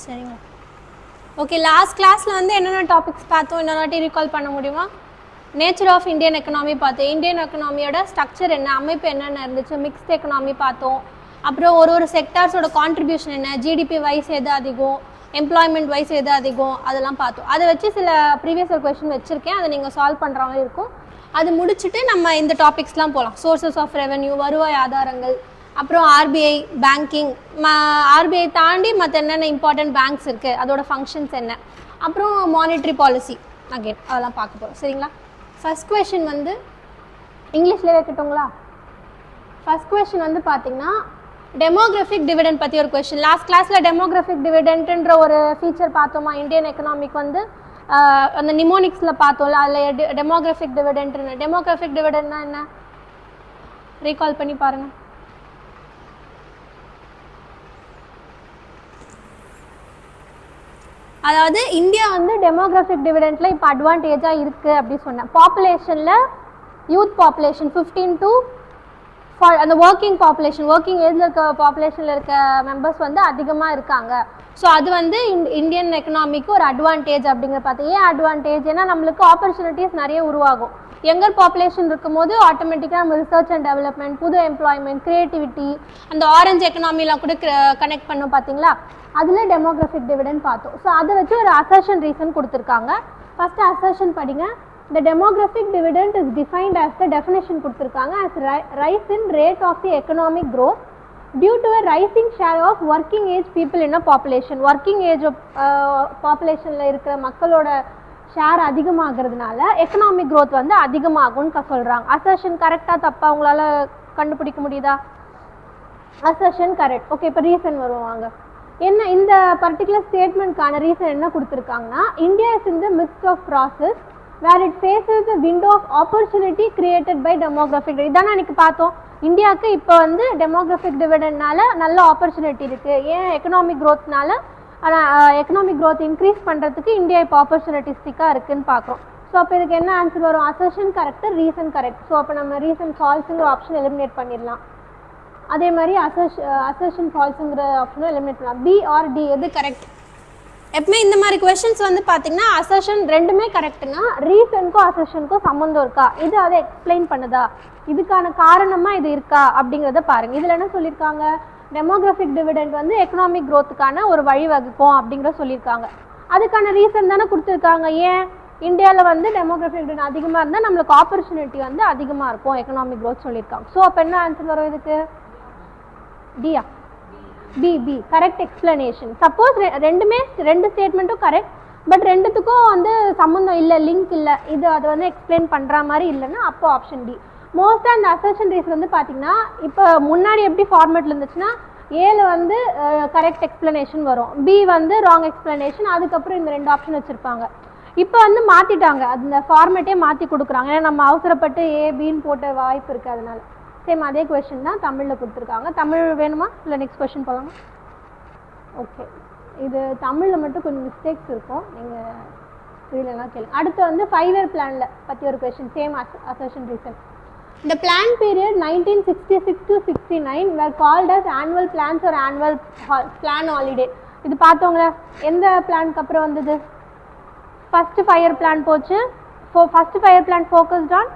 சரிங்க. Okay, last கிளாஸில் வந்து என்னென்ன டாபிக்ஸ் பார்த்தோம், என்னென்னாட்டி ரீகால் பண்ண முடியுமா? நேச்சர் ஆஃப் இந்தியன் எக்கனாமி பார்த்தோம். இந்தியன் எக்கனாமியோட ஸ்ட்ரக்சர் என்ன, அமைப்பு என்னென்ன இருந்துச்சு, மிக்ஸ்ட் எக்கனாமி பார்த்தோம். அப்புறம் ஒரு செக்டார்ஸோட கான்ட்ரிபியூஷன் என்ன, ஜிடிபி வைஸ் எது அதிகம், எம்ப்ளாய்மெண்ட் வைஸ் எது அதிகம், அதெல்லாம் பார்த்தோம். அதை வச்சு சில ப்ரீவியஸ் கொஸ்டின் வச்சுருக்கேன், அதை நீங்கள் சால்வ் பண்ணுற மாதிரி இருக்கும். அது முடிச்சுட்டு நம்ம இந்த டாபிக்ஸ்லாம் போகலாம். சோர்சஸ் ஆஃப் ரெவென்யூ, வருவாய் ஆதாரங்கள், அப்புறம் ஆர்பிஐ, பேங்கிங், ஆர்பிஐ தாண்டி மற்ற என்னென்ன இம்பார்ட்டன்ட் பேங்க்ஸ் இருக்குது, அதோட ஃபங்க்ஷன்ஸ் என்ன, அப்புறம் மானிட்ரி பாலிசி அகெயின் அதெல்லாம் பார்க்க போகிறோம். சரிங்களா? ஃபர்ஸ்ட் கொஷின் வந்து இங்கிலீஷ்லேயே வைக்கட்டுங்களா? ஃபர்ஸ்ட் கொஷின் வந்து பார்த்தீங்கன்னா டெமோகிராஃபிக் டிவிடெண்ட் பற்றி ஒரு கொஷின். லாஸ்ட் கிளாஸில் டெமோகிராஃபிக் டிவிடெண்ட்ன்ற ஒரு ஃபீச்சர் பார்த்தோமா, இந்தியன் எக்கனாமிக் வந்து அந்த நிமோனிக்ஸில் பார்த்தோம்ல, அதில் டெமோகிராஃபிக் டிவிடெண்ட்னு. டெமோகிராஃபிக் டிவிடெண்ட்னா என்ன, ரீகால் பண்ணி பாருங்கள். அதாவது இந்தியா வந்து டெமோகிராஃபிக் டிவிடெண்ட்டில் இப்போ அட்வான்டேஜாக இருக்குது அப்படி சொன்னேன். பாப்புலேஷனில் யூத் பாப்புலேஷன் 15 to அந்த ஒர்க்கிங் பாப்புலேஷன், ஒர்க்கிங் ஏஜில் இருக்க பாப்புலேஷனில் இருக்க மெம்பர்ஸ் வந்து அதிகமாக இருக்காங்க. ஸோ அது வந்து இந்தியன் எக்கனாமிக்கு ஒரு அட்வான்டேஜ் அப்படிங்கிற பார்த்து. ஏன் அட்வான்டேஜ்? ஏன்னா நம்மளுக்கு ஆப்பர்ச்சுனிட்டிஸ் நிறைய உருவாகும். யங்கர் பாப்புலேஷன் இருக்கும்போது ஆட்டோமேட்டிக்காக நம்ம ரிசர்ச் அண்ட் டெவலப்மெண்ட், புது எம்ப்ளாய்மெண்ட், க்ரியேட்டிவிட்டி, அந்த ஆரஞ்ச் எக்கனாமிலாம் கூட கனெக்ட் பண்ணும் பார்த்தீங்களா, அதில் டெமோகிராஃபிக் டிவிடெண்ட் பார்த்தோம். ஸோ அதை வச்சு ஒரு அசர்ஷன் ரீசன் கொடுத்துருக்காங்க. ஃபஸ்ட்டு அசர்ஷன் படிங்க. The demographic dividend is defined as the definition கொடுத்துருக்காங்க as rise in rate of the economic growth due to a rising share of working age people in a population. working age populationல இருக்கிற மக்களோட share அதிகமாகிறதுனால economic growth வந்து அதிகமாகும்னு சொல்கிறாங்க. Assertion கரெக்டாக தப்பா உங்களால் கண்டுபிடிக்க முடியுதா? Assertion correct. ஓகே, இப்போ ரீசன் வருவாங்க. என்ன இந்த பர்டிகுலர் ஸ்டேட்மெண்ட்கான ரீசன் என்ன கொடுத்துருக்காங்கன்னா, India is in the midst of process where it faces a window of opportunity created by demographic. இதான அன்றைக்கி பார்த்தோம். இந்தியாவுக்கு இப்போ வந்து டெமோகிராஃபிக் டிவிடெண்ட்னால நல்ல ஆப்பர்ச்சுனிட்டி இருக்குது. ஏன்? எக்கனாமிக் க்ரோத்னால. ஆனால் எக்கனாமிக் க்ரோத் இன்க்ரீஸ் பண்ணுறதுக்கு இந்தியா இப்போ ஆப்பர்ச்சுனிட்டிஸ்டிக்காக இருக்குதுன்னு பார்க்குறோம். ஸோ அப்போ இதுக்கு என்ன ஆன்சர் வரும்? Assertion correct, reason correct. So அப்போ நம்ம ரீசன் ஃபால்ஸுங்கிற ஆப்ஷன் எலிமினேட் பண்ணிடலாம். அதே மாதிரி அசர்ஷன் ஃபால்ஸுங்கிற ஆப்ஷனும் எலிமினேட் பண்ணலாம். பி ஆர் டி எது கரெக்ட்? எப்பவுமே இந்த மாதிரி கொஸ்டின்ஸ் வந்து பார்த்தீங்கன்னா அசர்ஷன் ரெண்டுமே கரெக்டுனா ரீசனுக்கும் அசர்ஷனுக்கும் சம்மந்தம் இருக்கா, இது அதை எக்ஸ்பிளைன் பண்ணுதா, இதுக்கான காரணமாக இது இருக்கா அப்படிங்கிறத பாருங்கள். இதில் என்ன சொல்லியிருக்காங்க? டெமோகிராஃபிக் டிவிடெண்ட் வந்து எக்கனாமிக் க்ரோத்துக்கான ஒரு வழிவகுக்கும் அப்படிங்கிற சொல்லியிருக்காங்க. அதுக்கான ரீசன் தானே கொடுத்துருக்காங்க. ஏன்? இந்தியாவில் வந்து டெமோகிராஃபிக் டிவிடெண்ட் அதிகமாக இருந்தால் நம்மளுக்கு ஆப்பர்ச்சுனிட்டி வந்து அதிகமாக இருக்கும், எக்கனாமிக் க்ரோத் சொல்லியிருக்காங்க. ஸோ அப்போ என்ன ஆன்சர் வரும் இதுக்கு? டியா? B correct explanation. சப்போஸ் ரெண்டு ஸ்டேட்மெண்ட்டும் கரெக்ட், பட் ரெண்டுத்துக்கும் வந்து சம்மந்தம் இல்லை, லிங்க் இல்லை, இது அதை வந்து எக்ஸ்பிளைன் பண்ணுற மாதிரி இல்லைன்னா அப்போ ஆப்ஷன் டி. மோஸ்ட்டாக அந்த அசர்ஷன் ரீசன் வந்து பார்த்தீங்கன்னா இப்போ முன்னாடி எப்படி ஃபார்மேட்டில் இருந்துச்சுன்னா ஏல வந்து கரெக்ட் எக்ஸ்பிளனேஷன் வரும், பி வந்து ராங் எக்ஸ்பிளனேஷன், அதுக்கப்புறம் இந்த ரெண்டு ஆப்ஷன் வச்சுருப்பாங்க. இப்போ வந்து மாற்றிட்டாங்க, அந்த ஃபார்மேட்டே மாற்றி கொடுக்குறாங்க. ஏன்னா நம்ம அவசரப்பட்டு ஏபின்னு போட்ட வாய்ப்பு இருக்குது. அதனால சேம் அதே கொஷின் தான் தமிழில் கொடுத்துருக்காங்க. தமிழ் வேணுமா இல்லை நெக்ஸ்ட் கொஷின் போகலாமா? ஓகே, இது தமிழில் மட்டும் கொஞ்சம் மிஸ்டேக்ஸ் இருக்கும், நீங்கள் இதுலலாம் கேளுங்க. அடுத்து வந்து 5 year பிளானில் பற்றி ஒரு கொஷின், சேம் அசர்ஷன் ரீசன். இந்த plan period 1966 to 69 were called as annual plans or annual plan holiday. இது பார்த்தவங்கள எந்த பிளானுக்கு அப்புறம் வந்தது? ஃபர்ஸ்ட் 5 year பிளான் போச்சு. First 5 year plan focused on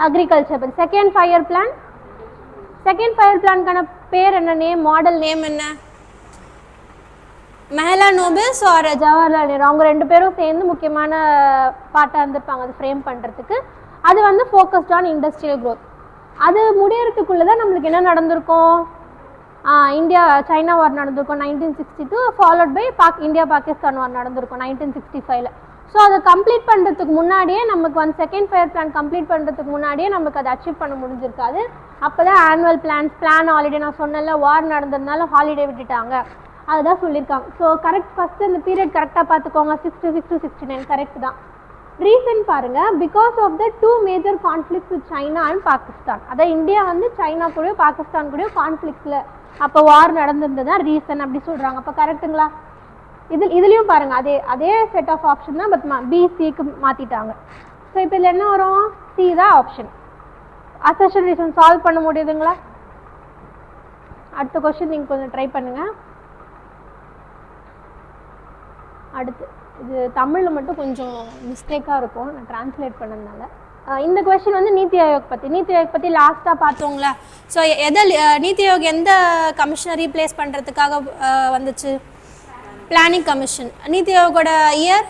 agriculture. Second 5 year plan, second 5 year பிளான்கான பேர் என்ன, நேம், மாடல் நேம் என்ன? மெஹலா நோபிஸ் ஆர் ஜவஹர்லால் நேரு, அவங்க ரெண்டு பேரும் சேர்ந்து முக்கியமான பார்ட்டாக இருந்திருப்பாங்க அது ஃப்ரேம் பண்ணுறதுக்கு. அது வந்து ஃபோக்கஸ்ட் ஆன் இண்டஸ்ட்ரியல் க்ரோத். அது முடியறதுக்குள்ளே தான் நம்மளுக்கு என்ன நடந்திருக்கும்? இந்தியா சைனா வார் நடந்திருக்கும் 1962, ஃபாலோட் பை இந்தியா பாகிஸ்தான் வார் நடந்திருக்கும் 1965. ஸோ அதை கம்ப்ளீட் பண்ணுறதுக்கு முன்னாடியே நமக்கு வந்து செகண்ட் 5 year பிளான் கம்ப்ளீட் பண்ணுறதுக்கு முன்னாடியே நமக்கு அதை அச்சீவ் பண்ண முடிஞ்சிருக்காது. அப்போ தான் ஆனுவல் பிளான் ஹாலிடே, நான் சொன்னல வார் நடந்ததுனால ஹாலிடே விட்டுட்டாங்க, அதுதான் சொல்லியிருக்காங்க. ஸோ கரெக்ட், ஃபஸ்ட்டு அந்த பீரியட் கரெக்டாக பார்த்துக்கோங்க. 66 to 69 கரெக்ட் தான். ரீசன் பாருங்கள், because of the 2 major conflicts with China and Pakistan. அதான் இந்தியா வந்து சைனா கூடயோ பாகிஸ்தான் கூடயோ கான்ஃப்ளிக்ஸில் அப்போ வார் நடந்திருந்தது தான் ரீசன் அப்படி சொல்கிறாங்க. அப்போ கரெக்டுங்களா? இதுலேயும் பாருங்கள் அதே செட் ஆஃப் ஆப்ஷன் தான், பட் பிசிக்கு மாற்றிட்டாங்க. ஸோ இப்போ இதில் என்ன வரும்? சி தான் ஆப்ஷன். அசர்ஷன் ரீசன் சால்வ் பண்ண முடியுதுங்களா? அடுத்த கொஸ்டின் நீங்கள் கொஞ்சம் ட்ரை பண்ணுங்கள். அடுத்து இது தமிழில் மட்டும் கொஞ்சம் மிஸ்டேக்காக இருக்கும் நான் ட்ரான்ஸ்லேட் பண்ணதுனால. இந்த கொஸ்டின் வந்து நீத்தி ஆயோக் பற்றி லாஸ்ட்டாக பார்த்தோங்களா. ஸோ நீத்தி ஆயோக் எந்த கமிஷனை ரீப்ளேஸ் பண்ணுறதுக்காக வந்துச்சு? Planning commission. நீத்தி ஆயோகோட இயர்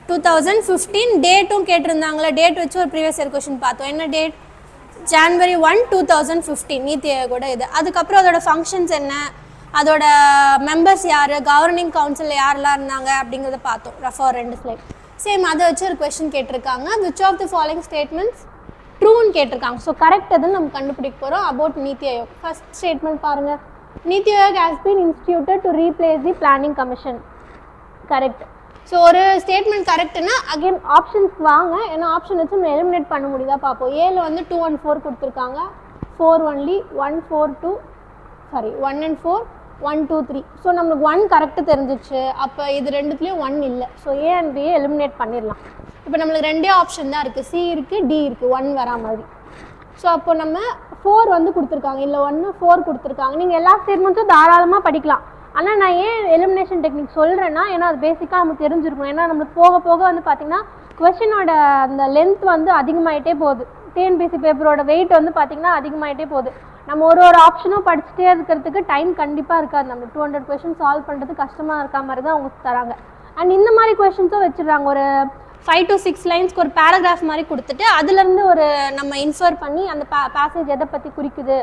2015. டேட்டும் கேட்டிருந்தாங்களா, டேட் வச்சு ஒரு ப்ரீவியஸ் இயர் கொஸ்டின் பார்த்தோம். என்ன டேட்? January 1, 2015 நீத்தி ஆயோகோட இது. அதுக்கப்புறம் அதோட ஃபங்க்ஷன்ஸ் என்ன, அதோட மெம்பர்ஸ் யார், கவர்னிங் கவுன்சிலில் யாரெல்லாம் இருந்தாங்க அப்படிங்கிறத பார்த்தோம். ரஃபார் 2 ஸ்லைட். சேம் அதை வச்சு ஒரு கொஸ்டின் கேட்டிருக்காங்க. Which of the following statements ட்ரூன்னு கேட்டிருக்காங்க. ஸோ கரெக்ட் எதுன்னு நம்ம கண்டுபிடிக்க போகிறோம் about Niti Aayog. First statement பாருங்கள். Niti Aayog has been instituted to replace the planning commission. Correct. So ஒரு ஸ்டேட்மெண்ட் கரெக்டுன்னா அகெயின் ஆப்ஷன்ஸ் வாங்க, ஏன்னா ஆப்ஷன் வச்சு நம்ம எலிமினேட் பண்ண முடியுதா பார்ப்போம். ஏல வந்து 2 and 4 கொடுத்துருக்காங்க. 4 only, 1 4 2 சாரி 1 and 4 1 2 3. ஸோ நம்மளுக்கு 1 கரெக்டு தெரிஞ்சிச்சு. அப்போ இது ரெண்டுத்துலேயும் 1 இல்லை. ஸோ ஏ அண்ட் பியை எலிமினேட் பண்ணிடலாம். இப்போ நம்மளுக்கு 2 ஆப்ஷன் தான் இருக்குது, சி இருக்குது, டி இருக்குது, 1 வரா மாதிரி. ஸோ அப்போ நம்ம 4 வந்து கொடுத்துருக்காங்க, இல்லை 1 4 கொடுத்துருக்காங்க. நீங்கள் எல்லா ஸ்டேட்மெண்ட்ஸும் தாராளமாக படிக்கலாம். ஆனால் நான் ஏன் எலிமினேஷன் டெக்னிக் சொல்கிறேன்னா, ஏன்னா அது பேசிக்காக நமக்கு தெரிஞ்சிருக்கணும். ஏன்னா நம்மளுக்கு போக போக வந்து பார்த்திங்கன்னா கொஸ்டினோட அந்த லென்த் வந்து அதிகமாகிட்டே போகுது. டிஎன்பிசி பேப்பரோட வெயிட் வந்து பார்த்திங்கன்னா அதிகமாகிட்டே போகுது. நம்ம ஒரு ஆப்ஷனும் படிச்சுட்டே இருக்கிறதுக்கு டைம் கண்டிப்பாக இருக்காது. நம்ம 200 கொஸ்டின் சால்வ் பண்ணுறது கஷ்டமாக இருக்கா மாதிரி தான் அவங்க தராங்க. அண்ட் இந்த மாதிரி கொஸ்டின்ஸும் வச்சுருக்காங்க. ஒரு 5 to 6 லைன்ஸ்க்கு ஒரு பேராகிராஃப் மாதிரி கொடுத்துட்டு அதுலேருந்து ஒரு நம்ம இன்ஃபர் பண்ணி அந்த பேசேஜ் எதை பற்றி குறிக்குது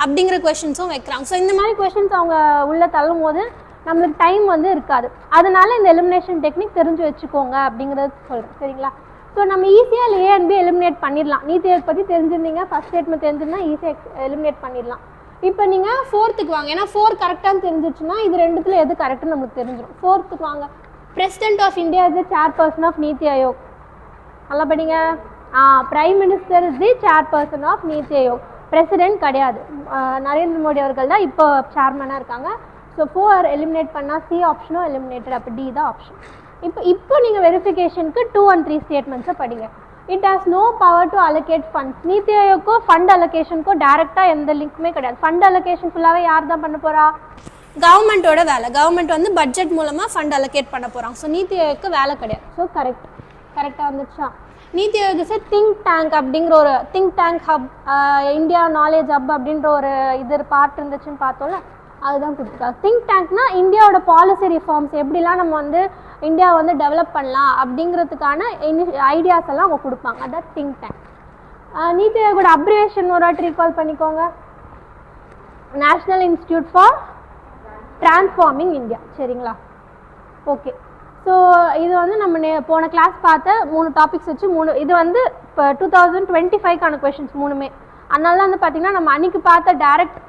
அப்படிங்கிற கொஷின்ஸும் வைக்கிறாங்க. ஸோ இந்த மாதிரி கொஷின்ஸ் அவங்க உள்ளே தள்ளும் போது நம்மளுக்கு டைம் வந்து இருக்காது. அதனால இந்த எலிமினேஷன் டெக்னிக் தெரிஞ்சு வச்சுக்கோங்க அப்படிங்கிறது சொல்கிறேன். சரிங்களா? ஸோ நம்ம ஈஸியாக ஏ அண்ட் பி எலிமினேட் பண்ணிடலாம். நீத்தி ஆயோக் பற்றி தெரிஞ்சிருந்தீங்க, ஃபஸ்ட் ஸ்டேட்மெண்ட் தெரிஞ்சிருந்தா ஈஸியாக எலிமினேட் பண்ணிடலாம். இப்போ நீங்கள் 4th வாங்க. ஏன்னா 4 கரெக்டாக தெரிஞ்சிச்சுன்னா இது ரெண்டுத்தில் எது கரெக்டுன்னு நமக்கு தெரிஞ்சிடும். 4th வாங்க. President of India is the chairperson of Niti Aayog. நல்லா படிங்க. Prime Minister is the chairperson of Niti Aayog. President கிடையாது. நரேந்திர மோடி அவர்கள் தான் இப்போ சேர்மனாக இருக்காங்க. ஸோ 4 எலிமினேட் பண்ணால் சி ஆப்ஷனும் எலிமினேட்டட், அப்போ டி தான் ஆப்ஷன். இப்போ நீங்கள் வெரிஃபிகேஷனுக்கு 2 and 3 ஸ்டேட்மெண்ட்ஸை படிங்க. It has no power to allocate funds. Niti ஆயோக்கோ ஃபண்ட் அலோகேஷனுக்கோ டேரெக்டாக எந்த லிங்க்குமே கிடையாது. ஃபண்ட் அலோகேஷன் ஃபுல்லாகவே யார் தான் பண்ண போகிறா? கவர்மெண்ட்டோட வேலை. கவர்மெண்ட் வந்து பட்ஜெட் மூலமாக ஃபண்ட் அலோகேட் பண்ண போகிறாங்க. ஸோ நீத்தி ஆயோக்கு வேலை கிடையாது. ஸோ கரெக்டாக வந்துச்சா? NITI Aayog is think tank அப்படிங்கிற ஒரு think tank hub, India knowledge hub அப்படின்ற ஒரு இது பார்ட் இருந்துச்சுன்னு பார்த்தோம்ல, அதுதான் கொடுத்துருக்காங்க. திங்க் டேங்க்னா இந்தியாவோட பாலிசி ரிஃபார்ம்ஸ் எப்படிலாம் நம்ம வந்து இந்தியா வந்து டெவலப் பண்ணலாம் அப்படிங்கிறதுக்கான ஐடியாஸ் எல்லாம் அவங்க கொடுப்பாங்க. அதான் திங்க் டேங்க். நீத்தி ஆயோகோட அப்ரிவேஷன் ஒரு வாட்டி ரீகால் பண்ணிக்கோங்க. National institute for transforming India. சரிங்களா? ஓகே. ஸோ இது வந்து நம்ம போன கிளாஸ் பார்த்த 3 டாபிக்ஸ் வச்சு 3 இது வந்து இப்போ 2025க்கான கொஷின்ஸ் 3மே. அதனால தான் வந்து பார்த்திங்கன்னா நம்ம அன்றைக்கி பார்த்த டேரக்ட்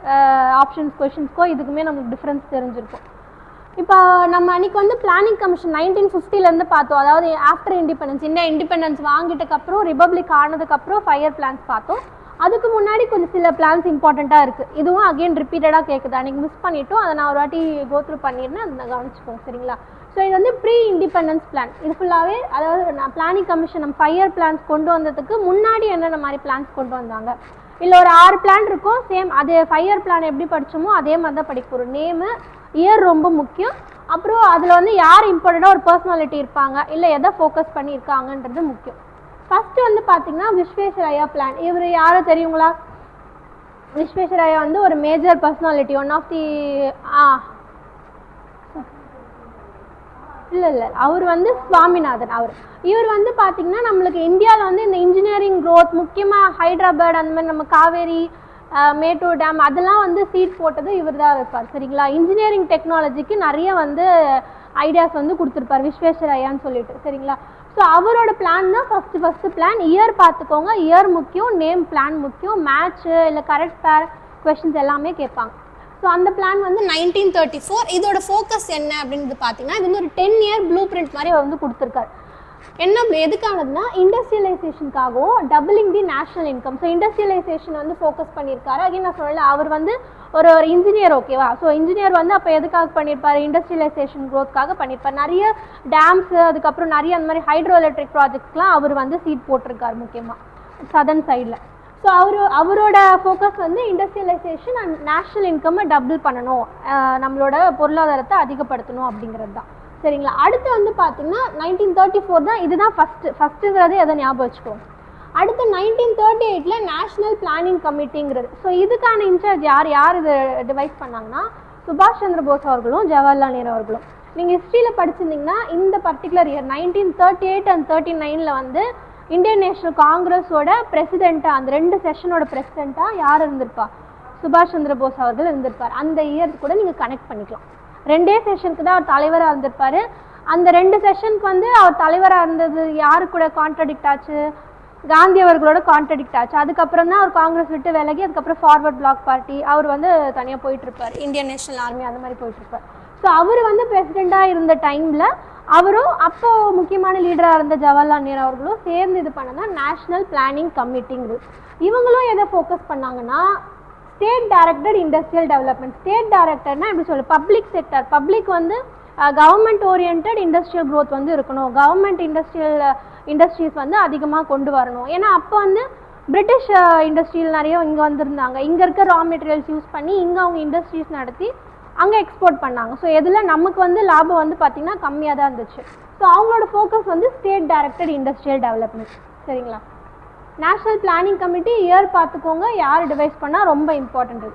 ஆப்ஷன்ஸ் கொஷின்ஸ்க்கோ இதுக்குமே நமக்கு டிஃப்ரென்ஸ் தெரிஞ்சிருக்கும். இப்போ நம்ம அன்றைக்கி வந்து பிளானிங் கமிஷன் 1950லேருந்து பார்த்தோம். அதாவது ஆஃப்டர் இண்டிபெண்டன்ஸ், இந்தியா இண்டிபெண்டன்ஸ் வாங்கிட்டதுக்கப்புறம் ரிபப்ளிக் ஆனதுக்கப்புறம் 5 year பிளான்ஸ் பார்த்தோம். அதுக்கு முன்னாடி கொஞ்சம் சில பிளான்ஸ் இம்பார்ட்டண்ட்டாக இருக்குது. இதுவும் அகெயின் ரிப்பீட்டடாக கேட்குது. அன்றைக்கி மிஸ் பண்ணிவிட்டோம், அதை நான் ஒரு வாட்டி கோத்ரூ பண்ணிடுறேன், அதை நான் கவனிச்சுக்கோங்க. சரிங்களா? ஸோ இது வந்து ப்ரீ இண்டிபெண்டன்ஸ் பிளான். இது ஃபுல்லாகவே அதாவது நான் பிளானிங் கமிஷன் நம்ம 5 year பிளான்ஸ் கொண்டு வந்ததுக்கு முன்னாடி என்னென்ன மாதிரி பிளான்ஸ் கொண்டு வந்தாங்க. இல்லை ஒரு 6 பிளான் இருக்கும். சேம் அதே 5 year பிளான் எப்படி படித்தோமோ அதே மாதிரி தான் படிக்க போகிறோம். நேமு, இயர் ரொம்ப முக்கியம். அப்புறம் அதில் வந்து யார் இம்பார்ட்டண்ட்டாக ஒரு பர்சனாலிட்டி இருப்பாங்க, இல்லை எதை ஃபோக்கஸ் பண்ணியிருக்காங்கன்றது முக்கியம். ஃபஸ்ட்டு வந்து பார்த்தீங்கன்னா விஸ்வேஸ்வரய்யா பிளான். இவர் யாரும் தெரியுங்களா? விஸ்வேஸ்வரய்யா வந்து ஒரு major personality, one of the இல்லை அவர் வந்து சுவாமிநாதன். இவர் வந்து பார்த்தீங்கன்னா நம்மளுக்கு இந்தியாவில் வந்து இந்த இன்ஜினியரிங் க்ரோத், முக்கியமாக ஹைதராபாத் அந்த மாதிரி நம்ம காவேரி மேட்டூர் டேம் அதெல்லாம் வந்து சீட் போட்டது இவர் தான் இருப்பார். சரிங்களா? இன்ஜினியரிங் டெக்னாலஜிக்கு நிறைய வந்து ஐடியாஸ் வந்து கொடுத்துருப்பார் விஸ்வேஸ்வரய்யான்னு சொல்லிட்டு. சரிங்களா? ஸோ அவரோட பிளான் தான் ஃபஸ்ட்டு பிளான். இயர் பார்த்துக்கோங்க, இயர் முக்கியம், நேம் பிளான் முக்கியம், மேட்ச்சு இல்லை கரெக்ட் பேர் கொஷின்ஸ் எல்லாமே கேட்பாங்க. ஸோ அந்த பிளான் வந்து 1934. இதோட ஃபோக்கஸ் என்ன அப்படின்னு பார்த்தீங்கன்னா இது வந்து ஒரு 10 year ப்ளூ பிரிண்ட் மாதிரி அவர் வந்து கொடுத்துருக்காரு. என்ன எதுக்கானதுன்னா இண்டஸ்ட்ரியலைசேஷனுக்காகவும் doubling the national income. So industrialisation வந்து ஃபோக்கஸ் பண்ணியிருக்காரு. அகைன் நான் சொல்லலை, அவர் வந்து ஒரு இன்ஜினியர். ஓகேவா? ஸோ இன்ஜினியர் வந்து அப்போ எதுக்காக பண்ணியிருப்பார்? இண்டஸ்ட்ரியலைசேஷன் க்ரோத்காக பண்ணியிருப்பார். நிறைய டேம்ஸு, அதுக்கப்புறம் நிறைய அந்த மாதிரி ஹைட்ரோ எலக்ட்ரிக் ப்ராஜெக்ட்ஸ்லாம் அவர் வந்து சீட் போட்டிருக்கார் முக்கியமாக சதர்ன் சைடில். ஸோ அவரோட ஃபோக்கஸ் வந்து இண்டஸ்ட்ரியலைசேஷன் அண்ட் நேஷ்னல் இன்கம்மை டபுள் பண்ணணும், நம்மளோட பொருளாதாரத்தை அதிகப்படுத்தணும் அப்படிங்கிறது தான். சரிங்களா. அடுத்து வந்து பார்த்தீங்கன்னா 1934 தான், இதுதான் ஃபஸ்ட்டுங்கிறது எதை ஞாபகம் வச்சுக்கோங்க. அடுத்து 1938 நேஷ்னல் பிளானிங் கமிட்டிங்கிறது. ஸோ இதுக்கான இன்சார்ஜ் யார் இது டிவைஸ் பண்ணாங்கன்னா சுபாஷ் சந்திர போஸ் அவர்களும் ஜவஹர்லால் நேரு அவர்களும். நீங்கள் ஹிஸ்ட்ரியில் படிச்சிருந்தீங்கன்னா இந்த பர்டிகுலர் இயர் 1938 and 39 வந்து இந்தியன் நேஷனல் காங்கிரஸோட பிரசிடெண்ட்டாக, அந்த 2 செஷனோட பிரசிடெண்ட்டாக யார் இருந்திருப்பா? சுபாஷ் சந்திர போஸ் அவர்கள் இருந்திருப்பார். அந்த இயர் கூட நீங்கள் கனெக்ட் பண்ணிக்கலாம். 2 செஷனுக்கு தான் அவர் தலைவராக இருந்திருப்பார். அந்த 2 செஷனுக்கு வந்து அவர் தலைவராக இருந்தது யாரு கூட கான்ட்ரடிக்ட் ஆச்சு? காந்தி அவர்களோட கான்ட்ரடிக்ட் ஆச்சு. அதுக்கப்புறம் தான் அவர் காங்கிரஸ் விட்டு விலகி அதுக்கப்புறம் ஃபார்வர்ட் பிளாக் பார்ட்டி அவர் வந்து தனியாக போயிட்டுருப்பார், இந்தியன் நேஷனல் ஆர்மி அந்த மாதிரி போயிட்டுருப்பார். ஸோ அவர் வந்து பிரசிடெண்ட்டாக இருந்த டைமில் அவரும் அப்போது முக்கியமான லீடராக இருந்த ஜவஹர்லால் நேரு அவர்களும் சேர்ந்து இது பண்ணதான் நேஷ்னல் பிளானிங் கமிட்டிங்கிறது. இவங்களும் எதை ஃபோக்கஸ் பண்ணாங்கன்னா state directed industrial development. State டைரக்டர்னா எப்படி சொல்ல, பப்ளிக் செக்டர், பப்ளிக் வந்து கவர்மெண்ட் ஓரியன்ட் இண்டஸ்ட்ரியல் க்ரோத் வந்து இருக்கணும், கவர்மெண்ட் இண்டஸ்ட்ரீஸ் வந்து அதிகமாக கொண்டு வரணும். ஏன்னா அப்போ வந்து பிரிட்டிஷ் இண்டஸ்ட்ரியில் நிறைய இங்கே வந்திருந்தாங்க, இங்கே இருக்க ரா மெட்டீரியல்ஸ் யூஸ் பண்ணி இங்கே அவங்க இண்டஸ்ட்ரீஸ் நடத்தி அங்கே எக்ஸ்போர்ட் பண்ணாங்க. ஸோ எதில் நமக்கு வந்து லாபம் வந்து பார்த்திங்கன்னா கம்மியாக தான் இருந்துச்சு. ஸோ அவங்களோட ஃபோக்கஸ் வந்து ஸ்டேட் டைரக்டட் இண்டஸ்ட்ரியல் டெவலப்மெண்ட். சரிங்களா. நேஷ்னல் பிளானிங் கமிட்டி இயர் பார்த்துக்கோங்க, யார் டிவைஸ் பண்ணால் ரொம்ப இம்பார்ட்டன்ட்.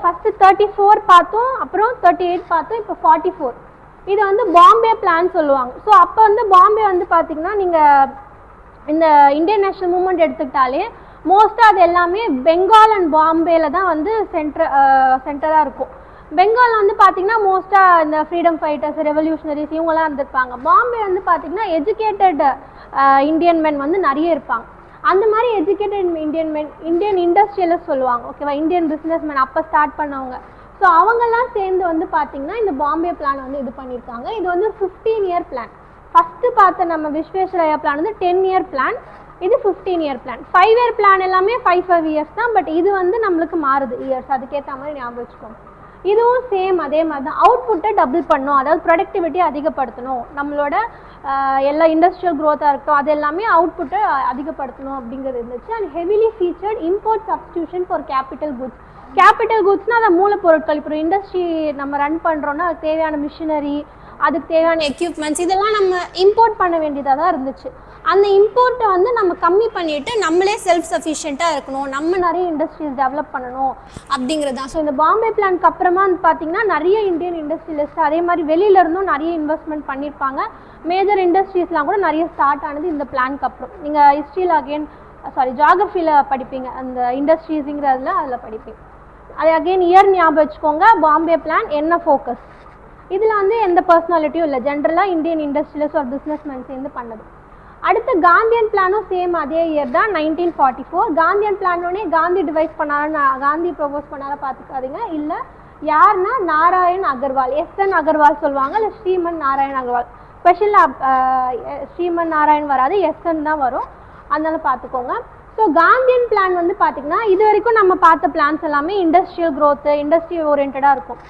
ஃபஸ்ட்டு 34 பார்த்தோம், அப்புறம் 38 பார்த்தோம், இப்போ 44. இது வந்து பாம்பே பிளான் சொல்லுவாங்க. ஸோ அப்போ வந்து பாம்பே வந்து பார்த்திங்கன்னா நீங்கள் இந்த இந்தியன் நேஷனல் மூவ்மெண்ட் எடுத்துக்கிட்டாலே மோஸ்ட்டாக அது எல்லாமே பெங்கால் அண்ட் பாம்பேல தான் வந்து சென்டராக இருக்கும். பெங்கால் வந்து பார்த்திங்கன்னா மோஸ்ட்டாக இந்த ஃப்ரீடம் ஃபைட்டர்ஸ், ரெவல்யூஷனரிஸ் இவங்கெல்லாம் இருந்திருப்பாங்க. பாம்பே வந்து பார்த்திங்கன்னா எஜுகேட்டட் இந்தியன் மென் வந்து நிறைய இருப்பாங்க. அந்த மாதிரி எஜுகேட்டட் இந்தியன் மென், இந்தியன் இண்டஸ்ட்ரியலிஸ்ட் சொல்லுவாங்க, ஓகேவா, இந்தியன் பிஸ்னஸ் மேன் அப்போ ஸ்டார்ட் பண்ணவங்க. ஸோ அவங்கெல்லாம் சேர்ந்து வந்து பார்த்திங்கன்னா இந்த பாம்பே பிளான் வந்து இது பண்ணியிருக்காங்க. இது வந்து 15-year பிளான். ஃபஸ்ட்டு பார்த்த நம்ம விஸ்வேஸ்வரய்யா பிளான் வந்து 10-year பிளான், இது 15-year பிளான். 5-year பிளான் எல்லாமே 5 years தான், பட் இது வந்து நம்மளுக்கு மாறுது இயர்ஸ், அதுக்கேற்ற மாதிரி ஞாபகம் வச்சுக்கோங்க. இதுவும் சேம் அதே மாதிரி தான். அவுட்புட்டை டபுள் பண்ணணும், அதாவது ப்ரொடக்டிவிட்டியை அதிகப்படுத்தணும், நம்மளோட எல்லா இண்டஸ்ட்ரியல் க்ரோத்தாக இருக்கட்டும் அது எல்லாமே அவுட்புட்டை அதிகப்படுத்தணும் அப்படிங்கிறது இருந்துச்சு. And heavily featured import substitution for capital goods. Capital குட்ஸ்னால் அந்த மூலப்பொருட்கள். இப்போ இண்டஸ்ட்ரி நம்ம ரன் பண்ணுறோன்னா அதுக்கு தேவையான மிஷினரி, அதுக்கு தேவையான எக்யூப்மெண்ட்ஸ் இதெல்லாம் நம்ம இம்போர்ட் பண்ண வேண்டியதாக தான் இருந்துச்சு. அந்த இம்போர்ட்டை வந்து நம்ம கம்மி பண்ணிவிட்டு நம்மளே செல்ஃப் சஃபிஷியண்ட்டாக இருக்கணும், நம்ம நிறைய இண்டஸ்ட்ரீஸ் டெவலப் பண்ணணும் அப்படிங்கிறது தான். ஸோ இந்த பாம்பே பிளானுக்கு அப்புறமா வந்து பார்த்திங்கன்னா நிறைய இந்தியன் இண்டஸ்ட்ரியலிஸ்ட் அதே மாதிரி வெளியிலேருந்தும் நிறைய இன்வெஸ்ட்மெண்ட் பண்ணியிருப்பாங்க. மேஜர் இண்டஸ்ட்ரீஸ்லாம் கூட நிறைய ஸ்டார்ட் ஆனது இந்த பிளானுக்கு அப்புறம். நீங்கள் ஹிஸ்ட்ரியில் ஜியாகிரஃபியில் படிப்பீங்க, அந்த இண்டஸ்ட்ரீஸுங்கிறதுல அதில் படிப்பீங்க. அது அகெயின் இயர் ஞாபகம் வச்சுக்கோங்க. பாம்பே பிளான் என்ன ஃபோக்கஸ், இதில் வந்து எந்த பர்சனாலிட்டியும் இல்லை, ஜென்ரலாக இந்தியன் இண்டஸ்ட்ரியலிஸ்ட் ஒரு பிஸ்னஸ் மேன் சேர்ந்து பண்ணது. அடுத்து காந்தியன் பிளானும் சேம் அதே இயர் தான், 1944. காந்தியன் பிளானோடனே காந்தி டிவைஸ் பண்ணாருன்னு, காந்தி ப்ரொபோஸ் பண்ணார பார்த்துக்காதீங்க, இல்லை யாருன்னா நாராயண் அகர்வால், எஸ்என் அகர்வால் சொல்லுவாங்க, இல்லை ஸ்ரீமன் நாராயண் அகர்வால். ஸ்பெஷலாக ஸ்ரீமன் நாராயண் வராது, எஸ்என் தான் வரும், அதனால பார்த்துக்கோங்க. ஸோ காந்தியன் பிளான் வந்து பார்த்திங்கன்னா இது வரைக்கும் நம்ம பார்த்த பிளான்ஸ் எல்லாமே இண்டஸ்ட்ரியல் க்ரோத்து, இண்டஸ்ட்ரி ஓரியன்டாக இருக்கும்.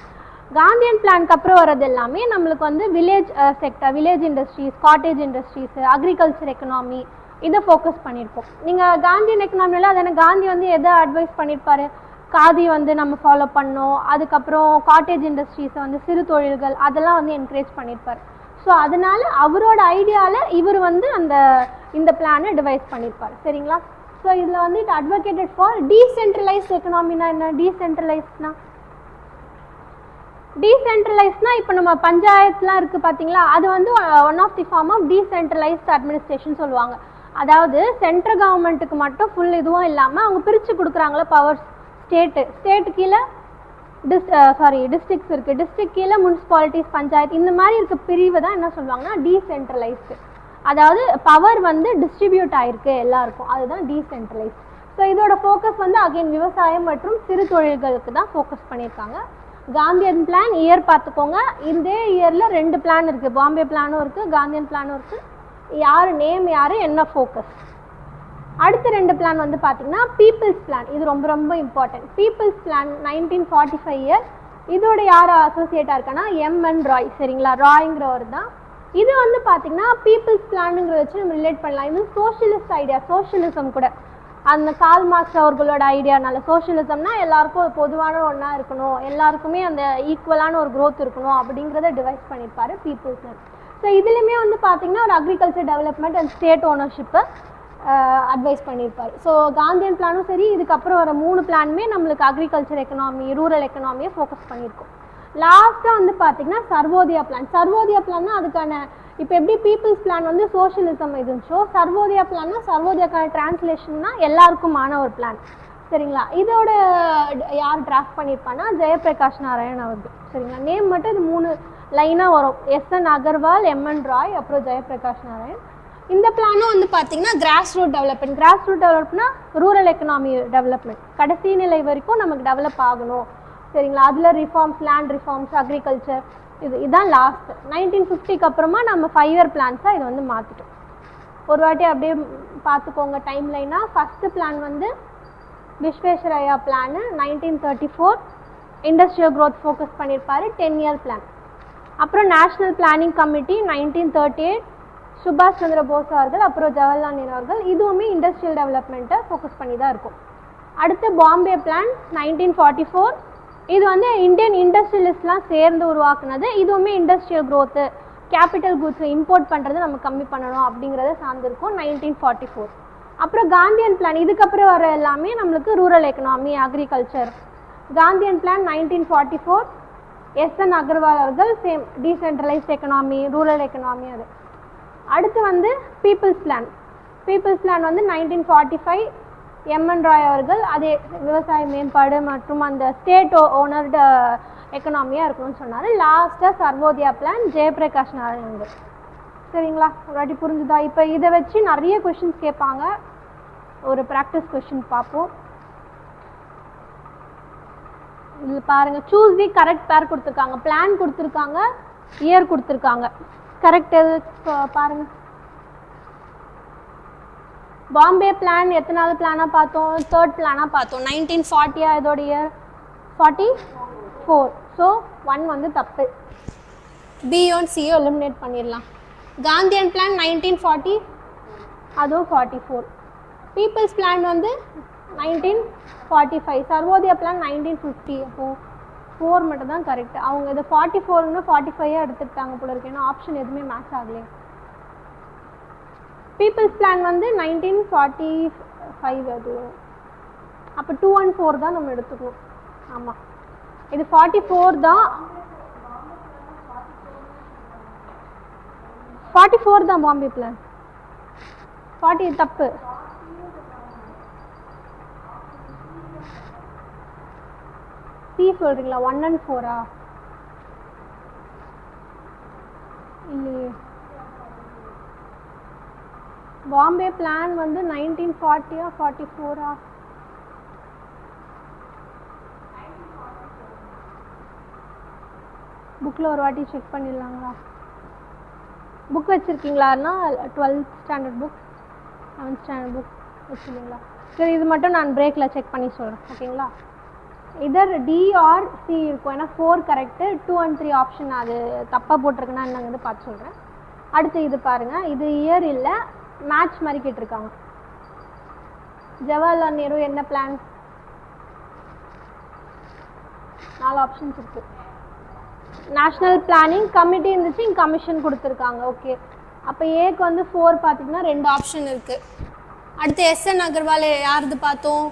காந்தியன் பிளானுக்கு அப்புறம் வர்றது எல்லாமே நம்மளுக்கு வந்து village sector, village industries, cottage industries, agriculture economy இதை ஃபோக்கஸ் பண்ணியிருப்போம். நீங்கள் காந்தியன் எக்கனாமியில் அதனால் காந்தி வந்து எதை அட்வைஸ் பண்ணியிருப்பார், காதி வந்து நம்ம ஃபாலோ பண்ணோம், அதுக்கப்புறம் காட்டேஜ் இண்டஸ்ட்ரீஸை வந்து சிறு தொழில்கள் அதெல்லாம் வந்து என்கரேஜ் பண்ணியிருப்பார். ஸோ அதனால் அவரோட ஐடியாவில் இவர் வந்து இந்த பிளானை டிவைஸ் பண்ணியிருப்பார். சரிங்களா. ஸோ இதில் வந்து இட் அட்வொகேட்டட் ஃபார் டீசென்ட்ரலைஸ்ட் எக்கனாமினா என்ன, டீசென்ட்ரலைஸ்னால் இப்போ நம்ம பஞ்சாயத்துலாம் இருக்குது பார்த்தீங்களா, அது வந்து one of the form of decentralized administration சொல்லுவாங்க. அதாவது சென்ட்ரல் கவர்மெண்ட்டுக்கு மட்டும் ஃபுல் இதுவும் இல்லாமல் அவங்க பிரித்து கொடுக்குறாங்களே பவர்ஸ், ஸ்டேட்டு கீழே டிஸ்ட்ரிக்ஸ் இருக்குது, டிஸ்ட்ரிக்ட் கீழே முனிசிபாலிட்டிஸ், பஞ்சாயத்து, இந்த மாதிரி இருக்க பிரிவு தான் என்ன சொல்லுவாங்கன்னா டீசென்ட்ரலைஸ்டு. அதாவது பவர் வந்து டிஸ்ட்ரிபியூட் ஆகிருக்கு எல்லாருக்கும், அதுதான் டீசென்ட்ரலைஸ்ட். ஸோ இதோட ஃபோக்கஸ் வந்து அகைன் விவசாயம் மற்றும் சிறு தொழில்களுக்கு தான் ஃபோக்கஸ் பண்ணியிருக்காங்க. காந்தியன் பிளான் இயர் பார்த்துக்கோங்க. இதே இயரில் 2 பிளான் இருக்குது, பாம்பே பிளானும் இருக்குது, காந்தியன் பிளானும் இருக்குது. யார் நேம், யார், என்ன ஃபோக்கஸ். அடுத்த 2 பிளான் வந்து பார்த்திங்கன்னா பீப்புள்ஸ் பிளான். இது ரொம்ப ரொம்ப இம்பார்ட்டன்ட். Peoples plan 1945 year. இதோட யார் அசோசியேட்டாக இருக்கான்னா எம்என் ராய். சரிங்களா, ராய்ங்கிறவர் தான். இது வந்து பார்த்திங்கன்னா பீப்புள்ஸ் பிளானுங்கிறத வச்சு நம்ம ரிலேட் பண்ணலாம். இது சோஷியலிஸ்ட் ஐடியா, சோஷியலிசம் கூட. அந்த கால் மார்க்ஸ் அவர்களோட ஐடியானால சோஷியலிசம்னா எல்லாருக்கும் பொதுவான ஒன்றா இருக்கணும், எல்லாருக்குமே அந்த ஈக்குவலான ஒரு க்ரோத் இருக்கணும் அப்படிங்கிறத டிவைஸ் பண்ணியிருப்பாரு பீப்புள்ஸ். ஸோ இதுலேயுமே வந்து பார்த்தீங்கன்னா ஒரு அக்ரிகல்ச்சர் டெவலப்மெண்ட் அண்ட் ஸ்டேட் ஓனர்ஷிப்பை அட்வைஸ் பண்ணியிருப்பார். ஸோ காந்தியன் பிளானும் சரி, இதுக்கப்புறம் வர 3 பிளானுமே நம்மளுக்கு அக்ரிகல்ச்சர் எக்கனாமி, ரூரல் எக்கனாமியை ஃபோக்கஸ் பண்ணியிருக்கோம். லாஸ்ட்டாக வந்து பார்த்தீங்கன்னா சர்வோதயா பிளான். சர்வோதயா பிளான்னா அதுக்கான இப்போ எப்படி பீப்புள்ஸ் பிளான் வந்து சோஷியலிசம் இருந்துச்சோ, சர்வோதயா பிளான்னா சர்வோதயாக்கான டிரான்ஸ்லேஷன்னா எல்லாருக்குமான ஒரு பிளான். சரிங்களா? இதோட யார் டிராஃப்ட் பண்ணியிருப்பான்னா ஜெயபிரகாஷ் நாராயண் அவர்கள். சரிங்களா? நேம் மட்டும் இது 3 லைனாக வரும். எஸ்என் அகர்வால், எம்என் ராய், அப்புறம் ஜெயபிரகாஷ் நாராயண். இந்த பிளானும் வந்து பார்த்தீங்கன்னா grass root development. Grass root டெவலப்னா ரூரல் எக்கனாமி டெவலப்மெண்ட், கடைசி நிலை வரைக்கும் நமக்கு டெவலப் ஆகணும். சரிங்களா? அதில் ரிஃபார்ம்ஸ், லேண்ட் ரிஃபார்ம்ஸ், அக்ரிகல்ச்சர், இதுதான் லாஸ்ட். 1950க்கு அப்புறமா நம்ம 5 இயர் பிளான்ஸாக இதை வந்து மாற்றிட்டோம். ஒரு வாட்டி அப்படியே பார்த்துக்கோங்க டைம் லைனாக. ஃபஸ்ட்டு பிளான் வந்து Visvesvaraya plan 1934 industrial growth focus பண்ணியிருப்பார், 10 இயர் பிளான். அப்புறம் நேஷ்னல் பிளானிங் கமிட்டி 1938 சுபாஷ் சந்திர போஸ் அவர்கள், அப்புறம் ஜவஹர்லால் நேரு அவர்கள். இதுவுமே இண்டஸ்ட்ரியல் டெவலப்மெண்ட்டை ஃபோக்கஸ் பண்ணி தான் இருக்கும். அடுத்து பாம்பே பிளான் 1944. இது வந்து இந்தியன் இண்டஸ்ட்ரியலிஸ்ட்லாம் சேர்ந்து உருவாக்குனது. இதுவுமே இண்டஸ்ட்ரியல் க்ரோத்து, கேபிட்டல் குட்ஸை இம்போர்ட் பண்ணுறது நம்ம கம்மி பண்ணணும் அப்படிங்கிறத சார்ந்திருக்கும் 1944. அப்புறம் காந்தியன் பிளான், இதுக்கப்புறம் வர எல்லாமே நம்மளுக்கு rural economy, agriculture. Gandhian plan 1944 S N Agarwal அவர்கள், same decentralised economy, rural economy. அது அடுத்து வந்து பீப்புள்ஸ் பிளான். பீப்புள்ஸ் பிளான் வந்து 1945 எம்என் ராய் அவர்கள், அதே விவசாய மேம்பாடு மற்றும் அந்த ஸ்டேட் ஓனர்டு எக்கனாமியாக இருக்கணும்னு சொன்னார். லாஸ்ட்டாக சர்வோதயா பிளான் ஜெயபிரகாஷ் நாராயண். சரிங்களா? ஒரு வாட்டி புரிஞ்சுதா? இப்போ இதை வச்சு நிறைய கொஷின்ஸ் கேட்பாங்க. ஒரு ப்ராக்டிஸ் கொஷின் பார்ப்போம். இதில் பாருங்கள், சூஸ் தி கரெக்ட் பேர் கொடுத்துருக்காங்க. பிளான் கொடுத்துருக்காங்க, இயர் கொடுத்துருக்காங்க. கரெக்ட் எது பாருங்கள். பாம்பே பிளான் எத்தனாவது பிளானாக பார்த்தோம்? 3rd பிளானாக பார்த்தோம். 1940 இதோட இயர் 44. ஸோ 1 வந்து தப்பு. பியோன் சியோ எலிமினேட் பண்ணிடலாம். காந்தியன் பிளான் 1940, அதுவும் 44. பீப்புள்ஸ் பிளான் வந்து 1945. சர்வோதயா பிளான் 1950. அப்போது 4 மட்டும் தான் கரெக்ட். அவங்க இதை 44ன்னு 45 எடுத்துக்கிட்டாங்க போல இருக்கு, ஏன்னா ஆப்ஷன் எதுவுமே மேட்ச் ஆகலையே. பீப்புள்ஸ் பிளான் வந்து 1945. அது அப்போ 2 and 4 தான் நம்ம எடுத்துக்கணும். ஆமாம், இது 44 தான். 44 தான் பாம்பே பிளான். 40 தப்பு. சி சொல்கிறீங்களா? 1 and 4 இல்லையே. பாம்பே பிளான் வந்து 1940 44 புக்கில் ஒரு வாட்டி செக் பண்ணிடலாங்களா? புக் வச்சுருக்கீங்களான்னா 12th standard book, 7th standard book வச்சுருக்கீங்களா? சரி, இது மட்டும் நான் பிரேக்கில் செக் பண்ணி சொல்கிறேன், ஓகேங்களா? இதர் டி ஆர் சி இருக்கும், ஏன்னா 4 கரெக்டு, 2 and 3 ஆப்ஷன் அது தப்பாக போட்டிருக்குன்னா என்னங்கிறது பார்த்து சொல்கிறேன். அடுத்து இது பாருங்கள், இது இயர் இல்லை, மேட்ச் மாதிரி கேட்டிருக்காங்க. ஜவஹர்லால் நேரு என்ன பிளான்? 4 ஆப்ஷன்ஸ் இருக்குது. நேஷ்னல் பிளானிங் கமிட்டி இருந்துச்சு, இங்கே கமிஷன் கொடுத்துருக்காங்க. ஓகே, அப்போ ஏக்கு வந்து 4 பார்த்திங்கன்னா 2 ஆப்ஷன் இருக்குது. அடுத்து எஸ்என் அகர்வால் யாருது பார்த்தோம்?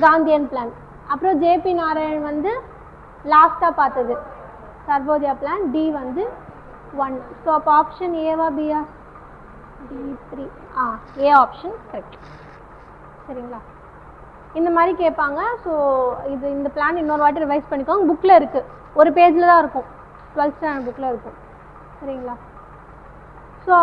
Gandhian plan. அப்புறம் ஜேபி நாராயண் வந்து லாஸ்ட்டாக பார்த்தது சர்வோதயா பிளான். டி வந்து 1. ஸோ அப்போ option Eva Pia? D3. A option correct. சரிங்களா? இந்த மாதிரி கேட்பாங்க. ஸோ இது இந்த பிளான் இன்னொரு வாட்டி ரிவைஸ் பண்ணிக்கோங்க. புக்கில் இருக்குது, ஒரு பேஜில் தான் இருக்கும், 12th ஸ்டாண்டர்ட் புக்கில் இருக்கும். சரிங்களா? ஸோ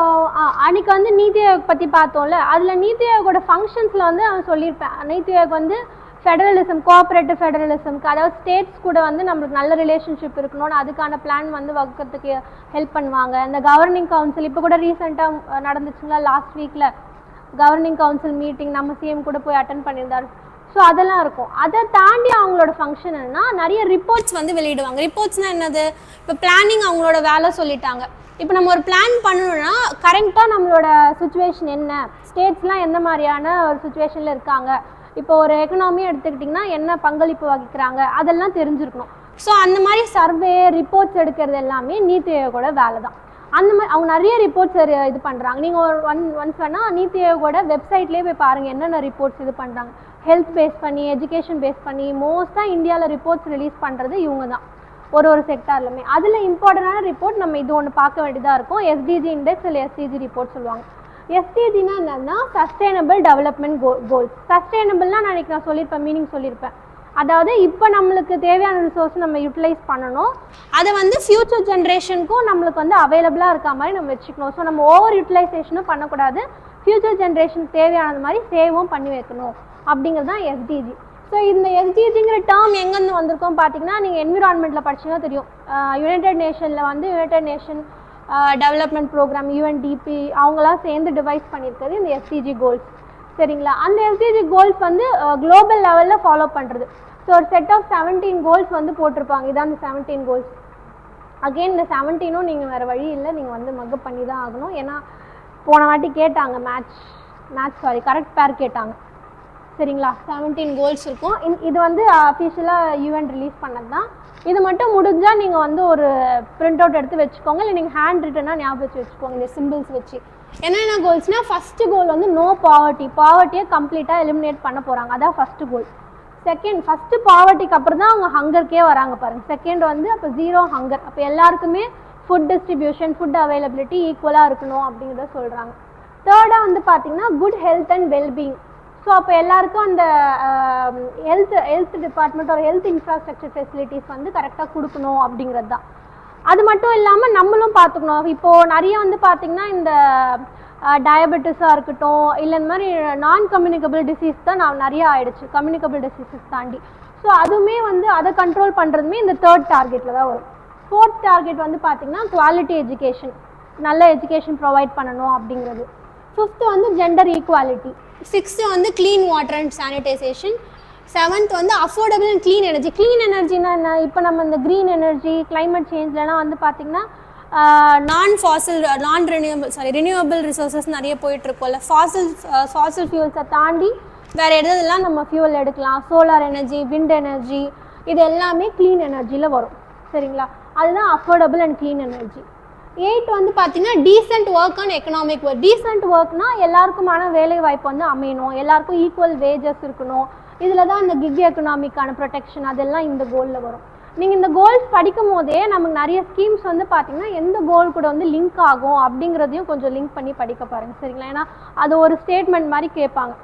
அன்றைக்கி வந்து நீத்தி ஆயோக் பற்றி பார்த்தோம்ல, அதில் நீத்தி ஆயோகோட ஃபங்க்ஷன்ஸில் வந்து அவன் சொல்லியிருப்பேன். நீத்தி ஆயோக் வந்து ஃபெடரலிசம், கோஆப்ரேட்டிவ் ஃபெடரலிசம்க்கு, அதாவது ஸ்டேட்ஸ் கூட வந்து நம்மளுக்கு நல்ல ரிலேஷன்ஷிப் இருக்கணும்னு அதுக்கான பிளான் வந்து வகுக்கிறதுக்கு ஹெல்ப் பண்ணுவாங்க. இந்த கவர்னிங் கவுன்சில் இப்போ கூட ரீசெண்டாக நடந்துச்சுங்களா, லாஸ்ட் வீக்கில் கவர்னிங் கவுன்சில் மீட்டிங் நம்ம சிஎம் கூட போய் அட்டன் பண்ணியிருந்தார். ஸோ ஸோ அதெல்லாம் இருக்கும். அதை தாண்டி அவங்களோட ஃபங்க்ஷன் என்னன்னா நிறைய ரிப்போர்ட்ஸ் வந்து வெளியிடுவாங்க. ரிப்போர்ட்ஸ்னால் என்னது, இப்போ பிளானிங் அவங்களோட வேலை சொல்லிட்டாங்க. இப்போ நம்ம ஒரு பிளான் பண்ணணும்னா கரெக்டாக நம்மளோட சுச்சுவேஷன் என்ன, ஸ்டேட்ஸ்லாம் எந்த மாதிரியான ஒரு சுச்சுவேஷனில் இருக்காங்க, இப்போ ஒரு எக்கனாமி எடுத்துக்கிட்டிங்கன்னா என்ன பங்களிப்பு வகிக்கிறாங்க, அதெல்லாம் தெரிஞ்சிருக்கணும். ஸோ அந்த மாதிரி சர்வே ரிப்போர்ட்ஸ் எடுக்கிறது எல்லாமே நீத்தி ஆயோகோட வேலை தான். அந்த மாதிரி அவங்க நிறைய ரிப்போர்ட்ஸ் இது பண்ணுறாங்க. நீங்கள் ஒரு ஒன்ஸ் வேணால் நீத்தி ஆயோகோட வெப்சைட்லேயே போய் பாருங்கள் என்னென்ன ரிப்போர்ட்ஸ் இது பண்ணுறாங்க. ஹெல்த் பேஸ் பண்ணி, எஜுகேஷன் பேஸ் பண்ணி மோஸ்ட்டாக இந்தியாவில் ரிப்போர்ட்ஸ் ரிலீஸ் பண்ணுறது இவங்க தான், ஒரு செக்டார்லுமே. அதில் இம்பார்ட்டண்டான ரிப்போர்ட் நம்ம இது ஒன்று பார்க்க வேண்டியதாக இருக்கும். எஸ்டிஜி இண்டெக்ஸ் இல்லை எஸ்டிஜி ரிப்போர்ட் சொல்லுவாங்க. எஸ்டிஜினா என்னன்னா சஸ்டைனபிள் டெவலப்மெண்ட் கோல்ஸ். சஸ்டைனபிள்னா நான் சொல்லியிருப்பேன், மீனிங் சொல்லியிருப்பேன். அதாவது இப்போ நம்மளுக்கு தேவையான ரிசோர்ஸ் நம்ம யூட்டிலைஸ் பண்ணணும், அதை வந்து ஃப்யூச்சர் ஜென்ரேஷனுக்கும் நம்மளுக்கு வந்து அவைலபிளாக இருக்க மாதிரி நம்ம வச்சுக்கணும். ஸோ நம்ம ஓவர் யூட்டிலைசேஷனும் பண்ணக்கூடாது, ஃப்யூச்சர் ஜென்ரேஷனுக்கு தேவையானது மாதிரி சேவும் பண்ணி வைக்கணும் அப்படிங்கிறது தான் எஸ்டிஜி. ஸோ இந்த எஸ்டிஜிங்கிற டேர்ம் எங்கேருந்து வந்திருக்கோம் பார்த்தீங்கன்னா, நீங்கள் என்விரான்மெண்ட்டில் படிச்சிங்கன்னா தெரியும். யுனைடெட் நேஷனில் வந்து united nation development program UNDP அவங்களாம் சேர்ந்து டிவைஸ் பண்ணியிருக்கிறது இந்த எஸ்டிஜி கோல்ஸ். சரிங்களா? அந்த எஸ்டிஜி கோல்ஸ் வந்து குளோபல் லெவலில் ஃபாலோ பண்ணுறது. ஸோ ஒரு செட் ஆஃப் 17 கோல்ஸ் வந்து போட்டிருப்பாங்க. இதான் இந்த 17 கோல்ஸ். அகெயின் இந்த 17ம் நீங்கள் வேறு வழி இல்லை, நீங்கள் வந்து மக்கப் பண்ணி தான் ஆகணும். ஏன்னா போன வாட்டி கேட்டாங்க கரெக்ட் பேர் கேட்டாங்க. சரிங்களா? 17 கோல்ஸ் இருக்கும். இது வந்து அஃபிஷியலாக யூஎன் ரிலீஸ் பண்ணது தான். இது மட்டும் முடிஞ்சால் நீங்கள் வந்து ஒரு பிரிண்ட் அவுட் எடுத்து வச்சுக்கோங்க, இல்லை நீங்கள் ஹேண்ட் ரிட்டனாக ஞாபகம் வச்சுக்கோங்க இந்த சிம்பிள்ஸ் வச்சு. என்னென்ன கோல்ஸ்னால், ஃபஸ்ட்டு கோல் வந்து நோ பாவர்ட்டியை கம்ப்ளீட்டாக எலிமினேட் பண்ண போகிறாங்க. அதான் ஃபஸ்ட்டு கோல். ஃபஸ்ட்டு பாவர்ட்டிக்கு அப்புறம் தான் அவங்க ஹங்கருக்கே வராங்க பாருங்கள். செகண்ட் வந்து அப்போ 0 ஹங்கர். அப்போ எல்லாருக்குமே ஃபுட் டிஸ்ட்ரிபியூஷன், ஃபுட் அவைலபிலிட்டி ஈக்குவலாக இருக்கணும் அப்படிங்கிறத சொல்கிறாங்க. தேர்டாக வந்து பார்த்திங்கன்னா good health and wellbeing. So அப்போ எல்லாருக்கும் அந்த ஹெல்த் டிபார்ட்மெண்ட் ஒரு ஹெல்த் இன்ஃப்ராஸ்ட்ரக்சர் ஃபெசிலிட்டிஸ் வந்து கரெக்டாக கொடுக்கணும் அப்படிங்கிறது தான். அது மட்டும் இல்லாமல் நம்மளும் பார்த்துக்கணும். இப்போது நிறைய வந்து பார்த்திங்கன்னா இந்த டயபெட்டிஸாக இருக்கட்டும், இல்லை இந்த மாதிரி நான் கம்யூனிகபிள் டிசீஸ் தான் நிறைய ஆகிடுச்சு, கம்யூனிகபிள் டிசீஸஸ் தாண்டி. ஸோ அதுவுமே வந்து அதை கண்ட்ரோல் பண்ணுறதுமே இந்த 3rd டார்கெட்டில் தான் வரும். 4th டார்கெட் வந்து பார்த்திங்கன்னா குவாலிட்டி எஜுகேஷன், நல்ல எஜுகேஷன் ப்ரொவைட் பண்ணணும் அப்படிங்கிறது. 5th வந்து ஜெண்டர் ஈக்குவாலிட்டி. 6th வந்து clean water and sanitation. 7th வந்து affordable and clean energy. Clean எனர்ஜினா என்ன, இப்போ நம்ம இந்த க்ரீன் எனர்ஜி, கிளைமேட் சேஞ்ச்லலாம் வந்து பார்த்திங்கன்னா ரினியூவபிள் ரிசோர்ஸஸ் நிறைய போயிட்டுருக்கோம்ல. ஃபாசில் ஃபியூல்ஸை தாண்டி வேறு எதெல்லாம் நம்ம ஃபியூல் எடுக்கலாம், சோலார் எனர்ஜி, விண்ட் எனர்ஜி, இது எல்லாமே க்ளீன் எனர்ஜியில் வரும். சரிங்களா? அதுதான் அஃபோர்டபுள் அண்ட் க்ளீன் எனர்ஜி. 8 வந்து பார்த்திங்கன்னா decent work and economic work. Decent ஒர்க்னால் எல்லாருக்குமான வேலை வாய்ப்பு வந்து அமையணும், எல்லாருக்கும் ஈக்குவல் வேஜஸ் இருக்கணும். இதில் தான் இந்த கிக் எக்கனாமிக்கான ப்ரொடெக்ஷன் அதெல்லாம் இந்த கோலில் வரும். நீங்கள் இந்த கோல்ஸ் படிக்கும் போதே நமக்கு நிறைய ஸ்கீம்ஸ் வந்து பார்த்திங்கன்னா எந்த கோல் கூட வந்து லிங்க் ஆகும் அப்படிங்கிறதையும் கொஞ்சம் லிங்க் பண்ணி படிக்க பாருங்கள். சரிங்களா? ஏன்னா அது ஒரு ஸ்டேட்மெண்ட் மாதிரி கேட்பாங்க,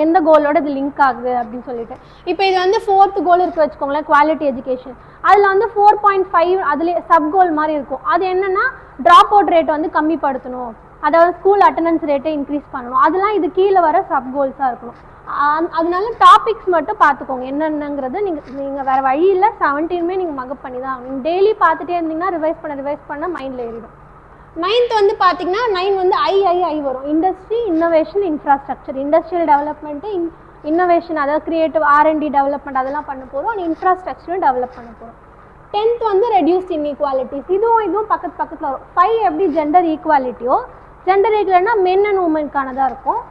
எந்த கோலோட இது லிங்க் ஆகுது அப்படின்னு சொல்லிட்டு. இப்போ இது வந்து 4th கோல் இருக்குது வச்சுக்கோங்களேன், குவாலிட்டி எஜுகேஷன். அதில் வந்து 4.5 அதுலேயே சப் கோல் மாதிரி இருக்கும். அது என்னென்னா ட்ராப் அவுட் ரேட் வந்து கம்மிப்படுத்தணும், அதாவது ஸ்கூல் அட்டண்டன்ஸ் ரேட்டை இன்க்ரீஸ் பண்ணணும். அதெல்லாம் இது கீழே வர சப் கோல்ஸாக இருக்கணும். அதனால டாபிக்ஸ் மட்டும் பார்த்துக்கோங்க என்னென்னங்கிறது. நீங்கள் வேறு வழி இல்லை, 17மே நீங்கள் மக்கப் பண்ணி தான் ஆகணும். டெய்லி பார்த்துட்டே இருந்தீங்கன்னா ரிவைஸ் பண்ண மைண்டில் ஏறிடும். 9th வந்து பார்த்திங்கன்னா 9 வந்து ஐ வரும். Industry, innovation, infrastructure. Industrial development, innovation, அதாவது கிரியேட்டிவ் R&D டெவலப்மெண்ட் அதெல்லாம் பண்ண போகிறோம். இன்ஃப்ராஸ்ட்ரக்சரும் டெவலப் பண்ண போகிறோம். 10th வந்து ரெடியூஸ்ட் இன்இக்வாலிட்டிஸ். இதுவும் பக்கத்தில் வரும். 5 எப்படி ஜெண்டர் ஈக்குவாலிட்டியோ, ஜெண்டர் ஈக்குவல்னா மென் அண்ட் உமனுக்கானதாக இருக்கும்.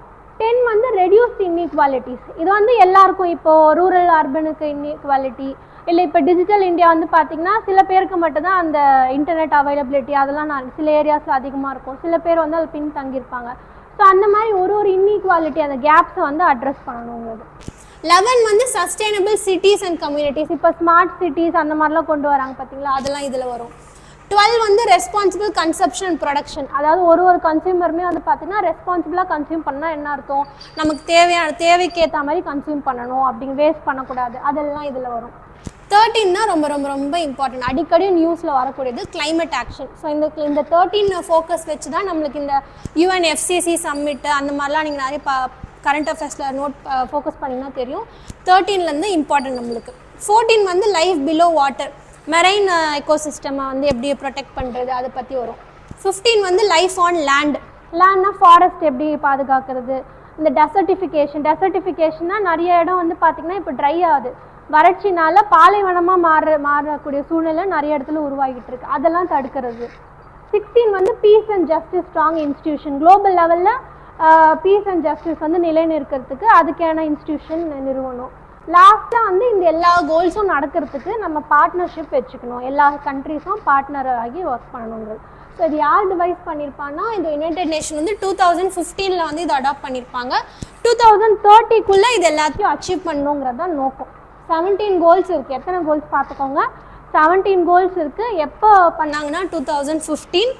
10 வந்து ரெடியூஸ்ட் இன்இக்வாலிட்டிஸ். இது வந்து எல்லாருக்கும், இப்போது ரூரல் அர்பனுக்கு இன்இக்வாலிட்டி, இல்லை இப்போ டிஜிட்டல் இந்தியா வந்து பார்த்திங்கன்னா சில பேருக்கு மட்டும்தான் அந்த இன்டர்நெட் அவைலபிலிட்டி அதெல்லாம் சில ஏரியாஸில் அதிகமாக இருக்கும், சில பேர் வந்து அது பின் தங்கியிருப்பாங்க. ஸோ அந்த மாதிரி ஒரு இன்இக்வாலிட்டி, அந்த கேப்ஸை வந்து அட்ரஸ் பண்ணணுங்கிறது. 11 வந்து சஸ்டைனபிள் சிட்டிஸ் அண்ட் கம்யூனிட்டிஸ். இப்போ ஸ்மார்ட் சிட்டிஸ் அந்த மாதிரிலாம் கொண்டு வராங்க பார்த்தீங்களா, அதெல்லாம் இதில் வரும். 12 வந்து ரெஸ்பான்சிபிள் கன்சப்ஷன் அண்ட் ப்ரொடக்ஷன். அதாவது ஒரு கன்சியூமருமே வந்து பார்த்திங்கன்னா ரெஸ்பான்சிபிளாக கன்சியூம் பண்ணால் என்ன அர்த்தம், நமக்கு தேவைக்கேற்ற மாதிரி கன்சியூம் பண்ணணும், அப்படிங்க வேஸ்ட் பண்ணக்கூடாது, அதெல்லாம் இதில் வரும். 13 தான் ரொம்ப ரொம்ப ரொம்ப இம்பார்ட்டன்ட், அடிக்கடி நியூஸில் வரக்கூடியது கிளைமேட் ஆக்ஷன். ஸோ இந்த 13 ஃபோக்கஸ் வச்சு தான் நம்மளுக்கு இந்த UNFCCC சம்மிட்டு அந்த மாதிரிலாம் நீங்கள் நிறைய கரண்ட் அஃபேர்ஸில் ஃபோக்கஸ் பண்ணிங்கன்னா தெரியும். 13லேருந்து இம்பார்ட்டன்ட் நம்மளுக்கு. 14 வந்து லைஃப் பிலோ வாட்டர், மெரைன் எக்கோசிஸ்டமை வந்து எப்படி ப்ரொடெக்ட் பண்ணுறது அதை பற்றி வரும். 15 வந்து லைஃப் ஆன் லேண்ட்னா ஃபாரஸ்ட் எப்படி பாதுகாக்கிறது, இந்த டெசர்டிஃபிகேஷன்னா நிறைய இடம் வந்து பார்த்திங்கன்னா இப்போ ட்ரை ஆகுது, வறட்சினால பாலைவனமாக மாறக்கூடிய சூழ்நிலை நிறைய இடத்துல உருவாகிட்டு இருக்கு, அதெல்லாம் தடுக்கிறது. 16 வந்து peace and justice strong institution, global லெவலில் பீஸ் அண்ட் ஜஸ்டிஸ் வந்து நிலைநிறுக்கிறதுக்கு அதுக்கான இன்ஸ்டிடியூஷன் நிறுவனம். லாஸ்ட்டாக வந்து இந்த எல்லா கோல்ஸும் நடக்கிறதுக்கு நம்ம பார்ட்னர்ஷிப் வச்சுக்கணும், எல்லா கண்ட்ரிஸும் பார்ட்னர் ஆகி ஒர்க் பண்ணணுங்கிறது. ஸோ இது யார் டிவைஸ் பண்ணியிருப்பாங்கன்னா இந்த யுனைடெட் நேஷன் வந்து 2015 வந்து இது அடாப்ட் பண்ணியிருப்பாங்க. 2030 இது எல்லாத்தையும் அச்சீவ் பண்ணணுங்கிறது தான் நோக்கம். 17 கோல்ஸ் இருக்குது. எத்தனை கோல்ஸ் பார்த்துக்கோங்க, 17 கோல்ஸ் இருக்குது. எப்போ பண்ணாங்கன்னா 2015.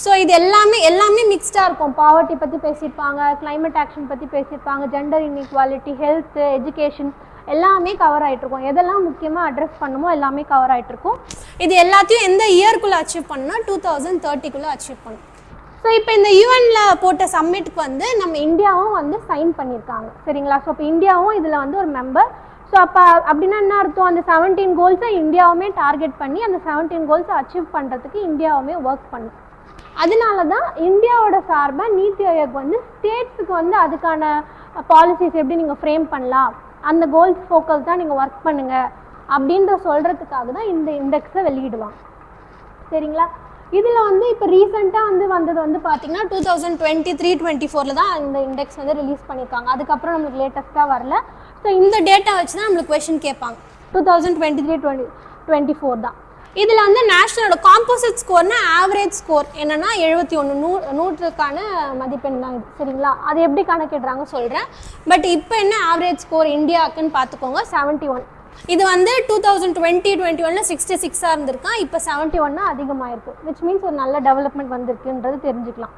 ஸோ இது எல்லாமே மிக்ஸ்டாக இருக்கும். பாவர்ட்டி பற்றி பேசியிருப்பாங்க, கிளைமேட் ஆக்ஷன் பற்றி பேசியிருப்பாங்க, ஜெண்டர் இன்இக்வாலிட்டி, ஹெல்த், எஜுகேஷன் எல்லாமே கவர் ஆகிட்ருக்கும். எதெல்லாம் முக்கியமாக அட்ரஸ் பண்ணுமோ எல்லாமே கவர் ஆகிட்ருக்கும். இது எல்லாத்தையும் எந்த இயர்க்குள்ளே அச்சீவ் பண்ணணும்னா 2030 அச்சீவ் பண்ணணும். ஸோ இப்போ இந்த யூஎனில் போட்ட சம்மிட்டுக்கு வந்து நம்ம இந்தியாவும் வந்து சைன் பண்ணியிருக்காங்க, சரிங்களா? ஸோ இப்போ இந்தியாவும் இதில் வந்து ஒரு மெம்பர். ஸோ அப்போ அப்படின்னா என்ன அர்த்தம், அந்த 17 கோல்ஸை இந்தியாவுமே டார்கெட் பண்ணி அந்த 17 கோல்ஸை அச்சீவ் பண்ணுறதுக்கு இந்தியாவுமே ஒர்க் பண்ணும். அதனால தான் இந்தியாவோட சார்பாக நீத்தி ஆயோக் வந்து ஸ்டேட்ஸுக்கு வந்து அதுக்கான பாலிசிஸ் எப்படி நீங்கள் ஃப்ரேம் பண்ணலாம், அந்த கோல்ஸ் ஃபோக்கஸ் தான் நீங்கள் ஒர்க் பண்ணுங்கள் அப்படின்ற சொல்கிறதுக்காக தான் இந்த இண்டெக்ஸை வெளியிடுவாங்க, சரிங்களா? இதில் வந்து இப்போ ரீசெண்டாக வந்தது வந்து பார்த்திங்கன்னா 2023-24 தான் இந்த இண்டெக்ஸ் வந்து ரிலீஸ் பண்ணியிருக்காங்க. அதுக்கப்புறம் நம்மளுக்கு லேட்டஸ்ட்டாக வரல. ஸோ இந்த டேட்டா வச்சு தான் நம்மளுக்கு கொஷின் கேட்பாங்க. 2023-24 தான். இதில் வந்து நேஷ்னலோட காம்போசிட் ஸ்கோர்னா ஆவரேஜ் ஸ்கோர் என்னென்னா 71, 100க்கான மதிப்பெண் தான் இது, சரிங்களா? அது எப்படி கணக்கிடுறாங்க சொல்கிறேன். பட் இப்போ என்ன ஆவரேஜ் ஸ்கோர் இந்தியாவுக்குன்னு பார்த்துக்கோங்க, 71. இது வந்து 2020-21 66 இருந்திருக்கான், இப்போ 71 அதிகமாக இருக்குது. விச் மீன்ஸ் ஒரு நல்ல டெவலப்மெண்ட் வந்திருக்குன்றது தெரிஞ்சுக்கலாம்.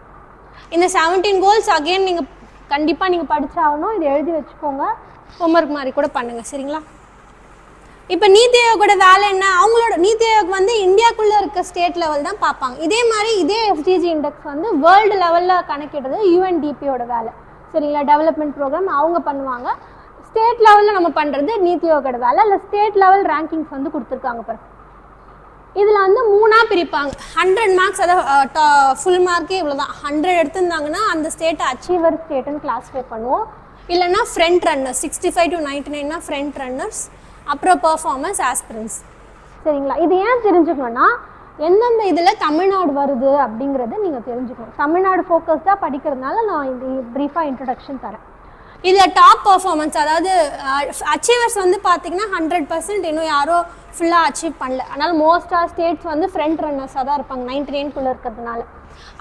இந்த 17 கோல்ஸ் அகெயின் நீங்கள் கண்டிப்பாக நீங்கள் படித்தாகணும், இதை எழுதி வச்சுக்கோங்க, ஹோம்ஒர்க் மாதிரி கூட பண்ணுங்கள், சரிங்களா? இப்போ நீத்தி ஆயோகோட வேலை என்ன, அவங்களோட நீத்தி ஆயோக் வந்து இந்தியாவுக்குள்ளே இருக்க ஸ்டேட் லெவல் தான் பார்ப்பாங்க. இதே மாதிரி இதே எஸ்டிஜி இண்டெக்ஸ் வந்து வேர்ல்டு லெவலில் கணக்கிடுறது யூஎன்டிபியோட வேலை, சரிங்களா? டெவலப்மெண்ட் ப்ரோக்ராம் அவங்க பண்ணுவாங்க. ஸ்டேட் லெவலில் நம்ம பண்ணுறது நீத்தி ஆயோகோட வேலை. இல்லை ஸ்டேட் லெவல் ரேங்கிங்ஸ் வந்து கொடுத்துருக்காங்க பாரு. இதில் வந்து 3ஆக பிரிப்பாங்க. 100 மார்க்ஸ், அதாவது ஃபுல் மார்க்கே இவ்வளோ தான். 100 எடுத்திருந்தாங்கன்னா அந்த ஸ்டேட்டை அச்சீவர் ஸ்டேட்டுன்னு கிளாஸிஃபை பண்ணுவோம். இல்லைன்னா front runners 65 to 99 front runners, அப்புறம் பர்ஃபார்மன்ஸ் ஆஸ்பிரன்ஸ், சரிங்களா? இது ஏன் தெரிஞ்சுக்கணும்னா எந்தெந்த இதில் தமிழ்நாடு வருது அப்படிங்கிறத நீங்கள் தெரிஞ்சுக்கணும். தமிழ்நாடு ஃபோக்கஸ்டாக படிக்கிறதுனால நான் இது ப்ரீஃபாக இன்ட்ரடக்ஷன் தரேன். இதில் டாப் பர்ஃபார்மன்ஸ், அதாவது அச்சீவர்ஸ் வந்து பார்த்திங்கன்னா 100% இன்னும் யாரும் ஃபுல்லாக அச்சீவ் பண்ணல. அதனால் மோஸ்ட்டாக ஸ்டேட்ஸ் வந்து ஃப்ரண்ட் ரன்னர்ஸாக தான் இருப்பாங்க 99 இருக்கிறதுனால.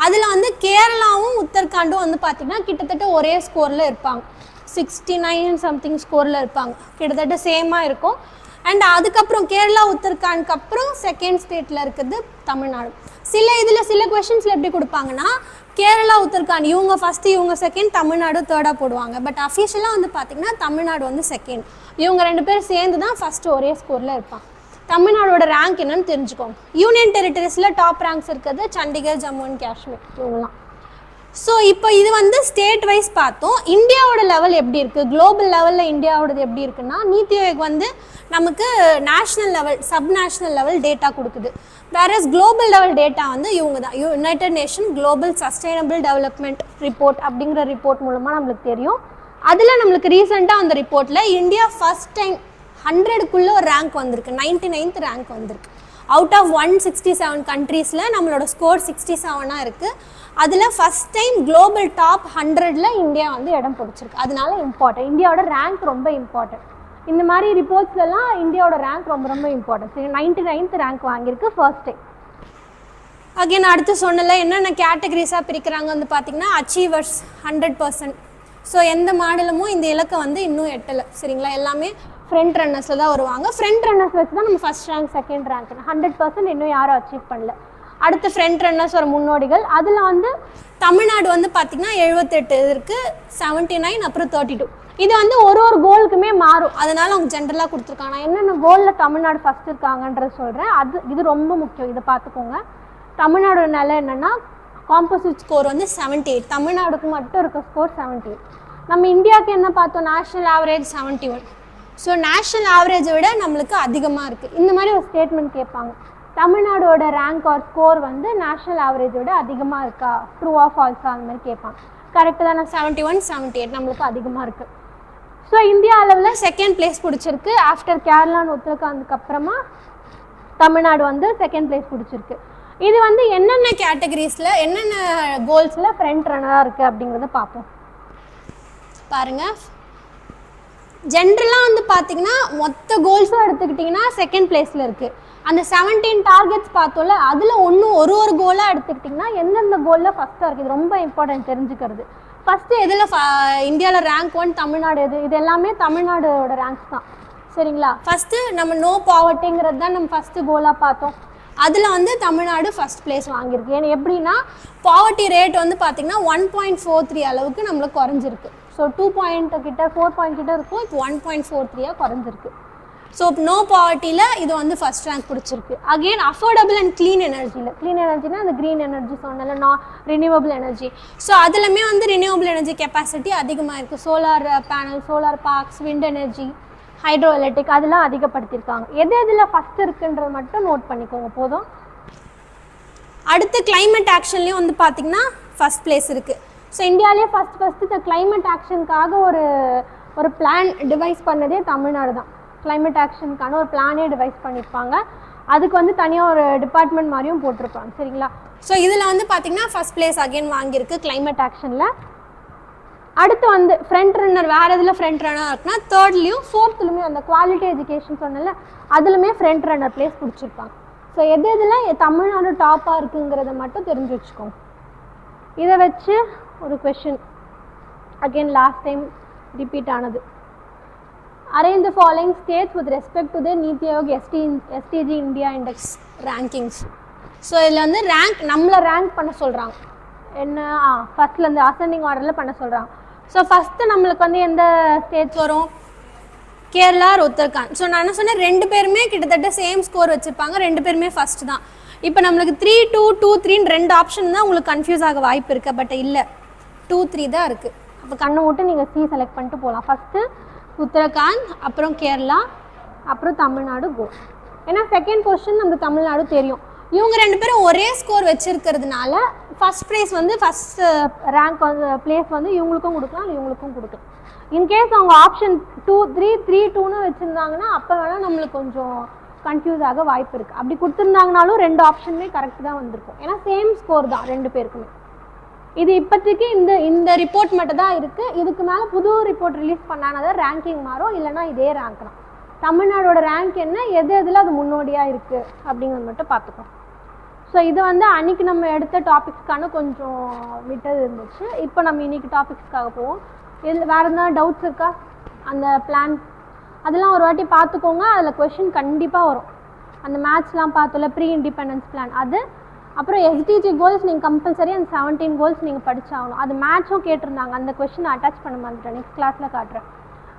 அதில் வந்து கேரளாவும் உத்தரகாண்டும் வந்து பார்த்திங்கன்னா கிட்டத்தட்ட ஒரே ஸ்கோரில் இருப்பாங்க, 69 சம்திங் ஸ்கோரில் இருப்பாங்க, கிட்டத்தட்ட சேமாக இருக்கும். அண்ட் அதுக்கப்புறம் கேரளா உத்தரகாண்டுக்கு அப்புறம் செகண்ட் ஸ்டேட்டில் இருக்கிறது தமிழ்நாடு. சில கொஷின்ஸில் எப்படி கொடுப்பாங்கன்னா கேரளா உத்தரகாண்ட் இவங்க ஃபஸ்ட்டு, இவங்க செகண்ட், தமிழ்நாடு தேர்டாக போடுவாங்க. பட் அஃபிஷியலாக வந்து பார்த்திங்கன்னா தமிழ்நாடு வந்து செகண்ட், இவங்க 2 பேரும் சேர்ந்து தான் ஃபஸ்ட்டு ஒரே ஸ்கோரில் இருப்பாங்க. தமிழ்நாடோட ரேங்க் என்னன்னு தெரிஞ்சுக்கோங்க. யூனியன் டெரிட்டரிஸில் டாப் ரேங்க்ஸ் இருக்கிறது சண்டிகர், ஜம்மு அண்ட் காஷ்மீர், இவங்கலாம். ஸோ இப்போ இது வந்து ஸ்டேட் வைஸ் பார்த்தோம். இந்தியாவோட லெவல் எப்படி இருக்குது, குளோபல் லெவலில் இந்தியாவோடது எப்படி இருக்குன்னா, நீத்தி ஆயோக் வந்து நமக்கு national level, sub national level data கொடுக்குது. வேறஸ் குளோபல் லெவல் டேட்டா வந்து இவங்க தான், United nation global sustainable development report அப்படிங்கிற ரிப்போர்ட் மூலமாக நம்மளுக்கு தெரியும். அதில் நம்மளுக்கு ரீசெண்டாக அந்த ரிப்போர்ட்டில் இந்தியா ஃபஸ்ட் டைம் 100க்குள்ளே ஒரு ரேங்க் வந்திருக்கு, 99th ரேங்க் வந்திருக்கு. அவுட் ஆஃப் 167 கண்ட்ரீஸில் நம்மளோட ஸ்கோர் 67 இருக்குது. அதில் ஃபஸ்ட் டைம் குளோபல் டாப் 100ல் இந்தியா வந்து இடம் பிடிச்சிருக்கு. அதனால இம்பார்ட்டன்ட், இந்தியாவோட ரேங்க் ரொம்ப இம்பார்ட்டன்ட். இந்த மாதிரி ரிப்போர்ட்ஸ்லாம் இந்தியாவோட ரேங்க் ரொம்ப ரொம்ப இம்பார்ட்டன்ட். சரி, 99th ரேங்க் வாங்கியிருக்கு ஃபர்ஸ்ட் டைம். அகெயின் அடுத்து சொன்னல என்னென்ன கேட்டகரிஸாக பிரிக்கிறாங்க வந்து பார்த்திங்கன்னா அச்சீவர்ஸ் 100%. ஸோ எந்த மாநிலமும் இந்த இலக்கை வந்து இன்னும் எட்டலை, சரிங்களா? எல்லாமே ஃப்ரண்ட் ரன்னர்ஸில் தான் வருவாங்க. ஃப்ரண்ட் ரன்னர்ஸ் வச்சு தான் நம்ம ஃபஸ்ட் ரேங்க், செகண்ட் ரேங்க், 100% இன்னும் யாரும் அச்சீவ் பண்ணல. அடுத்து ஃப்ரண்ட் ரன்னர்ஸ் ஒரு முன்னோடிகள். அதில் வந்து தமிழ்நாடு வந்து பார்த்திங்கன்னா 78 இருக்குது, 79, அப்புறம் 32. இது வந்து ஒரு கோலுக்குமே மாறும், அதனால் அவங்க ஜென்ரலாக கொடுத்துருக்காங்க. என்னென்ன கோலில் தமிழ்நாடு ஃபஸ்ட் இருக்காங்கன்றது சொல்கிறேன். இது ரொம்ப முக்கியம், இதை பார்த்துக்கோங்க. தமிழ்நாடோட நிலை என்னென்னா காம்போசிட் ஸ்கோர் வந்து 78, தமிழ்நாடுக்கு மட்டும் இருக்க ஸ்கோர் 78. நம்ம இந்தியாவுக்கு என்ன பார்த்தோம், நேஷ்னல் ஆவரேஜ் 71. ஸோ நேஷ்னல் ஆவரேஜை விட நம்மளுக்கு அதிகமாக இருக்குது. இந்த மாதிரி ஒரு ஸ்டேட்மெண்ட் கேட்பாங்க, தமிழ்நாடோட ரேங்க் ஆர் ஸ்கோர் வந்து நேஷ்னல் ஆவரேஜை விட அதிகமாக இருக்கா, ட்ரூ ஆர் ஃபால்ஸா, அந்த மாதிரி கேட்பாங்க. கரெக்டு தானே, 71 78 நம்மளுக்கு அதிகமாக இருக்குது. ஸோ இந்தியா அளவில் செகண்ட் பிளேஸ் பிடிச்சிருக்கு. ஆஃப்டர் கேரளான்னு உத்தரகாந்துக்கு அப்புறமா தமிழ்நாடு வந்து செகண்ட் பிளேஸ் பிடிச்சிருக்கு. இது வந்து என்னென்ன கேட்டகரிஸில் என்னென்ன கோல்ஸில் ஃப்ரண்ட் ரன்னராக இருக்குது அப்படிங்கிறத பார்ப்போம். பாருங்கள், ஜென்ரலாக வந்து பார்த்தீங்கன்னா மொத்த கோல்ஸும் எடுத்துக்கிட்டிங்கன்னா செகண்ட் பிளேஸில் இருக்குது. அந்த 17 டார்கெட்ஸ் பார்த்தோம்ல, அதில் ஒரு கோலாக எடுத்துக்கிட்டிங்கன்னா எந்தெந்த கோலில் ஃபஸ்ட்டாக இருக்குது, இது ரொம்ப இம்பார்ட்டன்ட் தெரிஞ்சுக்கிறது. ஃபஸ்ட்டு எதில் இந்தியாவில் ரேங்க் 1 தமிழ்நாடு எது, இது எல்லாமே தமிழ்நாடோட ரேங்க்ஸ் தான் சரிங்களா. ஃபஸ்ட்டு நம்ம நோ பாவர்ட்டிங்கிறது தான் நம்ம ஃபஸ்ட்டு கோலாக பார்த்தோம். அதில் வந்து தமிழ்நாடு ஃபஸ்ட் பிளேஸ் வாங்கியிருக்கு. ஏன்னா எப்படின்னா பாவர்ட்டி ரேட் வந்து பார்த்திங்கன்னா 1.43 அளவுக்கு நம்மளுக்கு குறைஞ்சிருக்கு. ஸோ 2 பாயிண்ட் கிட்ட 4 பாயிண்ட் கிட்ட இருக்கும், இப்போ 1.43 குறைஞ்சிருக்கு. ஸோ நோ பாவர்ட்டியில் இது வந்து ஃபஸ்ட் ரேங்க் பிடிச்சிருக்கு. அகெயின் அஃபோர்டபுள் அண்ட் க்ளீன் எனர்ஜியில், க்ளீன் எனர்ஜினா அந்த க்ரீன் எனர்ஜி சொன்னால ரினியூவபிள் எனர்ஜி. ஸோ அதுலேயுமே வந்து ரினியூவபிள் எனர்ஜி கெப்பாசிட்டி அதிகமாக இருக்குது. Solar panel, solar parks, wind energy, hydro electric அதெல்லாம் அதிகப்படுத்தியிருக்காங்க. எதில் ஃபஸ்ட் இருக்குன்றது மட்டும் நோட் பண்ணிக்கோங்க போதும். அடுத்து கிளைமேட் ஆக்ஷன்லேயும் வந்து பார்த்திங்கன்னா ஃபஸ்ட் பிளேஸ் இருக்குது. ஸோ இந்தியாவிலே ஃபஸ்ட்டு இந்த கிளைமேட் ஆக்ஷனுக்காக ஒரு பிளான் டிவைஸ் பண்ணதே தமிழ்நாடு தான். கிளைமேட் ஆக்ஷனுக்கான ஒரு பிளானே டிவைஸ் பண்ணியிருப்பாங்க. அதுக்கு வந்து தனியாக ஒரு டிபார்ட்மெண்ட் மாதிரியும் போட்டிருப்பாங்க சரிங்களா. ஸோ இதில் வந்து பார்த்திங்கன்னா ஃபஸ்ட் பிளேஸ் அகெயின் வாங்கியிருக்கு கிளைமேட் ஆக்ஷனில். அடுத்து வந்து ஃப்ரண்ட் ரன்னர் வேறு எதில் ஃப்ரண்ட் ரன்னர் இருக்குன்னா தேர்ட்லேயும் ஃபோர்த்துலையுமே அந்த குவாலிட்டி எஜுகேஷன் சொன்னல அதுலையுமே ஃப்ரண்ட் ரன்னர் பிளேஸ் பிடிச்சிருப்பாங்க. ஸோ எதில் தமிழ்நாடு டாப்பாக இருக்குங்கிறத மட்டும் தெரிஞ்சு வச்சுக்கோங்க. இதை வச்சு ஒரு question again last time repeat ஆனது. Arrange the following states with respect to the Niti Aayog SDG India index rankings. So இதில் வந்து நம்மளை ரேங்க் பண்ண சொல்கிறாங்க. என்ன ஃபஸ்ட்லேருந்து அசெண்டிங் ஆர்டரில் பண்ண சொல்கிறாங்க. ஸோ ஃபஸ்ட்டு நம்மளுக்கு வந்து எந்த ஸ்டேட்ஸ் வரும், கேரளா, உத்தரகாண்ட். ஸோ நான் என்ன சொன்னேன், 2 பேருமே கிட்டத்தட்ட சேம் ஸ்கோர் வச்சுருப்பாங்க, 2 பேருமே ஃபஸ்ட்டு தான். இப்போ நம்மளுக்கு 3, 2, 2, 3 2 ஆப்ஷன் தான் உங்களுக்கு கன்ஃபியூஸ் ஆக வாய்ப்பு இருக்குது. பட் இல்லை, 2, 3 தான் இருக்குது. அப்போ கண்ணை விட்டு நீங்கள் C செலக்ட் பண்ணிட்டு போகலாம். ஃபஸ்ட்டு உத்தரகாண்ட், அப்புறம் கேரளா, அப்புறம் தமிழ்நாடு கோ. ஏன்னா செகண்ட் பொசிஷன் நமக்கு தமிழ்நாடு தெரியும். இவங்க 2 பேரும் ஒரே ஸ்கோர் வச்சுருக்கிறதுனால ஃபஸ்ட் ப்ரைஸ் வந்து ஃபஸ்ட் ரேங்க் வந்து பிளேஸ் வந்து இவங்களுக்கும் கொடுக்கலாம், இவங்களுக்கும் கொடுக்கலாம். இன்கேஸ் அவங்க ஆப்ஷன் 2, 3, 3, 2ன்னு வச்சுருந்தாங்கன்னா அப்போ வேணால் நம்மளுக்கு கொஞ்சம் கன்ஃபியூஸ் ஆக வாய்ப்பு இருக்குது. அப்படி கொடுத்துருந்தாங்கனாலும் 2 ஆப்ஷனுமே கரெக்ட் தான் வந்திருக்கும். ஏன்னா சேம் ஸ்கோர் தான் 2 பேருக்குமே. இது இப்போதைக்கு இந்த ரிப்போர்ட் மட்டும் தான் இருக்குது. இதுக்கு மேலே புது ரிப்போர்ட் ரிலீஸ் பண்ணாதான் ரேங்கிங் மாறும், இல்லைனா இதே ரேங்க் தான். தமிழ்நாடோட ரேங்க் என்ன, எதில் அது முன்னோடியாக இருக்குது அப்படிங்கிறது மட்டும் பார்த்துக்கோம். ஸோ இது வந்து அன்றைக்கி நம்ம எடுத்த டாபிக்ஸ்க்கான கொஞ்சம் விட்டது இருந்துச்சு. இப்போ நம்ம இன்றைக்கி டாபிக்ஸ்க்காக போவோம். இதில் வேறு எதுனா டவுட்ஸ் இருக்கா? அந்த பிளான் அதெல்லாம் ஒரு வாட்டி பார்த்துக்கோங்க. அதில் கொஷின் கண்டிப்பாக வரும். அந்த மேட்ச்லாம் பார்த்தோம்ல, ப்ரீ இண்டிபெண்டன்ஸ் பிளான் அது. அப்புறம் SDG கோல்ஸ் நீங்கள் கம்பல்சரி அந்த 17 கோல்ஸ் நீங்கள் படிச்சாகணும். அது மேட்சும் கேட்டிருந்தாங்க. அந்த கொஷின் அட்டாச் பண்ண மாட்டேன், நெக்ஸ்ட் கிளாஸில் காட்டுறேன்.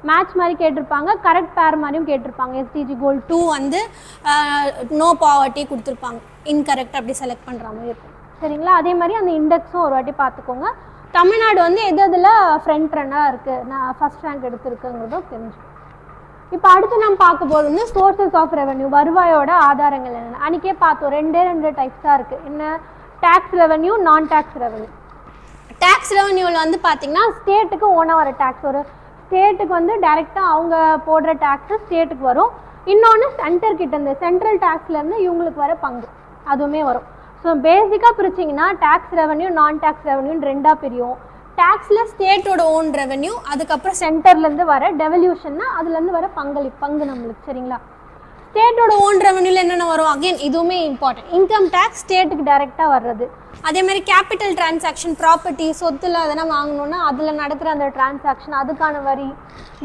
மேட்ச் மாதிரி கேட்டிருப்பாங்க, கரெக்ட் பேர் மாதிரியும் கேட்டிருப்பாங்க. SDG கோல் 2 வந்து நோ பாவர்ட்டி கொடுத்துருப்பாங்க, இன்கரெக்ட் அப்படி செலக்ட் பண்ணுற மாதிரி இருக்கும் சரிங்களா. அதே மாதிரி அந்த இண்டெக்ஸும் ஒரு வாட்டி பார்த்துக்கோங்க. தமிழ்நாடு வந்து எதில் ஃப்ரண்ட் ரன்னாக இருக்குது, நான் ஃபஸ்ட் ரேங்க் எடுத்துருக்குங்கிறதும் தெரிஞ்சுக்கோங்க. இப்போ அடுத்து நம்ம பார்க்க போது வந்து சோர்சஸ் ஆஃப் ரெவன்யூ, வருவாயோட ஆதாரங்கள் என்னென்ன. அன்றைக்கே பார்த்தோம், 2 டைப்ஸாக இருக்குது. என்ன, tax revenue, non tax revenue. Tax ரெவன்யூவில் வந்து பார்த்திங்கன்னா ஸ்டேட்டுக்கு ஓனாக வர டேக்ஸ், ஒரு ஸ்டேட்டுக்கு வந்து டைரெக்டாக அவங்க போடுற டேக்ஸு ஸ்டேட்டுக்கு வரும். இன்னொன்று சென்டர்கிட்ட இருந்து சென்ட்ரல் டேக்ஸ்லேருந்து இவங்களுக்கு வர பங்கு அதுவுமே வரும். ஸோ பேசிக்காக பிரிச்சிங்கன்னா டேக்ஸ் ரெவன்யூ, நான் டேக்ஸ் ரெவன்யூன்னு 2ஆக பிரியும். டேக்ஸில் ஸ்டேட்டோட ஓன் ரெவன்யூ, அதுக்கப்புறம் சென்டர்லேருந்து வர டெவல்யூஷன்னா அதுலேருந்து வர பங்கு நம்மளுக்கு சரிங்களா. ஸ்டேட்டோட ஓன் ரெவன்யூவில் என்னென்ன வரும், அகெயின் இதுவுமே இம்பார்ட்டன்ட். இன்கம் டேக்ஸ் ஸ்டேட்டுக்கு டைரெக்டாக வர்றது. அதேமாதிரி கேபிட்டல் டிரான்சாக்ஷன், ப்ராப்பர்ட்டி, சொத்தில் அதெல்லாம் வாங்கணுன்னா அதில் நடக்கிற அந்த டிரான்சாக்ஷன் அதுக்கான வரி,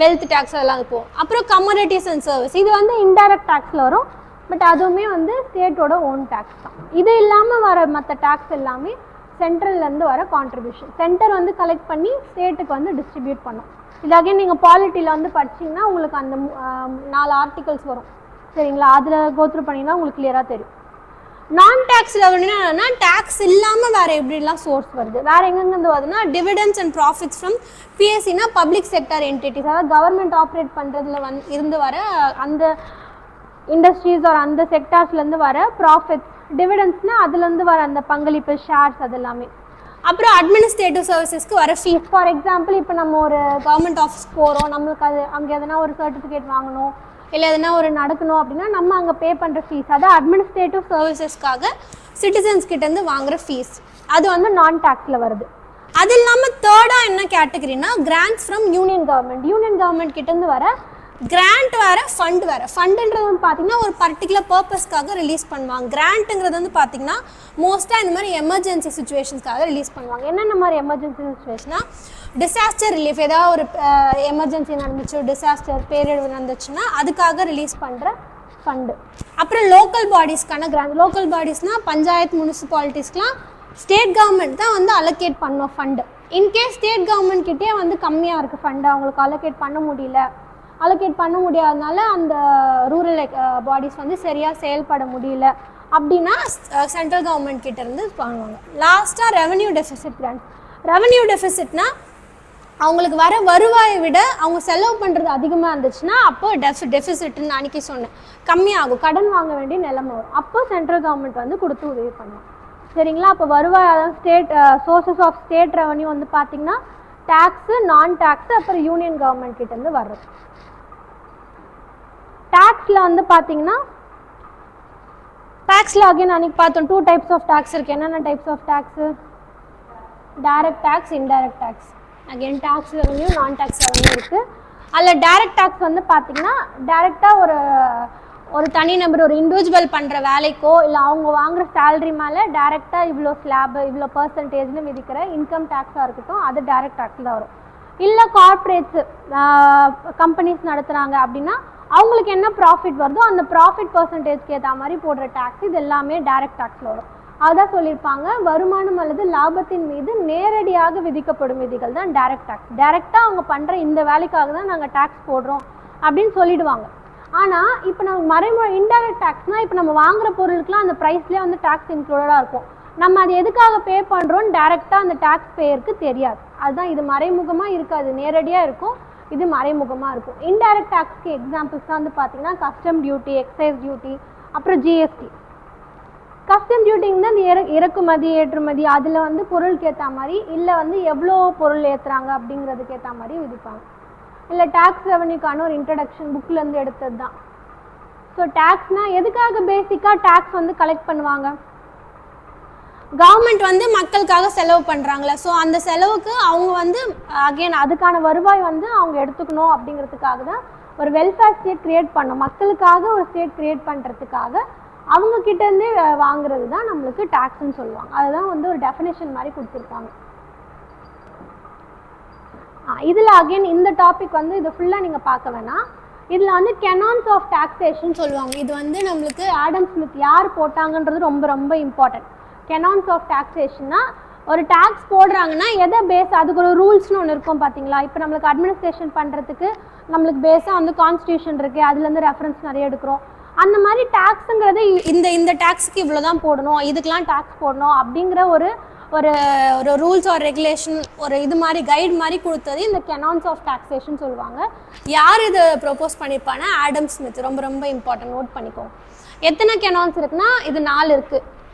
வெல்த் டேக்ஸ் அதெல்லாம் இருக்கும். அப்புறம் கமோடிட்டிஸ் அண்ட் சர்வீஸ், இது வந்து இன்டைரக்ட் டேக்ஸில் வரும். பட் அதுவுமே வந்து ஸ்டேட்டோட ஓன் டேக்ஸ் தான். இது இல்லாமல் வர மற்ற டேக்ஸ் எல்லாமே சென்ட்ரல்லேருந்து வர கான்ட்ரிபியூஷன். சென்டர் வந்து கலெக்ட் பண்ணி ஸ்டேட்டுக்கு வந்து டிஸ்ட்ரிபியூட் பண்ணும். இது அகைன் நீங்கள் பாலிட்டியில் வந்து படிச்சிங்கன்னா உங்களுக்கு அந்த 4 ஆர்டிகல்ஸ் வரும் சரிங்களா. அதில் கோத்ரூ பண்ணிங்கன்னா உங்களுக்கு கிளியராக தெரியும். நான் டேக்ஸ் ரெவன்யூனா டேக்ஸ் இல்லாமல் வேறு எப்படிலாம் சோர்ஸ் வருது, வேறு எங்கெங்கேருந்து வருதுன்னா டிவிடெண்ட்ஸ் அண்ட் ப்ராஃபிட்ஸ் ஃப்ரம் PSCனா பப்ளிக் செக்டர் என்டிட்டிஸ், அதாவது கவர்மெண்ட் ஆப்ரேட் பண்ணுறதுல இருந்து வர அந்த இண்டஸ்ட்ரீஸ் ஒரு அந்த செக்டார்ஸ்லேருந்து வர ப்ராஃபிட்ஸ். டிவிடெண்ட்ஸ்னால் அதுலேருந்து வர அந்த பங்களிப்பு, ஷேர்ஸ் அது எல்லாமே. அப்புறம் அட்மினிஸ்ட்ரேட்டிவ் சர்வீசஸ்க்கு வர ஃபீஸ். ஃபார் எக்ஸாம்பிள் இப்போ நம்ம ஒரு கவர்மெண்ட் ஆஃபீஸ் போகிறோம், நம்மளுக்கு அது அங்கே எதனா ஒரு சர்டிஃபிகேட் வாங்கணும் இல்லை எதனா ஒரு நடக்கணும் அப்படின்னா நம்ம அங்கே பே பண்ணுற ஃபீஸ், அதான் அட்மினிஸ்ட்ரேட்டிவ் சர்வீசஸ்க்காக சிட்டிசன்ஸ் கிட்டேருந்து வாங்குகிற ஃபீஸ், அது வந்து நான் டேக்ஸில் வருது. அது இல்லாமல் தேர்டாக என்ன கேட்டகரினா grants from union government. Union government கிட்டேருந்து வர கிராண்ட் வேறு, ஃபண்ட் வேறு. ஃபண்டுன்றது வந்து பார்த்திங்கன்னா ஒரு பர்டிகுலர் பர்பஸ்க்காக ரிலீஸ் பண்ணுவாங்க. கிராண்ட்டுங்கிறது வந்து பார்த்திங்கன்னா மோஸ்ட்டாக இந்த மாதிரி எமர்ஜென்சி சுச்சுவேஷன்ஸ்க்காக ரிலீஸ் பண்ணுவாங்க. என்னென்ன மாதிரி எமர்ஜென்சி சுச்சுவேஷனாக டிசாஸ்டர் ரிலீஃப், ஏதாவது ஒரு எமர்ஜென்சி நடந்துச்சு, டிசாஸ்டர் பேரிடர் நடந்துச்சுன்னா அதுக்காக ரிலீஸ் பண்ணுற ஃபண்டு. அப்புறம் லோக்கல் பாடிஸ்க்கான கிராண்ட். லோக்கல் பாடிஸ்னால் பஞ்சாயத்து முனிசிபாலிட்டிஸ்க்கெலாம் ஸ்டேட் கவர்மெண்ட் தான் வந்து அலோகேட் பண்ணோம் ஃபண்டு. இன்கேஸ் ஸ்டேட் கவர்மெண்ட் கிட்டே வந்து கம்மியாக இருக்குது ஃபண்டு, அவங்களுக்கு அலோகேட் பண்ண முடியாதனால அந்த ரூரல் பாடிஸ் வந்து சரியாக செயல்பட முடியல அப்படின்னா சென்ட்ரல் கவர்மெண்ட் கிட்டேருந்து பண்ணுவாங்க. லாஸ்ட்டாக ரெவன்யூ டெஃபிசிட் கிராண்ட். ரெவன்யூ டெஃபிசிட்னா அவங்களுக்கு வர வருவாயை விட அவங்க செலவு பண்ணுறது அதிகமாக இருந்துச்சுன்னா அப்போ டெஃபிசிட்னு அன்றைக்கி சொன்னேன் கம்மியாகும், கடன் வாங்க வேண்டிய நிலைமை வரும். அப்போ சென்ட்ரல் கவர்மெண்ட் வந்து கொடுத்து உதவி பண்ணுவோம். சரிங்களா? அப்போ வருவாய், அதாவது state sources of state revenue வந்து பார்த்திங்கன்னா டேக்ஸு, நான் டேக்ஸு, அப்புறம் யூனியன் கவர்மெண்ட் கிட்டேருந்து வர்றது. டேக்ஸில் வந்து பார்த்தீங்கன்னா டேக்ஸில் அகைன் அன்றைக்கி பார்த்தோம் 2 டைப்ஸ் ஆஃப் டேக்ஸ் இருக்குது. என்னென்ன types of tax? Direct tax, indirect tax. Again tax revenue, non tax revenue இருக்குது. அதில் டைரக்ட் டேக்ஸ் வந்து பார்த்திங்கன்னா டைரெக்டாக ஒரு தனி நபர், ஒரு இண்டிவிஜுவல் பண்ணுற வேலைக்கோ இல்லை அவங்க வாங்குகிற சேலரி மேலே டைரெக்டாக இவ்வளோ ஸ்லாபு, இவ்வளோ பர்சன்டேஜ்னு விதிக்கிற இன்கம் டேக்ஸாக இருக்கட்டும், அது டைரக்ட் டேக்ஸ் தான் வரும். இல்லை கார்ப்பரேட்ஸு கம்பெனிஸ் நடத்துகிறாங்க அப்படின்னா அவங்களுக்கு என்ன ப்ராஃபிட் வருதோ அந்த ப்ராஃபிட் பர்சன்டேஜ்க்கு ஏற்ற மாதிரி போடுற டேக்ஸ், இது எல்லாமே டைரக்ட் டேக்ஸில் வரும். அதுதான் சொல்லியிருப்பாங்க, வருமானம் அல்லது லாபத்தின் மீது நேரடியாக விதிக்கப்படும் விதிகள் தான் டைரக்ட் டேக்ஸ். டைரெக்டாக அவங்க பண்ணுற இந்த வேலைக்காக தான் நாங்கள் டேக்ஸ் போடுறோம் அப்படின்னு சொல்லிடுவாங்க. ஆனால் இப்போ நம்ம மறைமுறை இன்டைரக்ட் டேக்ஸ்னால் இப்போ நம்ம வாங்குகிற பொருளுக்குலாம் அந்த ப்ரைஸ்லேயே வந்து டேக்ஸ் இன்க்ளூடடாக இருக்கும். நம்ம அது எதுக்காக பே பண்ணுறோன்னு டைரெக்டாக அந்த டேக்ஸ் பேருக்கு தெரியாது. அதுதான் இது மறைமுகமாக இருக்காது, நேரடியாக இருக்கும், இது மறைமுகமாக இருக்கும். இன்டைரக்ட் டேக்ஸ்க்கு எக்ஸாம்பிள்ஸ் தான் வந்து பார்த்திங்கன்னா கஸ்டம் டியூட்டி, எக்ஸைஸ் டியூட்டி, அப்புறம் ஜிஎஸ்டி. கஸ்டம் டியூட்டிங் தான் இந்த இறக்குமதி ஏற்றுமதி, அதில் வந்து பொருளுக்கு ஏற்ற மாதிரி இல்லை வந்து எவ்வளோ பொருள் ஏற்றுறாங்க அப்படிங்கிறதுக்கு ஏற்ற மாதிரி விதிப்பாங்க. இல்லை டேக்ஸ் ரெவன்யூக்கான ஒரு இன்ட்ரடக்ஷன் புக்கிலேருந்து எடுத்தது தான். ஸோ டேக்ஸ்னால் எதுக்காக பேசிக்காக டேக்ஸ் வந்து கலெக்ட் பண்ணுவாங்க? கவர்மெண்ட் வந்து மக்களுக்காக செலவு பண்ணுறாங்களே, ஸோ அந்த செலவுக்கு அவங்க வந்து அகெயின் அதுக்கான வருவாய் வந்து அவங்க எடுத்துக்கணும் அப்படிங்கிறதுக்காக தான் ஒரு வெல்ஃபேர் ஸ்டேட் க்ரியேட் பண்ணணும். மக்களுக்காக ஒரு ஸ்டேட் க்ரியேட் பண்ணுறதுக்காக அவங்க கிட்டேருந்தே வாங்குறது தான் நம்மளுக்கு டேக்ஸ்ன்னு சொல்லுவாங்க. அதுதான் வந்து ஒரு டெஃபினேஷன் மாதிரி கொடுத்துருக்காங்க. இதில் அகெயின் இந்த டாபிக் வந்து இது ஃபுல்லாக நீங்கள் பார்க்க வேணாம். இதில் வந்து கெனான்ஸ் ஆஃப் டாக்ஸேஷன் சொல்லுவாங்க. இது வந்து நம்மளுக்கு ஆடம் ஸ்மித் யார் போட்டாங்கன்றது ரொம்ப ரொம்ப இம்பார்ட்டன்ட். கெனான்ஸ் ஆஃப் டாக்ஸேஷன்னா ஒரு டேக்ஸ் போடுறாங்கன்னா எதை பேஸ், அதுக்கு ஒரு ரூல்ஸ்னு ஒன்று இருக்கும் பார்த்தீங்களா? இப்போ நம்மளுக்கு அட்மினிஸ்ட்ரேஷன் பண்ணுறதுக்கு நம்மளுக்கு பேஸாக வந்து கான்ஸ்டியூஷன் இருக்குது, அதுலேருந்து ரெஃபரன்ஸ் நிறைய எடுக்கிறோம். அந்த மாதிரி டேக்ஸுங்கிறது இந்த டேக்ஸுக்கு இவ்வளோ தான் போடணும், இதுக்கெலாம் டேக்ஸ் போடணும் அப்படிங்கிற ஒரு ஒரு ஒரு ரூல்ஸ் ஆர் ரெகுலேஷன், ஒரு இது மாதிரி கைட் மாதிரி கொடுத்தது இந்த கெனான்ஸ் ஆஃப் டாக்ஸேஷன் சொல்லுவாங்க. யார் இதை ப்ரொப்போஸ் பண்ணியிருப்பாங்கன்னா ஆடம் ஸ்மித். ரொம்ப ரொம்ப இம்பார்ட்டன்ட், நோட் பண்ணிக்கோங்க. எத்தனை கெனான்ஸ் இருக்குன்னா இது 4 இருக்குது.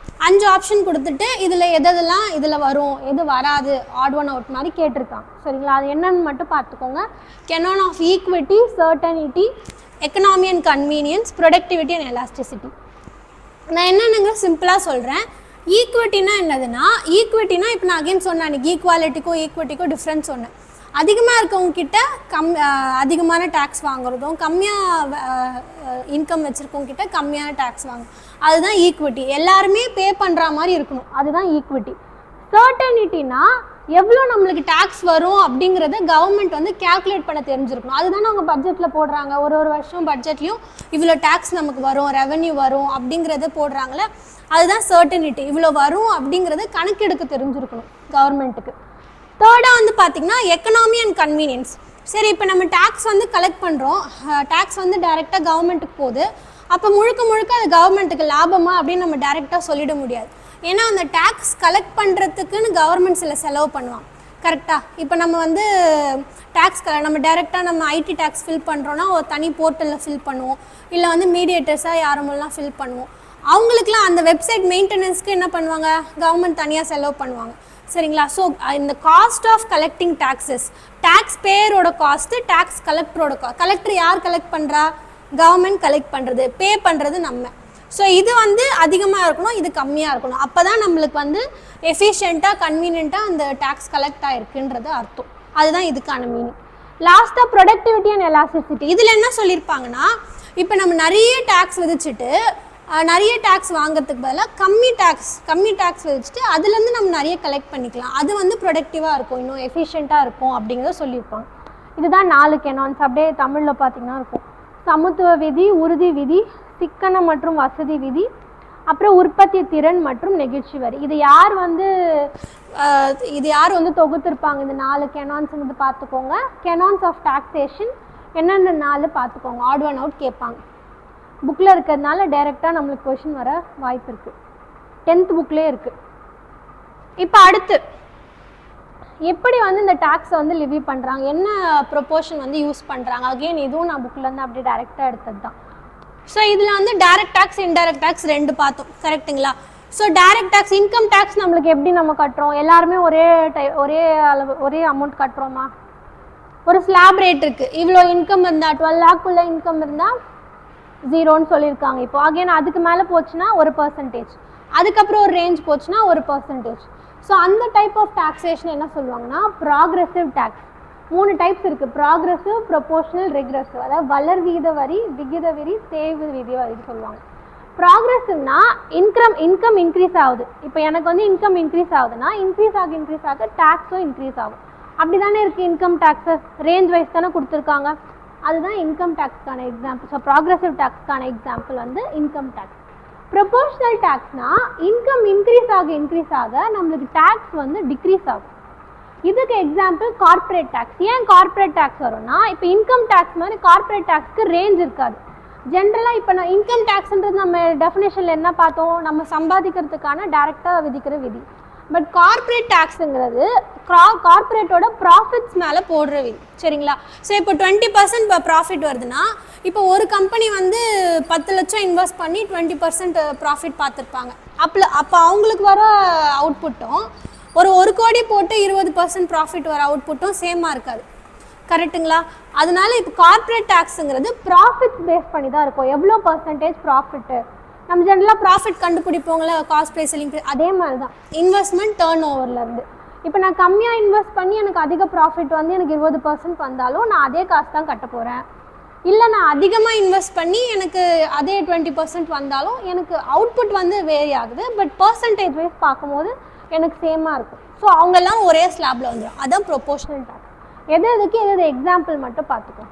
5 ஆப்ஷன் கொடுத்துட்டு இதில் எதெல்லாம் இதில் வரும் எது வராது ஆட் ஒன் அவுட் மாதிரி கேட்டிருக்காங்க. சரிங்களா? அது என்னன்னு மட்டும் பார்த்துக்கோங்க. Canon of equity, certainty, economy and convenience, productivity and elasticity. நான் என்னென்னங்க சிம்பிளாக சொல்கிறேன். ஈக்விட்டினா என்னதுன்னா, ஈக்விட்டினா இப்போ நான் அகைன் சொன்னேன், அன்றைக்கி ஈக்குவாலிட்டிக்கும் ஈக்விட்டிக்கும் டிஃப்ரென்ஸ் சொன்னேன். அதிகமாக இருக்கவங்கக்கிட்ட அதிகமான டேக்ஸ் வாங்குறதும், கம்மியாக இன்கம் வச்சுருக்கவங்கக்கிட்ட கம்மியான டேக்ஸ் வாங்கும், அதுதான் ஈக்விட்டி. எல்லாருமே பே பண்ணுற மாதிரி இருக்கணும், அதுதான் ஈக்விட்டி. சர்டனிட்டினா எவ்வளோ நம்மளுக்கு டேக்ஸ் வரும் அப்படிங்கிறத கவர்மெண்ட் வந்து கேல்குலேட் பண்ண தெரிஞ்சிருக்கணும். அதுதானே அவங்க பட்ஜெட்டில் போடுறாங்க. ஒரு வருஷம் பட்ஜெட்லேயும் இவ்வளோ டேக்ஸ் நமக்கு வரும், ரெவன்யூ வரும் அப்படிங்கிறத போடுறாங்களே, அதுதான் சர்டனிட்டி. இவ்வளோ வரும் அப்படிங்கிறத கணக்கெடுக்க தெரிஞ்சிருக்கணும் கவர்மெண்ட்டுக்கு. தேர்டாக வந்து பார்த்திங்கன்னா எக்கனாமி அண்ட் கன்வீனியன்ஸ். சரி, இப்போ நம்ம டேக்ஸ் வந்து கலெக்ட் பண்ணுறோம், டேக்ஸ் வந்து டைரெக்டாக கவர்மெண்ட்டுக்கு போகுது. அப்போ முழுக்க அது கவர்மெண்ட்டுக்கு லாபமா அப்படின்னு நம்ம டைரெக்டாக சொல்லிட முடியாது. ஏன்னா அந்த டேக்ஸ் கலெக்ட் பண்ணுறதுக்குன்னு கவர்மெண்ட் சில செலவு பண்ணுவாங்க. கரெக்டாக? இப்போ நம்ம வந்து டேக்ஸ் நம்ம டைரெக்டாக நம்ம ஐடி டேக்ஸ் ஃபில் பண்ணுறோன்னா ஒரு தனி போர்ட்டலில் ஃபில் பண்ணுவோம், இல்லை வந்து மீடியேட்டர்ஸாக யாரெல்லாம் ஃபில் பண்ணுவோம். அவங்களுக்குலாம் அந்த வெப்சைட் மெயின்டெனன்ஸ்க்கு என்ன பண்ணுவாங்க, கவர்மெண்ட் தனியாக செலவு பண்ணுவாங்க. சரிங்களா? ஸோ இந்த cost of collecting taxes, tax பேயரோட காஸ்ட்டு, டேக்ஸ் கலெக்டரோட கலெக்டர் யார் கலெக்ட் பண்ணுறா? கவர்மெண்ட் கலெக்ட் பண்ணுறது, பே பண்ணுறது நம்ம. ஸோ இது வந்து அதிகமாக இருக்கணும், இது கம்மியாக இருக்கணும். அப்போ தான் நம்மளுக்கு வந்து எஃபிஷியண்ட்டாக கன்வீனியண்ட்டாக அந்த டேக்ஸ் கலெக்ட் ஆகிருக்குன்றது அர்த்தம். அதுதான் இதுக்கான மீனிங். லாஸ்ட்டாக ப்ரொடக்டிவிட்டி அண்ட் எலாஸ்டிசிட்டி. இதில் என்ன சொல்லியிருப்பாங்கன்னா, இப்போ நம்ம நிறைய டேக்ஸ் விதிச்சுட்டு நிறைய டேக்ஸ் வாங்கிறதுக்கு பதிலாக கம்மி டேக்ஸ் விதிச்சுட்டு அதுலேருந்து நம்ம நிறைய கலெக்ட் பண்ணிக்கலாம். அது வந்து ப்ரொடக்டிவாக இருக்கும், இன்னும் எஃபிஷியண்ட்டாக இருக்கும் அப்படிங்கிறத சொல்லியிருப்பாங்க. இதுதான் 4 கெனான்ஸ். அப்படியே தமிழில் பார்த்திங்கன்னா இருக்கும். சமத்துவ விதி, உறுதி விதி, சிக்கன மற்றும் வசதி விதி, அப்புறம் உற்பத்தி திறன் மற்றும் நெகிழ்ச்சி வரி. இது யார் வந்து தொகுத்திருப்பாங்க? இந்த 4 கெனான்ஸுங்கிறது பார்த்துக்கோங்க. கெனான்ஸ் ஆஃப் டாக்ஸேஷன் என்னென்ன 4 பார்த்துக்கோங்க. ஆட் ஒன் அவுட் கேட்பாங்க. புக்கில் இருக்கிறதுனால டைரெக்டாக நம்மளுக்கு கொஷின் வர வாய்ப்பு இருக்குது. 10th புக்லேயே இருக்குது. இப்போ அடுத்து எப்படி வந்து இந்த டேக்ஸை வந்து லிவி பண்ணுறாங்க, என்ன ப்ரொபோர்ஷன் வந்து யூஸ் பண்ணுறாங்க. அகெயின் இதுவும் நான் புக்கிலேருந்து அப்படியே டைரெக்டாக எடுத்தது தான். ஸோ இதில் வந்து டைரக்ட் டேக்ஸ், இன்டைரக்ட் டேக்ஸ் 2 பார்த்தோம். கரெக்டுங்களா? So direct tax, income tax நம்மளுக்கு எப்படி நம்ம கட்டுறோம்? எல்லாருமே ஒரே அமௌண்ட் கட்டுறோமா? ஒரு ஸ்லாப் ரேட் இருக்குது. இவ்வளோ இன்கம் இருந்தால் 12 lakhக்குள்ளே இன்கம் இருந்தால் 0ன்னு சொல்லியிருக்காங்க. இப்போ அகைன் அதுக்கு மேலே போச்சுன்னா 1%, அதுக்கப்புறம் ஒரு ரேஞ்ச் போச்சுன்னா 1%. ஸோ அந்த டைப் ஆஃப் டாக்ஸேஷன் என்ன சொல்லுவாங்கன்னா ப்ராக்ரெசிவ் டேக்ஸ். 3 டைப்ஸ் இருக்குது: ப்ராக்ரெசிவ், ப்ரொபோர்ஷனல், ரெக்ரெசிவ். அதாவது வளர் வீத வரி, விகித வரி, தேய்வு விதி வரின்னு சொல்லுவாங்க. ப்ராக்ரெசிவ்னா இன்கம் இன்க்ரீஸ் ஆகுது. இப்போ எனக்கு வந்து இன்கம் இன்க்ரீஸ் ஆகுதுன்னா இன்க்ரீஸ் ஆக டேக்ஸும் இன்க்ரீஸ் ஆகும். அப்படி தானே இருக்குது. இன்கம் டேக்ஸை ரேஞ்ச் வைஸ் தானே கொடுத்துருக்காங்க. அதுதான் இன்கம் டேக்ஸ்க்கான எக்ஸாம்பிள். ஸோ ப்ராக்ரெசிவ் டேக்ஸ்க்கான எக்ஸாம்பிள் வந்து இன்கம் டேக்ஸ். ப்ரொபோர்ஷனல் டேக்ஸ்னால் இன்கம் இன்க்ரீஸ் ஆக நம்மளுக்கு டேக்ஸ் வந்து டிக்ரீஸ் ஆகும். இதுக்கு எக்ஸாம்பிள் கார்ப்பரேட் டேக்ஸ். ஏன் கார்ப்பரேட் டேக்ஸ் வரும்னா, இப்போ இன்கம் டேக்ஸ் மாதிரி கார்ப்பரேட் டேக்ஸ்க்கு ரேஞ்ச் இருக்காது. ஜென்ரலாக இப்போ நான் இன்கம் டேக்ஸ்ன்றது நம்ம டெஃபினேஷனில் என்ன பார்த்தோம்? நம்ம சம்பாதிக்கிறதுக்கான டைரெக்டாக விதிக்கிற விதி. பட் கார்ப்பரேட் டேக்ஸுங்கிறது கார்ப்பரேட்டோட ப்ராஃபிட்ஸ் மேலே போடுற விதி. சரிங்களா? ஸோ இப்போ 20% ப்ராஃபிட் வருதுன்னா, இப்போ ஒரு கம்பெனி வந்து 10 லட்சம் இன்வெஸ்ட் பண்ணி 20% ப்ராஃபிட் பார்த்துருப்பாங்க. அப்போ அவங்களுக்கு வர அவுட்புட்டும் ஒரு கோடி போட்டு 20% ப்ராஃபிட் வர அவுட்புட்டும் சேமாக இருக்காது. கரெக்டுங்களா? அதனால இப்போ கார்ப்பரேட் டேக்ஸுங்கிறது ப்ராஃபிட்ஸ் பேஸ் பண்ணி தான் இருக்கும். எவ்வளோ பர்சன்டேஜ் ப்ராஃபிட்டு நம்ம ஜென்ரலாக ப்ராஃபிட் கண்டுபிடிப்போங்களே, காஸ்ட் ப்ரைஸ் செல்லிங், அதே மாதிரி தான் இன்வெஸ்ட்மெண்ட் டேர்ன் ஓவர்லேருந்து. இப்போ நான் கம்மியாக இன்வெஸ்ட் பண்ணி எனக்கு அதிக ப்ராஃபிட் வந்து எனக்கு 20% வந்தாலும் நான் அதே காசு தான் கட்ட போகிறேன். இல்லை நான் அதிகமாக இன்வெஸ்ட் பண்ணி எனக்கு அதே 20% வந்தாலும் எனக்கு அவுட்புட் வந்து வேரி ஆகுது. பட் பர்சன்டேஜ் வைஸ் பார்க்கும்போது எனக்கு சேமாக இருக்கும். ஸோ அவங்கெல்லாம் ஒரே ஸ்லாபில் வந்துடும். அதுதான் ப்ரொபோர்ஷனல் டேக்ஸ். எது எக்ஸாம்பிள் மட்டும் பார்த்துக்கோ.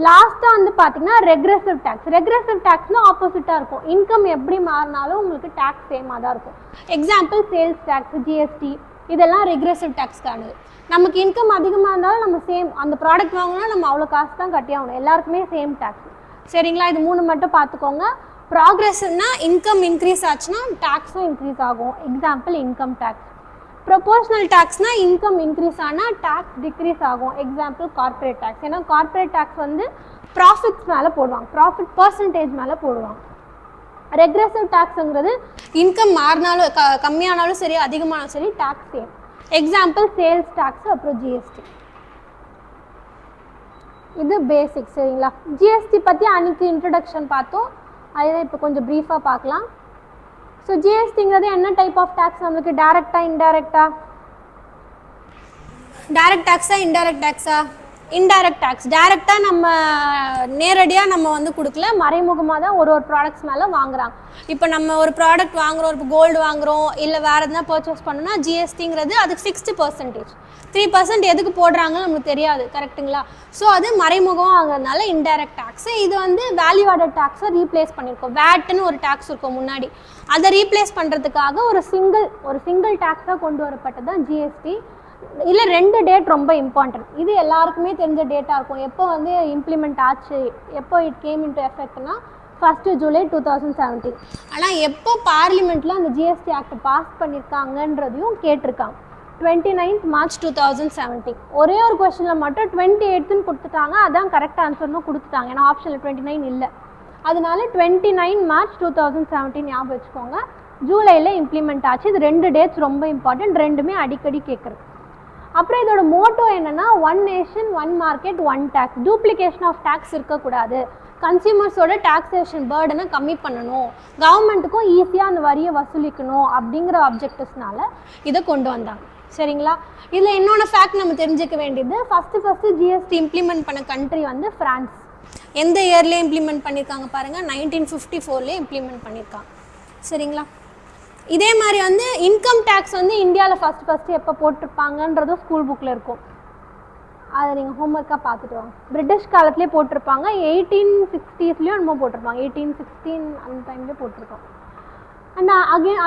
லாஸ்ட்டாக வந்து பார்த்தீங்கன்னா ரெக்ரெசிவ் டேக்ஸ். ரெக்ரெசிவ் டேக்ஸ்னால் ஆப்போசிட்டாக இருக்கும். இன்கம் எப்படி மாறினாலும் உங்களுக்கு டேக்ஸ் சேமாக தான் இருக்கும். எக்ஸாம்பிள் சேல்ஸ் டேக்ஸ், ஜிஎஸ்டி, இதெல்லாம் ரெக்ரெசிவ் டேக்ஸ்க்கானது. நமக்கு இன்கம் அதிகமாக இருந்தாலும் நம்ம சேம் அந்த ப்ராடக்ட் வாங்கினா நம்ம அவ்வளோ காசு தான் கட்டி ஆகணும். எல்லாருக்குமே சேம் டேக்ஸ். சரிங்களா? இது 3 மட்டும் பார்த்துக்கோங்க. ப்ராக்ரெசிவ்னா இன்கம் இன்க்ரீஸ் ஆச்சுன்னா டேக்ஸும் இன்க்ரீஸ் ஆகும். Example income tax. ப்ரொபோர்ஷனல் டேக்ஸ்னால் இன்கம் இன்க்ரீஸ் ஆனால் டேக்ஸ் டிக்ரீஸ் ஆகும். Example corporate tax. ஏன்னா கார்ப்பரேட் டேக்ஸ் வந்து ப்ராஃபிட்ஸ் மேலே போடுவாங்க, ப்ராஃபிட் பர்சன்டேஜ் மேலே போடுவாங்க. ரெக்ரெசிவ் டேக்ஸுங்கிறது இன்கம் மாறினாலும் கம்மியானாலும் சரி அதிகமானாலும் சரி tax same. Example sales tax, அப்புறம் ஜிஎஸ்டி. இது பேசிக். சரிங்களா? ஜிஎஸ்டி பற்றி அன்றைக்கி இன்ட்ரடக்ஷன் பார்த்தோம். அதுதான் இப்போ கொஞ்சம் ப்ரீஃபாக பார்க்கலாம். ஸோ ஜிஎஸ்டிங்கிறது என்ன டைப் ஆஃப் டேக்ஸ்? நம்மளுக்கு டைரக்டா இன்டைரக்டா? டைரக்ட் டேக்ஸா இன்டைரக்ட் டேக்ஸா? Indirect tax. டைரக்டாக நம்ம நேரடியாக நம்ம வந்து கொடுக்கல, மறைமுகமாக தான் ஒரு ப்ராடக்ட்ஸ் மேலே வாங்குறாங்க. இப்போ நம்ம ஒரு ப்ராடக்ட் வாங்குகிறோம், இப்போ கோல்டு வாங்குகிறோம், இல்லை வேறு எதுனா பர்ச்சேஸ் பண்ணோம்னா ஜிஎஸ்டிங்கிறது அதுக்கு ஃபிக்ஸ்டு பர்சன்டேஜ். 3% எதுக்கு போடுறாங்கன்னு நமக்கு தெரியாது. கரெக்டுங்களா? ஸோ அது மறைமுகம் ஆகிறதுனால இன்டைரக்ட் டேக்ஸு. இது வந்து வேல்யூ ஆடட் டேக்ஸை ரீப்ளேஸ் பண்ணியிருக்கோம். வேட்டுன்னு ஒரு டேக்ஸ் இருக்கும் முன்னாடி, அதை ரீப்ளேஸ் பண்ணுறதுக்காக ஒரு சிங்கிள் டேக்ஸாக கொண்டு வரப்பட்டது தான் ஜிஎஸ்டி. இல்லை 2 டேட் ரொம்ப இம்பார்ட்டன்ட். இது எல்லாருக்குமே தெரிஞ்ச டேட்டாக இருக்கும். எப்போ வந்து இம்ப்ளிமெண்ட் ஆச்சு, எப்போ இட் கேம் இன்டு எஃபெக்ட்னா 1 ஜூலை 2017. ஆனால் எப்போ பார்லிமெண்ட்டில் அந்த ஜிஎஸ்டி ஆக்ட் பாஸ் பண்ணியிருக்காங்கன்றதையும் கேட்டிருக்காங்க. 29th March 2017. ஒரே ஒரு கொஸ்டினில் மட்டும் 28ன்னு கொடுத்துட்டாங்க. அதான் கரெக்ட் ஆன்சர்னு கொடுத்துட்டாங்க. ஏன்னா ஆப்ஷனில் 29 இல்லை. அதனால 29 March 2017 ஞாபகம் வச்சுக்கோங்க. ஜூலையில் இம்ப்ளிமெண்ட் ஆச்சு. இது 2 டேட்ஸ் ரொம்ப இம்பார்ட்டன்ட், ரெண்டுமே அடிக்கடி கேட்குறது. அப்புறம் இதோட மோட்டோ என்னென்னா, 1 nation 1 market 1 tax. Duplication of tax இருக்கக்கூடாது, கன்சியூமர்ஸோட டாக்ஸேஷன் பேர்டனை கம்மி பண்ணணும், கவர்மெண்ட்டுக்கும் ஈஸியாக அந்த வரியை வசூலிக்கணும் அப்படிங்கிற ஆப்ஜெக்டிவ்ஸ்னால இதை கொண்டு வந்தாங்க. சரிங்களா? இதில் இன்னொன்று ஃபேக்ட் நம்ம தெரிஞ்சுக்க வேண்டியது, ஃபஸ்ட்டு ஜிஎஸ்டி இம்ப்ளிமெண்ட் பண்ண கண்ட்ரி வந்து ஃப்ரான்ஸ். எந்த இயர்லேயே இம்ப்ளிமெண்ட் பண்ணியிருக்காங்க பாருங்கள், 1954 இம்ப்ளிமெண்ட் பண்ணியிருக்காங்க. சரிங்களா? இதே மாதிரி வந்து இன்கம் டேக்ஸ் வந்து இந்தியாவில் ஃபஸ்ட்டு எப்போ போட்டிருப்பாங்கன்றதும் ஸ்கூல் புக்கில் இருக்கும். அதை நீங்கள் ஹோம்ஒர்க்காக பார்த்துட்டு வாங்க. பிரிட்டிஷ் காலத்துலேயே போட்டிருப்பாங்க, 1860ஸ்லேயும் நம்ம போட்டிருப்பாங்க, 1816 அந்த டைம்லேயே போட்டிருக்கோம். அண்ட்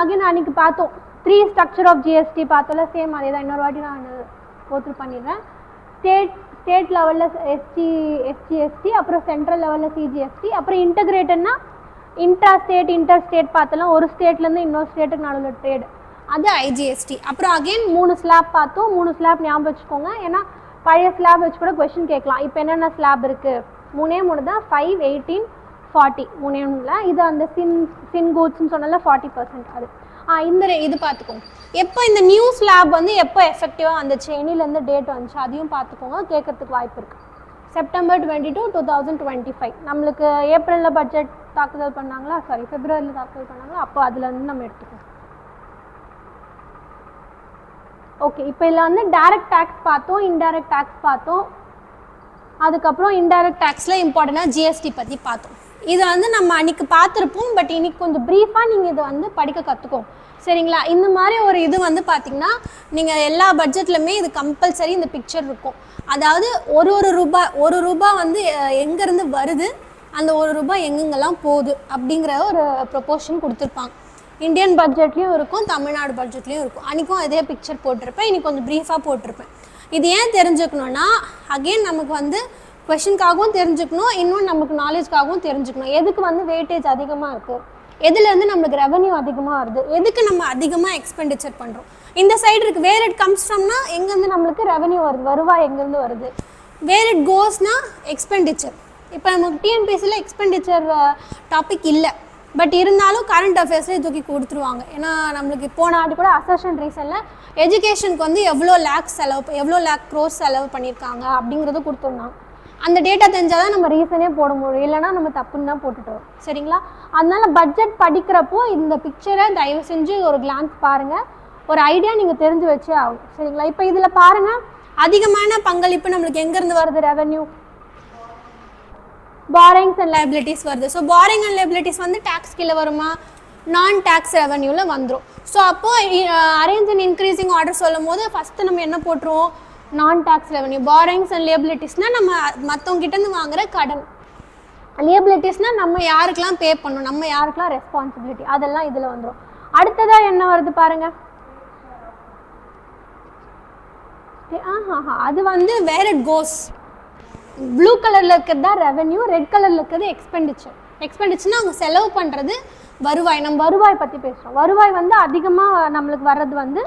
அகைன் அன்றைக்கி பார்த்தோம் 3 ஸ்ட்ரக்சர் ஆஃப் ஜிஎஸ்டி பார்த்தோம்ல, சேம் அதே தான். இன்னொரு வாட்டி நான் போட்டு பண்ணிடுறேன். ஸ்டேட் லெவலில் எஸ்ஜிஎஸ்டி, அப்புறம் சென்ட்ரல் லெவலில் சிஜிஎஸ்டி, அப்புறம் இன்டகிரேட்டட்னா இன்டர் ஸ்டேட் பார்த்தலாம், ஒரு ஸ்டேட்லேருந்து இன்னொரு ஸ்டேட்டுக்கு நடுவில் ட்ரேடு, அது ஐஜிஎஸ்டி. அப்புறம் அகெயின் 3 ஸ்லாப் பார்த்தோம். 3 ஸ்லாப் ஞாபகம் வச்சுக்கோங்க, ஏன்னா பழைய ஸ்லாப் வச்சு கூட கொஷின் கேட்கலாம். இப்போ என்னென்ன ஸ்லாப் இருக்குது? 3 தான், 5, 18, 40. 3 இது அந்த சின் கூட்ஸ்ன்னு சொன்னால 40% அது. இது பார்த்துக்கோங்க. எப்போ இந்த நியூ ஸ்லாப் வந்து எப்போ எஃபெக்டிவாக வந்துச்சு, எண்ணிலேருந்து டேட் வந்துச்சு, அதையும் பார்த்துக்கோங்க, கேட்கறதுக்கு வாய்ப்பு இருக்குது. செப்டம்பர் 22, 2025. நம்மளுக்கு ஏப்ரலில் பட்ஜெட் தாக்குதல் பண்ணாங்களா, பிப்ரவரியில் தாக்குதல் பண்ணாங்களா, அப்போ அதுலேருந்து நம்ம எடுத்துக்கோம். ஓகே, இப்போ இதில் வந்து டைரக்ட் டேக்ஸ் பார்த்தோம், இன்டைரக்ட் டேக்ஸ் பார்த்தோம். அதுக்கப்புறம் இன்டைரக்ட் டேக்ஸில் இம்பார்ட்டண்டாக ஜிஎஸ்டி பற்றி பார்த்தோம். இதை வந்து நம்ம அன்றைக்கி பார்த்துருப்போம், பட் இன்னைக்கு கொஞ்சம் ப்ரீஃபாக நீங்கள் இதை வந்து படிக்க கற்றுக்கோம். சரிங்களா? இந்த மாதிரி ஒரு இது வந்து பார்த்திங்கன்னா நீங்கள் எல்லா பட்ஜெட்லையுமே இது கம்பல்சரி இந்த பிக்சர் இருக்கும். அதாவது ஒரு ரூபா வந்து எங்கேருந்து வருது, அந்த ₹1 எங்கெங்கெல்லாம் போகுது அப்படிங்கிற ஒரு ப்ரொபோர்ஷன் கொடுத்துருப்பாங்க. இந்தியன் பட்ஜெட்லேயும் இருக்கும், தமிழ்நாடு பட்ஜெட்லேயும் இருக்கும். அன்றைக்கும் அதே பிக்சர் போட்டிருப்பேன், இன்னைக்கு கொஞ்சம் ப்ரீஃபாக போட்டிருப்பேன். இது ஏன் தெரிஞ்சுக்கணுன்னா, அகெயின் நமக்கு வந்து கொஷினுக்காகவும் தெரிஞ்சுக்கணும், இன்னும் நமக்கு நாலேஜ்க்காகவும் தெரிஞ்சுக்கணும். எதுக்கு வந்து வெயிட்டேஜ் அதிகமாக இருக்குது, எதுலேருந்து நம்மளுக்கு ரெவன்யூ அதிகமாக வருது, எதுக்கு நம்ம அதிகமாக எக்ஸ்பெண்டிச்சர் பண்ணுறோம். இந்த சைடு இருக்குது வேர் இட் கம்ஸ் ஃப்ரம்னா எங்கேருந்து நம்மளுக்கு ரெவன்யூ வருது, வருவாய் எங்கேருந்து வருது. வேர் இட் கோஸ்னா எக்ஸ்பெண்டிச்சர். இப்போ நமக்கு டிஎன்பிஎஸ்சியில் எக்ஸ்பெண்டிச்சர் டாபிக் இல்லை, பட் இருந்தாலும் கரண்ட் அஃபேர்ஸில் தூக்கி கொடுத்துருவாங்க. ஏன்னா நம்மளுக்கு போன ஆண்டு கூட அசர்ஷன் ரீசனில் எஜுகேஷனுக்கு வந்து எவ்வளோ லேக் க்ரோஸ் செலவு பண்ணியிருக்காங்க அப்படிங்கிறது கொடுத்துருந்தாங்க. அந்த டேட்டா தெரிஞ்சால் தான் நம்ம ரீசனே போட முடியும், இல்லைனா நம்ம தப்புன்னு தான் போட்டுட்டோம். சரிங்களா? அதனால பட்ஜெட் படிக்கிறப்போ இந்த பிக்சரை தயவு செஞ்சு ஒரு கிளான்ஸ் பாருங்கள், ஒரு ஐடியா நீங்கள் தெரிஞ்சு வச்சே ஆகும். சரிங்களா? இப்போ இதில் பாருங்கள், அதிகமான பங்களிப்பு நம்மளுக்கு எங்கேருந்து வருது, ரெவன்யூ, பாரிங்ஸ் அண்ட் லைபிலிட்டிஸ் வருது. ஸோ பாரிங் அண்ட் லைபிலிட்டிஸ் வந்து டேக்ஸ் கீழே வருமா, நான் டேக்ஸ் ரெவன்யூவில் வந்துடும். ஸோ அப்போது அரேஞ்ச் அண்ட் இன்க்ரீசிங் ஆர்டர் சொல்லும் போது ஃபஸ்ட்டு நம்ம என்ன போட்டுருவோம், நான் டேக்ஸ் ரெவன்யூ. பாரிங்ஸ் அண்ட் லியபிலிட்டிஸ்னால் நம்ம மற்றவங்கிட்டேருந்து வாங்குகிற கடன், லியபிலிட்டிஸ்னால் நம்ம யாருக்கெல்லாம் பே பண்ணணும், நம்ம யாருக்கெல்லாம் ரெஸ்பான்சிபிலிட்டி, அதெல்லாம் இதில் வந்துடும். அடுத்ததாக என்ன வருது பாருங்கள், அது வந்து வேர் இட் கோஸ். ப்ளூ கலரில் இருக்கிறது தான் ரெவன்யூ, ரெட் கலரில் இருக்கிறது எக்ஸ்பெண்டிச்சர்னா அவங்க செலவு பண்ணுறது வருவாய். நம்ம வருவாய் பற்றி பேசுகிறோம். வருவாய் வந்து அதிகமாக நம்மளுக்கு வர்றது வந்து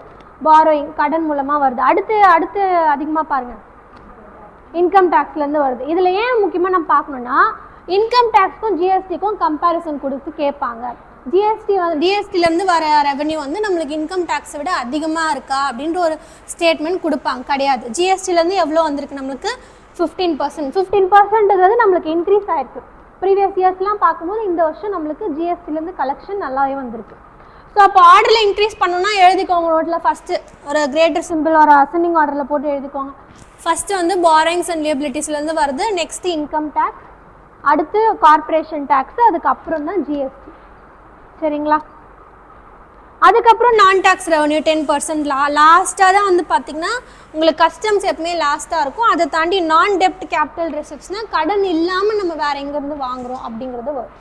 பாரோயிங், கடன் மூலமாக வருது. அடுத்து அதிகமாக பாருங்கள், இன்கம் டேக்ஸ்லேருந்து வருது. இதில் ஏன் முக்கியமாக நம்ம பார்க்கணுன்னா, இன்கம் டேக்ஸ்க்கும் ஜிஎஸ்டிக்கும் கம்பேரிசன் கொடுத்து கேட்பாங்க. ஜிஎஸ்டிலேருந்து வர ரெவன்யூ வந்து நம்மளுக்கு இன்கம் டேக்ஸை விட அதிகமாக இருக்கா அப்படின்ற ஒரு ஸ்டேட்மெண்ட் கொடுப்பாங்க. கிடையாது. ஜிஎஸ்டிலேருந்து எவ்வளோ வந்திருக்கு நம்மளுக்கு, 15%. 15% நம்மளுக்கு இன்க்ரீஸ் ஆகிருக்கு. ப்ரீவியஸ் இயர்ஸ்லாம் பார்க்கும்போது இந்த வருஷம் நம்மளுக்கு ஜிஎஸ்டிலேருந்து கலெக்ஷன் நல்லாவே வந்திருக்கு. ஸோ அப்போ ஆர்டரில் இன்க்ரீஸ் பண்ணணும்னா எழுதிக்கோங்க நோட்டில். ஃபஸ்ட்டு ஒரு கிரேட்டர் சிம்பிள் ஒரு அசெண்டிங் ஆர்டரில் போட்டு எழுதிக்கோங்க. ஃபஸ்ட்டு வந்து பாரிங்ஸ் அண்ட் லியபிலிட்டிஸ்லேருந்து வருது, நெக்ஸ்ட்டு இன்கம் டேக்ஸ், அடுத்து கார்பரேஷன் டேக்ஸு, அதுக்கப்புறம் தான் ஜிஎஸ்டி. சரிங்களா? அதுக்கப்புறம் நான் டேக்ஸ் ரெவன்யூ 10%. லாஸ்ட்டாக தான் வந்து பார்த்திங்கன்னா உங்களுக்கு கஸ்டம்ஸ் எப்பவுமே லாஸ்ட்டாக இருக்கும். அதை தாண்டி நான் டெப்ட் கேபிட்டல் ரிசிப்ட்ஸ்னால் கடன் இல்லாமல் நம்ம வேறு எங்கேருந்து வாங்குகிறோம் அப்படிங்கிறது வரும்.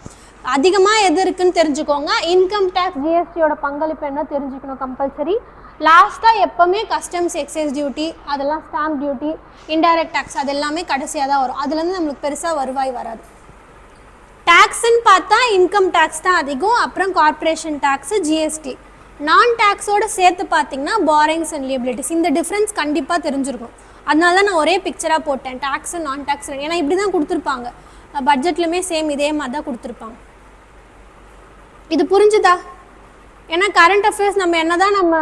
அதிகமாக எது இருக்குன்னு தெரிஞ்சுக்கோங்க. இன்கம் டேக்ஸ், ஜிஎஸ்டியோட பங்களிப்பு என்ன தெரிஞ்சுக்கணும் கம்பல்சரி. லாஸ்ட்டாக எப்போவுமே கஸ்டம்ஸ், எக்ஸைஸ் டியூட்டி, அதெல்லாம் ஸ்டாம்ப் டியூட்டி, இன்டைரக்ட் டேக்ஸ், அது எல்லாமே கடைசியாக தான் வரும். அதுலேருந்து நம்மளுக்கு பெருசாக வருவாய் வராது. டேக்ஸ்ன்னு பார்த்தா இன்கம் டேக்ஸ் தான் அதிகம், அப்புறம் கார்பரேஷன் டேக்ஸு, ஜிஎஸ்டி. நான் டேக்ஸோடு சேர்த்து பார்த்தீங்கன்னா பாரிங்ஸ் அண்ட் லியபிலிட்டிஸ். இந்த டிஃப்ரென்ஸ் கண்டிப்பாக தெரிஞ்சிருக்கும். அதனால தான் நான் ஒரே பிக்சராக போட்டேன், டேக்ஸு நான் டேக்ஸ். ஏன்னா இப்படி தான் கொடுத்துருப்பாங்க பட்ஜெட்லையுமே, சேம் இதே மாதிரி தான் கொடுத்துருப்பாங்க. இது புரிஞ்சுதா? ஏன்னா கரண்ட் அஃபேர்ஸ் நம்ம என்ன தான் நம்ம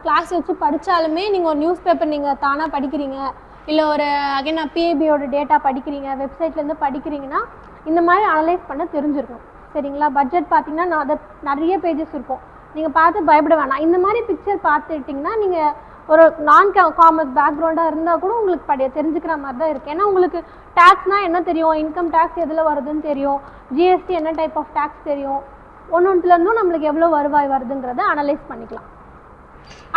கிளாஸ் வச்சு படித்தாலுமே நீங்கள் ஒரு நியூஸ் பேப்பர் நீங்கள் தானாக படிக்கிறீங்க, இல்லை ஒரு அகைன் பிஏபியோட டேட்டா படிக்கிறீங்க, வெப்சைட்லேருந்து படிக்கிறீங்கன்னா இந்த மாதிரி அனலைஸ் பண்ண தெரிஞ்சிருக்கும். சரிங்களா? பட்ஜெட் பார்த்தீங்கன்னா அது நிறைய பேஜஸ் இருக்கும், நீங்கள் பார்த்து பயப்பட வேணாம். இந்த மாதிரி பிக்சர் பார்த்துட்டிங்கன்னா நீங்கள் ஒரு காமர்ஸ் பேக்ரவுண்டாக இருந்தால் கூட உங்களுக்கு தெரிஞ்சுக்கிற மாதிரி தான் இருக்குது. ஏன்னா உங்களுக்கு டேக்ஸ்னால் என்ன தெரியும், இன்கம் டேக்ஸ் எதில் வருதுன்னு தெரியும், ஜிஎஸ்டி என்ன டைப் ஆஃப் டேக்ஸ் தெரியும், ஒன்றுலேருந்தும் நம்மளுக்கு எவ்வளோ வருவாய் வருதுங்கிறத அனலைஸ் பண்ணிக்கலாம்.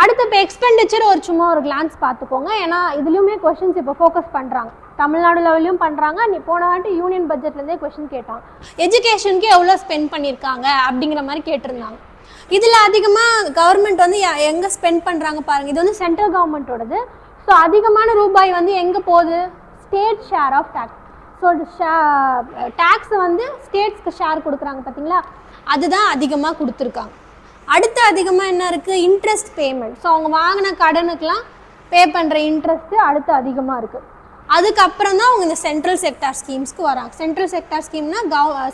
அடுத்து இப்போ எக்ஸ்பெண்டிச்சர் சும்மா ஒரு கிளான்ஸ் பார்த்துக்கோங்க. ஏன்னா இதுலேயுமே கொஷின்ஸ் இப்போ ஃபோக்கஸ் பண்ணுறாங்க, தமிழ்நாடு லெவல்லையும் பண்ணுறாங்க. போன வாட்டி யூனியன் பட்ஜெட்லேருந்தே கொஷின் கேட்டாங்க, எஜுகேஷனுக்கு எவ்வளோ ஸ்பெண்ட் பண்ணியிருக்காங்க அப்படிங்கிற மாதிரி கேட்டிருந்தாங்க. இதில் அதிகமாக கவர்மெண்ட் வந்து எங்கே ஸ்பெண்ட் பண்ணுறாங்க பாருங்கள். இது வந்து சென்ட்ரல் கவர்மெண்ட்டோடது. ஸோ அதிகமான ரூபாய் வந்து எங்கே போகுது, state share of tax. So டேக்ஸை வந்து ஸ்டேட்ஸ்க்கு ஷேர் கொடுக்குறாங்க பார்த்தீங்களா, அதுதான் அதிகமாக கொடுத்துருக்காங்க. அடுத்து அதிகமாக என்ன இருக்குது, இன்ட்ரெஸ்ட் பேமெண்ட். ஸோ அவங்க வாங்கின கடனுக்கெலாம் பே பண்ணுற இன்ட்ரெஸ்ட்டு அடுத்து அதிகமாக இருக்குது. அதுக்கப்புறம் தான் அவங்க இந்த சென்ட்ரல் செக்டார் ஸ்கீம்ஸ்க்கு வராங்க. சென்ட்ரல் செக்டார் ஸ்கீம்னா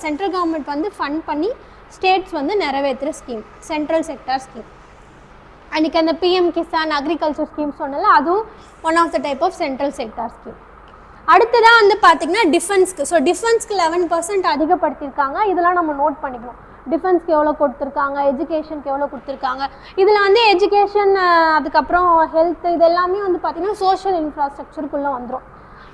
சென்ட்ரல் கவர்மெண்ட் வந்து ஃபண்ட் பண்ணி ஸ்டேட்ஸ் வந்து நிறைவேற்றுற ஸ்கீம் சென்ட்ரல் செக்டார் ஸ்கீம். அன்றைக்கி அந்த பிஎம் கிசான் அக்ரிகல்ச்சர் ஸ்கீம் சொன்னால அதுவும் one of the type of central sector scheme. அடுத்ததான் வந்து பார்த்திங்கன்னா டிஃபென்ஸ்க்கு. ஸோ டிஃபென்ஸ்க்கு 11% அதிகப்படுத்தியிருக்காங்க. இதெல்லாம் நம்ம நோட் பண்ணிக்கணும். டிஃபென்ஸ்க்கு எவ்வளோ கொடுத்துருக்காங்க, எஜுகேஷனுக்கு எவ்வளோ கொடுத்துருக்காங்க. இதில் வந்து எஜுகேஷன் அதுக்கப்புறம் ஹெல்த் இது எல்லாமே வந்து பார்த்திங்கன்னா சோஷியல் இன்ஃப்ராஸ்ட்ரக்சருக்குள்ளே வந்துடும்.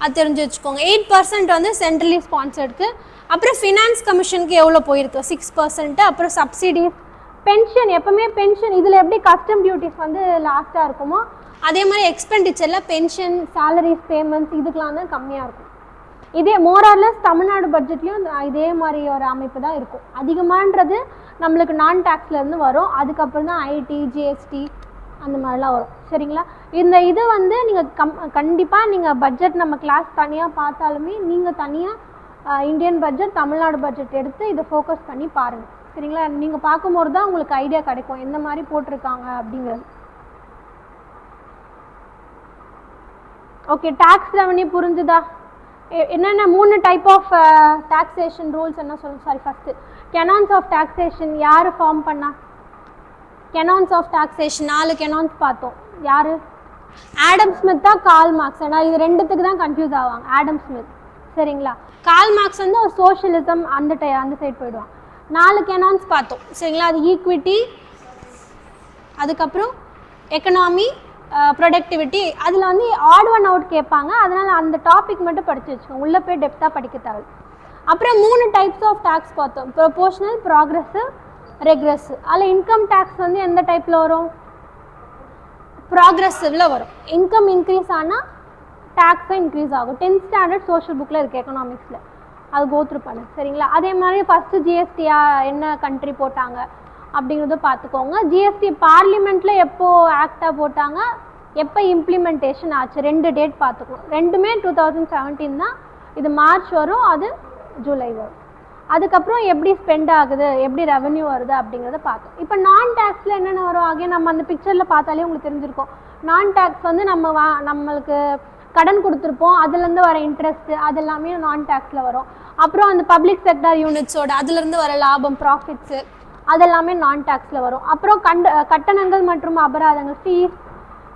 அது தெரிஞ்சு வச்சுக்கோங்க. 8% வந்து சென்ட்ரலி ஸ்பான்சர்டுக்கு. அப்புறம் ஃபினான்ஸ் கமிஷனுக்கு எவ்வளோ போயிருக்கு, 6%. அப்புறம் சப்சிடிஸ், பென்ஷன். எப்போவுமே பென்ஷன் இதில் எப்படி கஸ்டம் டியூட்டிஸ் வந்து லாஸ்ட்டாக இருக்குமோ அதே மாதிரி எக்ஸ்பெண்டிச்சரில் பென்ஷன், சேலரிஸ், பேமெண்ட்ஸ் இதுக்கெலாம் தான் கம்மியாக இருக்கும். இதே மோரார்லெஸ் தமிழ்நாடு பட்ஜெட்லேயும் இதே மாதிரி ஒரு அமைப்பு தான் இருக்கும். அதிகமானது நம்மளுக்கு நான் டேக்ஸ்லேருந்து வரும். அதுக்கப்புறம் தான் ஐடி, ஜிஎஸ்டி அந்த மாதிரிலாம் வரும். சரிங்களா? இந்த இது வந்து நீங்கள் கண்டிப்பாக நீங்கள் பட்ஜெட் நம்ம கிளாஸ் தனியாக பார்த்தாலுமே நீங்கள் தனியாக இந்தியன் பட்ஜெட், தமிழ்நாடு பட்ஜெட் எடுத்து இதை ஃபோக்கஸ் பண்ணி பாருங்கள். சரிங்களா? நீங்கள் பார்க்கும்போது தான் உங்களுக்கு ஐடியா கிடைக்கும் எந்த மாதிரி போட்டிருக்காங்க அப்படிங்கிறது. ஓகே, டேக்ஸ் ரெவன்யூ புரிஞ்சுதா? என்னென்ன 3 டைப் ஆஃப் டாக்ஸேஷன் ரூல்ஸ் என்ன சொல்லுங்க. Sorry, first canons of taxation யார் ஃபார்ம் பண்ணா? கெனான்ஸ் ஆஃப் டாக்ஸேஷன் 4 கெனான்ஸ் பார்த்தோம். யார்? ஆடம் ஸ்மித்தா, கார்ல் மார்க்ஸ். ஏன்னா இது ரெண்டுத்துக்கு தான் கன்ஃபியூஸ் ஆவாங்க. Adam Smith. சரிங்களா? கார்ல் மார்க்ஸ் வந்து ஒரு சோஷியலிசம் அந்த சைட் போயிடுவாங்க. 4 கெனான்ஸ் பார்த்தோம். சரிங்களா? அது ஈக்விட்டி, அதுக்கப்புறம் எக்கனாமி, ப்ரொடக்டிவிட்டி. அதில் வந்து ஆட் ஒன் அவுட் கேட்பாங்க. அதனால் அந்த டாபிக் மட்டும் படித்து வச்சுக்கோங்க, உள்ளே போய் டெப்த்தாக படிக்க தேவை. அப்புறம் 3 டைப்ஸ் ஆஃப் டேக்ஸ் பார்த்தோம். Proportional, progressive, regressive. அதில் இன்கம் டேக்ஸ் வந்து எந்த டைப்பில் வரும்? ப்ராக்ரெசிவில் வரும். இன்கம் இன்க்ரீஸ் ஆனால் டேக்ஸும் இன்க்ரீஸ் ஆகும். 10th ஸ்டாண்டர்ட் சோஷியல் புக்கில் இருக்குது எக்கனாமிக்ஸில், அது கோத்ரூ பண்ணு. சரிங்களா? அதே மாதிரி ஃபஸ்ட்டு ஜிஎஸ்டியாக என்ன கண்ட்ரி போட்டாங்க அப்படிங்கிறத பார்த்துக்கோங்க. ஜிஎஸ்டி பார்லிமெண்ட்டில் எப்போது ஆக்டாக போட்டாங்க, எப்போ இம்ப்ளிமெண்டேஷன் ஆச்சு, 2 டேட் பார்த்துக்கணும். ரெண்டுமே 2017 தான். இது மார்ச் வரும், அது ஜூலை வரும். அதுக்கப்புறம் எப்படி ஸ்பெண்ட் ஆகுது, எப்படி ரெவன்யூ வருது அப்படிங்கிறத பார்த்தோம். இப்போ நான் டேக்ஸில் என்னென்ன வரும் ஆகிய நம்ம அந்த பிக்சரில் பார்த்தாலே உங்களுக்கு தெரிஞ்சிருக்கும். நான் டேக்ஸ் வந்து நம்மளுக்கு கடன் கொடுத்துருப்போம், அதுலேருந்து வர இன்ட்ரெஸ்ட்டு அது எல்லாமே நான் டேக்ஸில் வரும். அப்புறம் அந்த பப்ளிக் செக்டார் யூனிட்ஸோட அதுலேருந்து வர லாபம், ப்ராஃபிட்ஸு அதெல்லாமே நான் டேக்ஸில் வரும். அப்புறம் கட்டணங்கள் மற்றும் அபராதங்கள், ஃபீஸ்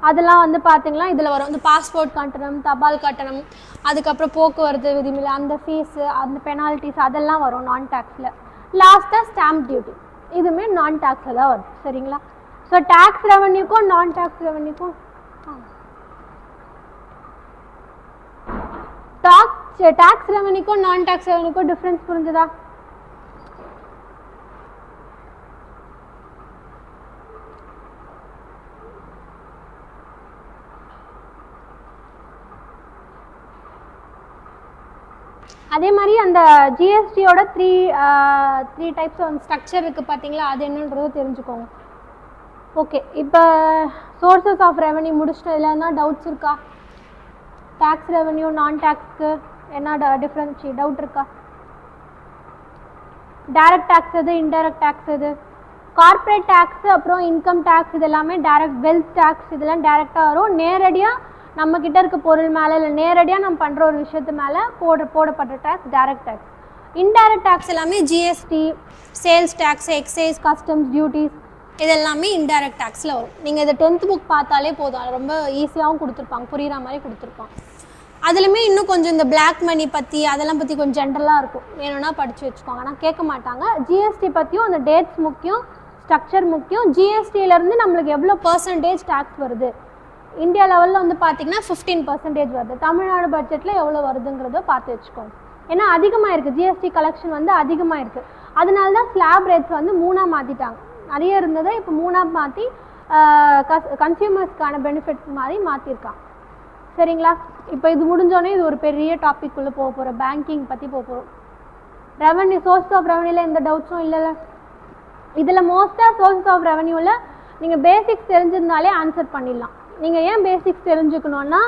அதெல்லாம் வந்து பார்த்திங்கன்னா இதில் வரும். இந்த பாஸ்போர்ட் கட்டணம், தபால் கட்டணம், அதுக்கப்புறம் போக்குவரத்து விதிமுறை, அந்த ஃபீஸு, அந்த பெனால்ட்டிஸ் அதெல்லாம் வரும் நான் டேக்ஸில். லாஸ்ட்டாக ஸ்டாம்ப் டியூட்டி, இதுவுமே நான் டேக்ஸில் தான் வரும். சரிங்களா? ஸோ டேக்ஸ் ரெவன்யூக்கும் நான் டேக்ஸ் ரெவன்யூக்கும் டேக்ஸ் ரெவன்யூக்கும் நான் டேக்ஸ் ரெவன்யூக்கும் டிஃப்ரென்ஸ் புரிஞ்சுதா? அதே மாதிரி அந்த ஜிஎஸ்டியோட த்ரீ டைப்ஸ் ஸ்ட்ரக்சர் இருக்குது பார்த்தீங்களா, அது என்னன்றதை தெரிஞ்சுக்கோங்க. ஓகே, இப்போ சோர்சஸ் ஆஃப் ரெவன்யூ முடிச்சுட்டு இல்லைன்னா டவுட்ஸ் இருக்கா? டேக்ஸ் ரெவன்யூ நான் டேக்ஸ்க்கு என்ன டிஃப்ரென்ஸ் டவுட் இருக்கா? டைரக்ட் டேக்ஸ் எது, இன்டைரக்ட் டேக்ஸ் எது? கார்ப்பரேட் டேக்ஸ், அப்புறம் இன்கம் டேக்ஸ், இது எல்லாமே டைரக்ட். வெல்த் டேக்ஸ் இதெல்லாம் டைரெக்டாக வரும். நேரடியாக நம்மக்கிட்ட இருக்க பொருள் மேலே இல்லை நேரடியாக நம்ம பண்ணுற ஒரு விஷயத்து மேலே போடப்பட்ட tax direct tax. Indirect tax எல்லாமே GST, sales tax, excise, customs duties, இது எல்லாமே இன்டைரக்ட் டேக்ஸில் வரும். நீங்கள் இதை 10th புக் பார்த்தாலே போதும், ரொம்ப ஈஸியாகவும் கொடுத்துருப்பாங்க, புரிகிற மாதிரி கொடுத்துருப்பாங்க. அதுலேயுமே இன்னும் கொஞ்சம் இந்த பிளாக் மணி பற்றி அதெல்லாம் பற்றி கொஞ்சம் ஜென்ரலாக இருக்கும், வேணும்னா படித்து வச்சுக்கோங்க. ஆனால் கேட்க மாட்டாங்க. ஜிஎஸ்டி பற்றியும் அந்த டேட்ஸ் முக்கியம், ஸ்ட்ரக்சர் முக்கியம். ஜிஎஸ்டியிலேருந்து நம்மளுக்கு எவ்வளோ பர்சன்டேஜ் டேக்ஸ் வருது, இந்தியா லெவலில் வந்து பார்த்திங்கன்னா 15% வருது. தமிழ்நாடு பட்ஜெட்டில் எவ்வளோ வருதுங்கிறத பார்த்து வச்சுக்கோங்க. ஏன்னா அதிகமாக இருக்குது, ஜிஎஸ்டி கலெக்ஷன் வந்து அதிகமாக இருக்குது. அதனால தான் ஸ்லாப் ரேட்ஸ் வந்து 3ஆக மாற்றிட்டாங்க. நிறைய இருந்ததை இப்போ 3ஆக மாற்றி கன்சியூமர்ஸ்க்கான பெனிஃபிட் மாதிரி மாற்றிருக்காங்க. சரிங்களா? இப்போ இது முடிஞ்சோடனே இது ஒரு பெரிய டாபிக் உள்ள போக போகிறோம், பேங்கிங் பற்றி போக போகிறோம். ரெவன்யூ, சோர்ஸ் ஆஃப் ரெவன்யூவில் எந்த டவுட்ஸும் இல்லைல்ல. இதில் மோஸ்ட்டாக சோர்ஸ் ஆஃப் ரெவன்யூவில் நீங்கள் பேசிக்ஸ் தெரிஞ்சிருந்தாலே ஆன்சர் பண்ணிடலாம். நீங்கள் ஏன் பேசிக்ஸ் தெரிஞ்சுக்கணுன்னா,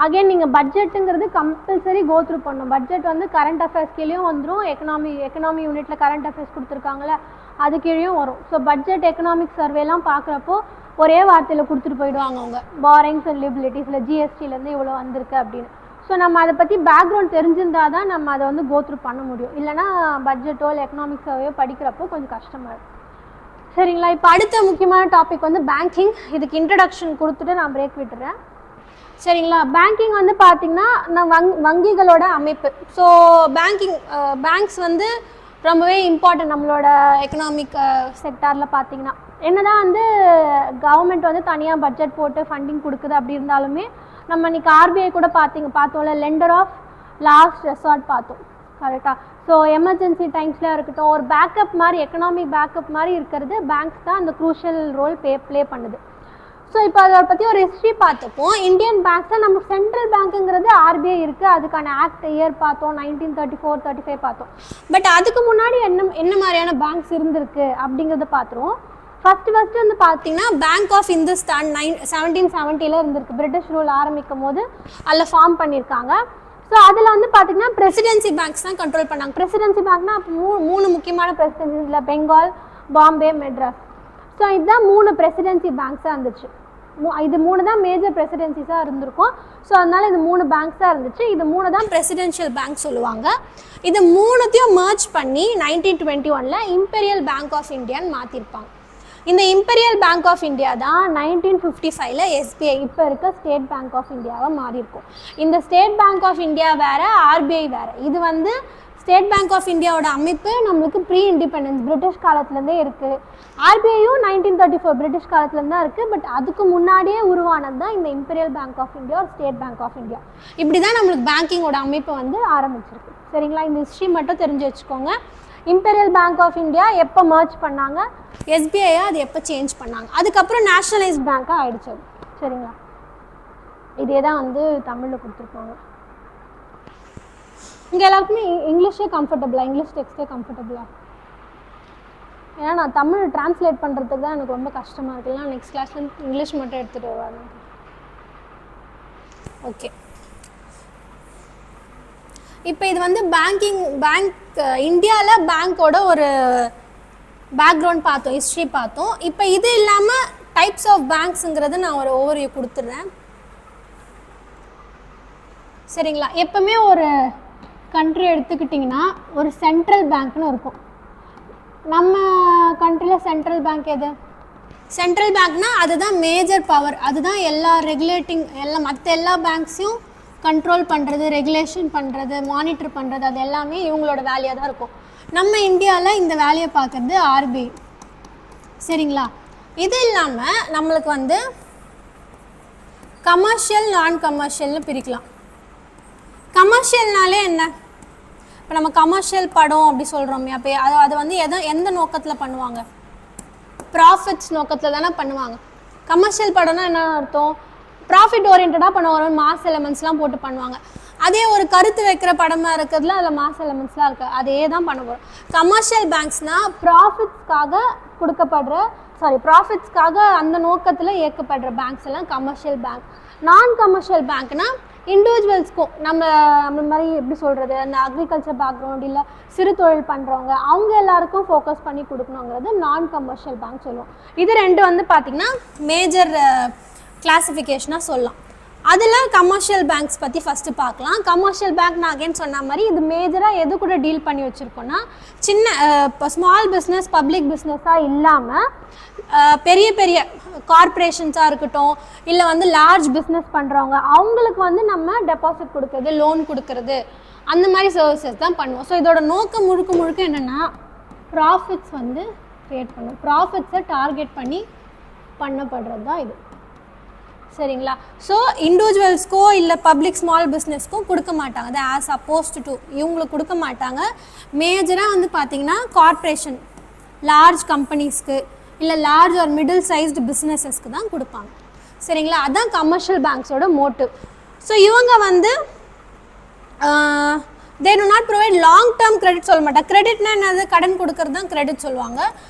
அகைன் நீங்கள் பட்ஜெட்டுங்கிறது கம்பல்சரி கோத்ரூ பண்ணணும். பட்ஜெட் வந்து கரண்ட் அஃபேர்ஸ் கீழேயும் வந்துடும், எக்கனாமி யூனிட்டில் கரண்ட் அஃபேர்ஸ் கொடுத்துருக்காங்களே அது கீழேயும் வரும். ஸோ பட்ஜெட் எக்கனாமிக் சர்வேலாம் பார்க்குறப்போ ஒரே வார்த்தையில் கொடுத்துட்டு போயிடுவாங்க அவங்க, பாரிங்ஸ் அண்ட் லிபிலிட்டிஸில் ஜிஎஸ்டிலேருந்து இவ்வளோ வந்திருக்கு அப்படின்னு. ஸோ நம்ம அதை பற்றி பேக்ரவுண்ட் தெரிஞ்சிருந்தால் தான் நம்ம அதை வந்து கோத்ரூ பண்ண முடியும். இல்லைனா பட்ஜெட்டோ இல்லை எக்கனாமிக் சர்வேயோ படிக்கிறப்போ கொஞ்சம் கஷ்டமாக இருக்கும். சரிங்களா? இப்போ அடுத்த முக்கியமான டாபிக் வந்து பேங்கிங். இதுக்கு இன்ட்ரடக்ஷன் கொடுத்துட்டு நான் பிரேக் விட்டுறேன். சரிங்களா? பேங்கிங் வந்து பார்த்திங்கன்னா வங்கிகளோட அமைப்பு. ஸோ பேங்க்ஸ் வந்து ரொம்பவே இம்பார்ட்டன்ட் நம்மளோட எக்கனாமிக் செக்டாரில். பார்த்திங்கன்னா என்னதான் வந்து கவர்மெண்ட் வந்து தனியாக பட்ஜெட் போட்டு ஃபண்டிங் கொடுக்குது அப்படி இருந்தாலுமே, நம்ம இன்றைக்கி ஆர்பிஐ கூட பார்த்தோம்ல, லெண்டர் ஆஃப் லாஸ்ட் ரெசார்ட் பார்த்தோம். கரெக்டாக? ஸோ எமர்ஜென்சி டைம்ஸில் இருக்கட்டும், ஒரு பேக்கப் மாதிரி, எக்கனாமிக் பேக்கப் மாதிரி இருக்கிறது பேங்க்ஸ் தான் அந்த க்ரூஷியல் ரோல் ப்ளே பண்ணுது. ஸோ இப்போ அதை பற்றி ஒரு ஹிஸ்ட்ரி பார்த்துப்போம். இந்தியன் பேங்க்ஸில் நம்ம சென்ட்ரல் பேங்க்குங்கிறது ஆர்பிஐ இருக்குது, அதுக்கான ஆக்ட் இயர் பார்த்தோம், 1934-35 பார்த்தோம். பட் அதுக்கு முன்னாடி என்ன மாதிரியான பேங்க்ஸ் இருந்திருக்கு அப்படிங்கிறத பார்த்துருவோம். ஃபஸ்ட்டு வந்து பார்த்தீங்கன்னா பேங்க் ஆஃப் இந்துஸ்தான் 1770 இருந்திருக்கு. பிரிட்டிஷ் ரூல் ஆரம்பிக்கும் போது அதில் ஃபார்ம் பண்ணியிருக்காங்க. ஸோ அதில் வந்து பார்த்திங்கன்னா பிரசிடென்சி பேங்க்ஸ் தான் கண்ட்ரோல் பண்ணாங்க. பிரசிடென்சி பேங்க்னா அப்போ மூணு முக்கியமான பிரசிடென்சிஸில் பெங்கால், பாம்பே, மெட்ராஸ். ஸோ இதுதான் 3 பிரசிடென்சி பேங்க்ஸாக இருந்துச்சு. இது 3 தான் மேஜர் பிரசிடென்சிஸாக இருந்திருக்கும். ஸோ அதனால் இது 3 பேங்க்ஸாக இருந்துச்சு. இது 3 தான் பிரசிடென்ஷியல் பேங்க் சொல்லுவாங்க. இது 3த்தையும் மர்ஜ் பண்ணி 1921 இம்பீரியல் பேங்க் ஆஃப் இந்தியான்னு மாற்றிருப்பாங்க. இந்த இம்பீரியல் பேங்க் ஆஃப் இந்தியா தான் 1955 எஸ்பிஐ, இப்போ இருக்க ஸ்டேட் பேங்க் ஆஃப் இந்தியாவாக மாறியிருக்கும். இந்த ஸ்டேட் பேங்க் ஆஃப் இந்தியா வேறு, ஆர்பிஐ வேறு. இது வந்து ஸ்டேட் பேங்க் ஆஃப் இந்தியாவோட அமைப்பு நம்மளுக்கு ப்ரீ இண்டிபெண்டன்ஸ் பிரிட்டிஷ் காலத்துலேருந்தே இருக்குது. ஆர்பிஐயும் 1934 பிரிட்டிஷ் காலத்துலேருந்து தான் இருக்குது. பட் அதுக்கு முன்னாடியே உருவானது தான் இந்த இம்பீரியல் பேங்க் ஆஃப் இந்தியா, ஒரு ஸ்டேட் பேங்க் ஆஃப் இந்தியா. இப்படி தான் நம்மளுக்கு பேங்கிங்கோட அமைப்பு வந்து ஆரம்பிச்சிருக்கு. சரிங்களா? இந்த ஹிஸ்ட்ரி மட்டும் தெரிஞ்சு வச்சுக்கோங்க. இம்பீரியல் பேங்க் ஆஃப் இந்தியா எப்போ மர்ஜ் பண்ணாங்க, எஸ்பிஐயை அது எப்போ சேஞ்ச் பண்ணாங்க, அதுக்கப்புறம் நேஷ்னலைஸ் பேங்காக ஆகிடுச்சு. சரிங்களா? இதே தான் வந்து தமிழில் கொடுத்துருப்பாங்க. இங்கே எல்லாருக்குமே இங்கிலீஷே கம்ஃபர்டபுளா, இங்கிலீஷ் டெக்ஸ்டே கம்ஃபர்டபுளா? ஏன்னா நான் தமிழ் டிரான்ஸ்லேட் பண்ணுறதுக்கு தான் எனக்கு ரொம்ப கஷ்டமாக இருக்குது. இல்லை நெக்ஸ்ட் கிளாஸில் இங்கிலீஷ் மட்டும் எடுத்துகிட்டு வருவாங்க. ஓகே, இப்போ இது வந்து பேங்க் இந்தியாவில் பேங்க்கோட ஒரு பேக்ரவுண்ட் பார்த்தோம், ஹிஸ்ட்ரி பார்த்தோம். இப்போ இது இல்லாமல் டைப்ஸ் ஆஃப் பேங்க்ஸுங்கிறது நான் ஒரு ஓவர்வியூ கொடுத்துட்றேன். சரிங்களா? எப்பவுமே ஒரு கண்ட்ரி எடுத்துக்கிட்டிங்கன்னா ஒரு சென்ட்ரல் பேங்க்னு இருக்கும். நம்ம கண்ட்ரியில் சென்ட்ரல் பேங்க் எது? சென்ட்ரல் பேங்க்னால் அதுதான் மேஜர் பவர், அதுதான் எல்லா ரெகுலேட்டிங் மற்ற எல்லா பேங்க்ஸையும் கண்ட்ரோல் பண்ணுறது, ரெகுலேஷன் பண்ணுறது, மானிட்டர் பண்ணுறது, அது எல்லாமே இவங்களோட வேலையாக தான் இருக்கும். நம்ம இந்தியாவில் இந்த வேலையை பார்க்குறது ஆர்பிஐ. சரிங்களா? இது இல்லாமல் நம்மளுக்கு வந்து கமர்ஷியல், நான் கமர்ஷியல்னு பிரிக்கலாம். கமர்ஷியல்னாலே என்ன? இப்போ நம்ம கமர்ஷியல் படம் அப்படி சொல்கிறோமே, அப்போ அது வந்து எந்த நோக்கத்தில் பண்ணுவாங்க? ப்ராஃபிட்ஸ் நோக்கத்தில் தானே பண்ணுவாங்க. கமர்ஷியல் படம்னா என்ன அர்த்தம்? ப்ராஃபிட் ஓரியன்டாக பண்ணுவாங்க, மாஸ் எலமெண்ட்ஸ்லாம் போட்டு பண்ணுவாங்க. அதே ஒரு கருத்து வைக்கிற படமாக இருக்கிறதுல அதில் மாஸ் எலமெண்ட்ஸ்லாம் இருக்குது, அதே தான் பண்ண போகிறோம். கமர்ஷியல் பேங்க்ஸ்னால் ப்ராஃபிட்ஸ்க்காக அந்த நோக்கத்தில் இயக்கப்படுற பேங்க்ஸ் எல்லாம் கமர்ஷியல் பேங்க். நான் கமர்ஷியல் பேங்க்னால் இண்டிவிஜுவல்ஸ்க்கும் நம்ம மாதிரி எப்படி சொல்கிறது, அந்த அக்ரிகல்ச்சர் பேக்ரவுண்ட் இல்லை சிறு தொழில் பண்ணுறவங்க அவங்க எல்லாருக்கும் ஃபோக்கஸ் பண்ணி கொடுக்கணுங்கிறது நான் கமர்ஷியல் பேங்க் சொல்லுவோம். இது ரெண்டு வந்து பார்த்திங்கன்னா மேஜர் கிளாஸிஃபிகேஷனாக சொல்லலாம். அதில் கமர்ஷியல் பேங்க்ஸ் பற்றி ஃபஸ்ட்டு பார்க்கலாம். கமர்ஷியல் பேங்க் நான் அகைன் சொன்ன மாதிரி இது மேஜராக எது கூட டீல் பண்ணி வச்சுருக்கோன்னா சின்ன இப்போ ஸ்மால் பிஸ்னஸ் பப்ளிக் பிஸ்னஸாக இல்லாமல் பெரிய பெரிய கார்பரேஷன்ஸாக இருக்கட்டும், இல்லை வந்து லார்ஜ் பிஸ்னஸ் பண்ணுறவங்க அவங்களுக்கு வந்து நம்ம டெபாசிட் கொடுக்குறது, லோன் கொடுக்கறது, அந்த மாதிரி சர்வீசஸ் தான் பண்ணுவோம். ஸோ இதோட நோக்கம் முழுக்க முழுக்க என்னென்னா ப்ராஃபிட்ஸ் வந்து க்ரியேட் பண்ணும், ப்ராஃபிட்ஸை டார்கெட் பண்ணி பண்ணப்படுறது தான் இது. சரிங்களா? ஸோ இண்டிவிஜுவல்ஸ்க்கோ இல்லை பப்ளிக் ஸ்மால் பிஸ்னஸ்க்கும் கொடுக்க மாட்டாங்க. அது ஆஸ் அப்போஸ்ட் டு இவங்களுக்கு கொடுக்க மாட்டாங்க. மேஜராக வந்து பார்த்திங்கன்னா கார்ப்பரேஷன், லார்ஜ் கம்பெனிஸ்க்கு இல்லை லார்ஜ் ஆர் மிடில் சைஸ்டு பிஸ்னஸஸ்க்கு தான் கொடுப்பாங்க. சரிங்களா? அதுதான் கமர்ஷியல் பேங்க்ஸோட மோட்டிவ். ஸோ இவங்க வந்து they do not provide long term credit சொல்ல மாட்டாங்க. கிரெடிட்னா என்னது? கடன் கொடுக்கறது தான் கிரெடிட் சொல்லுவாங்க.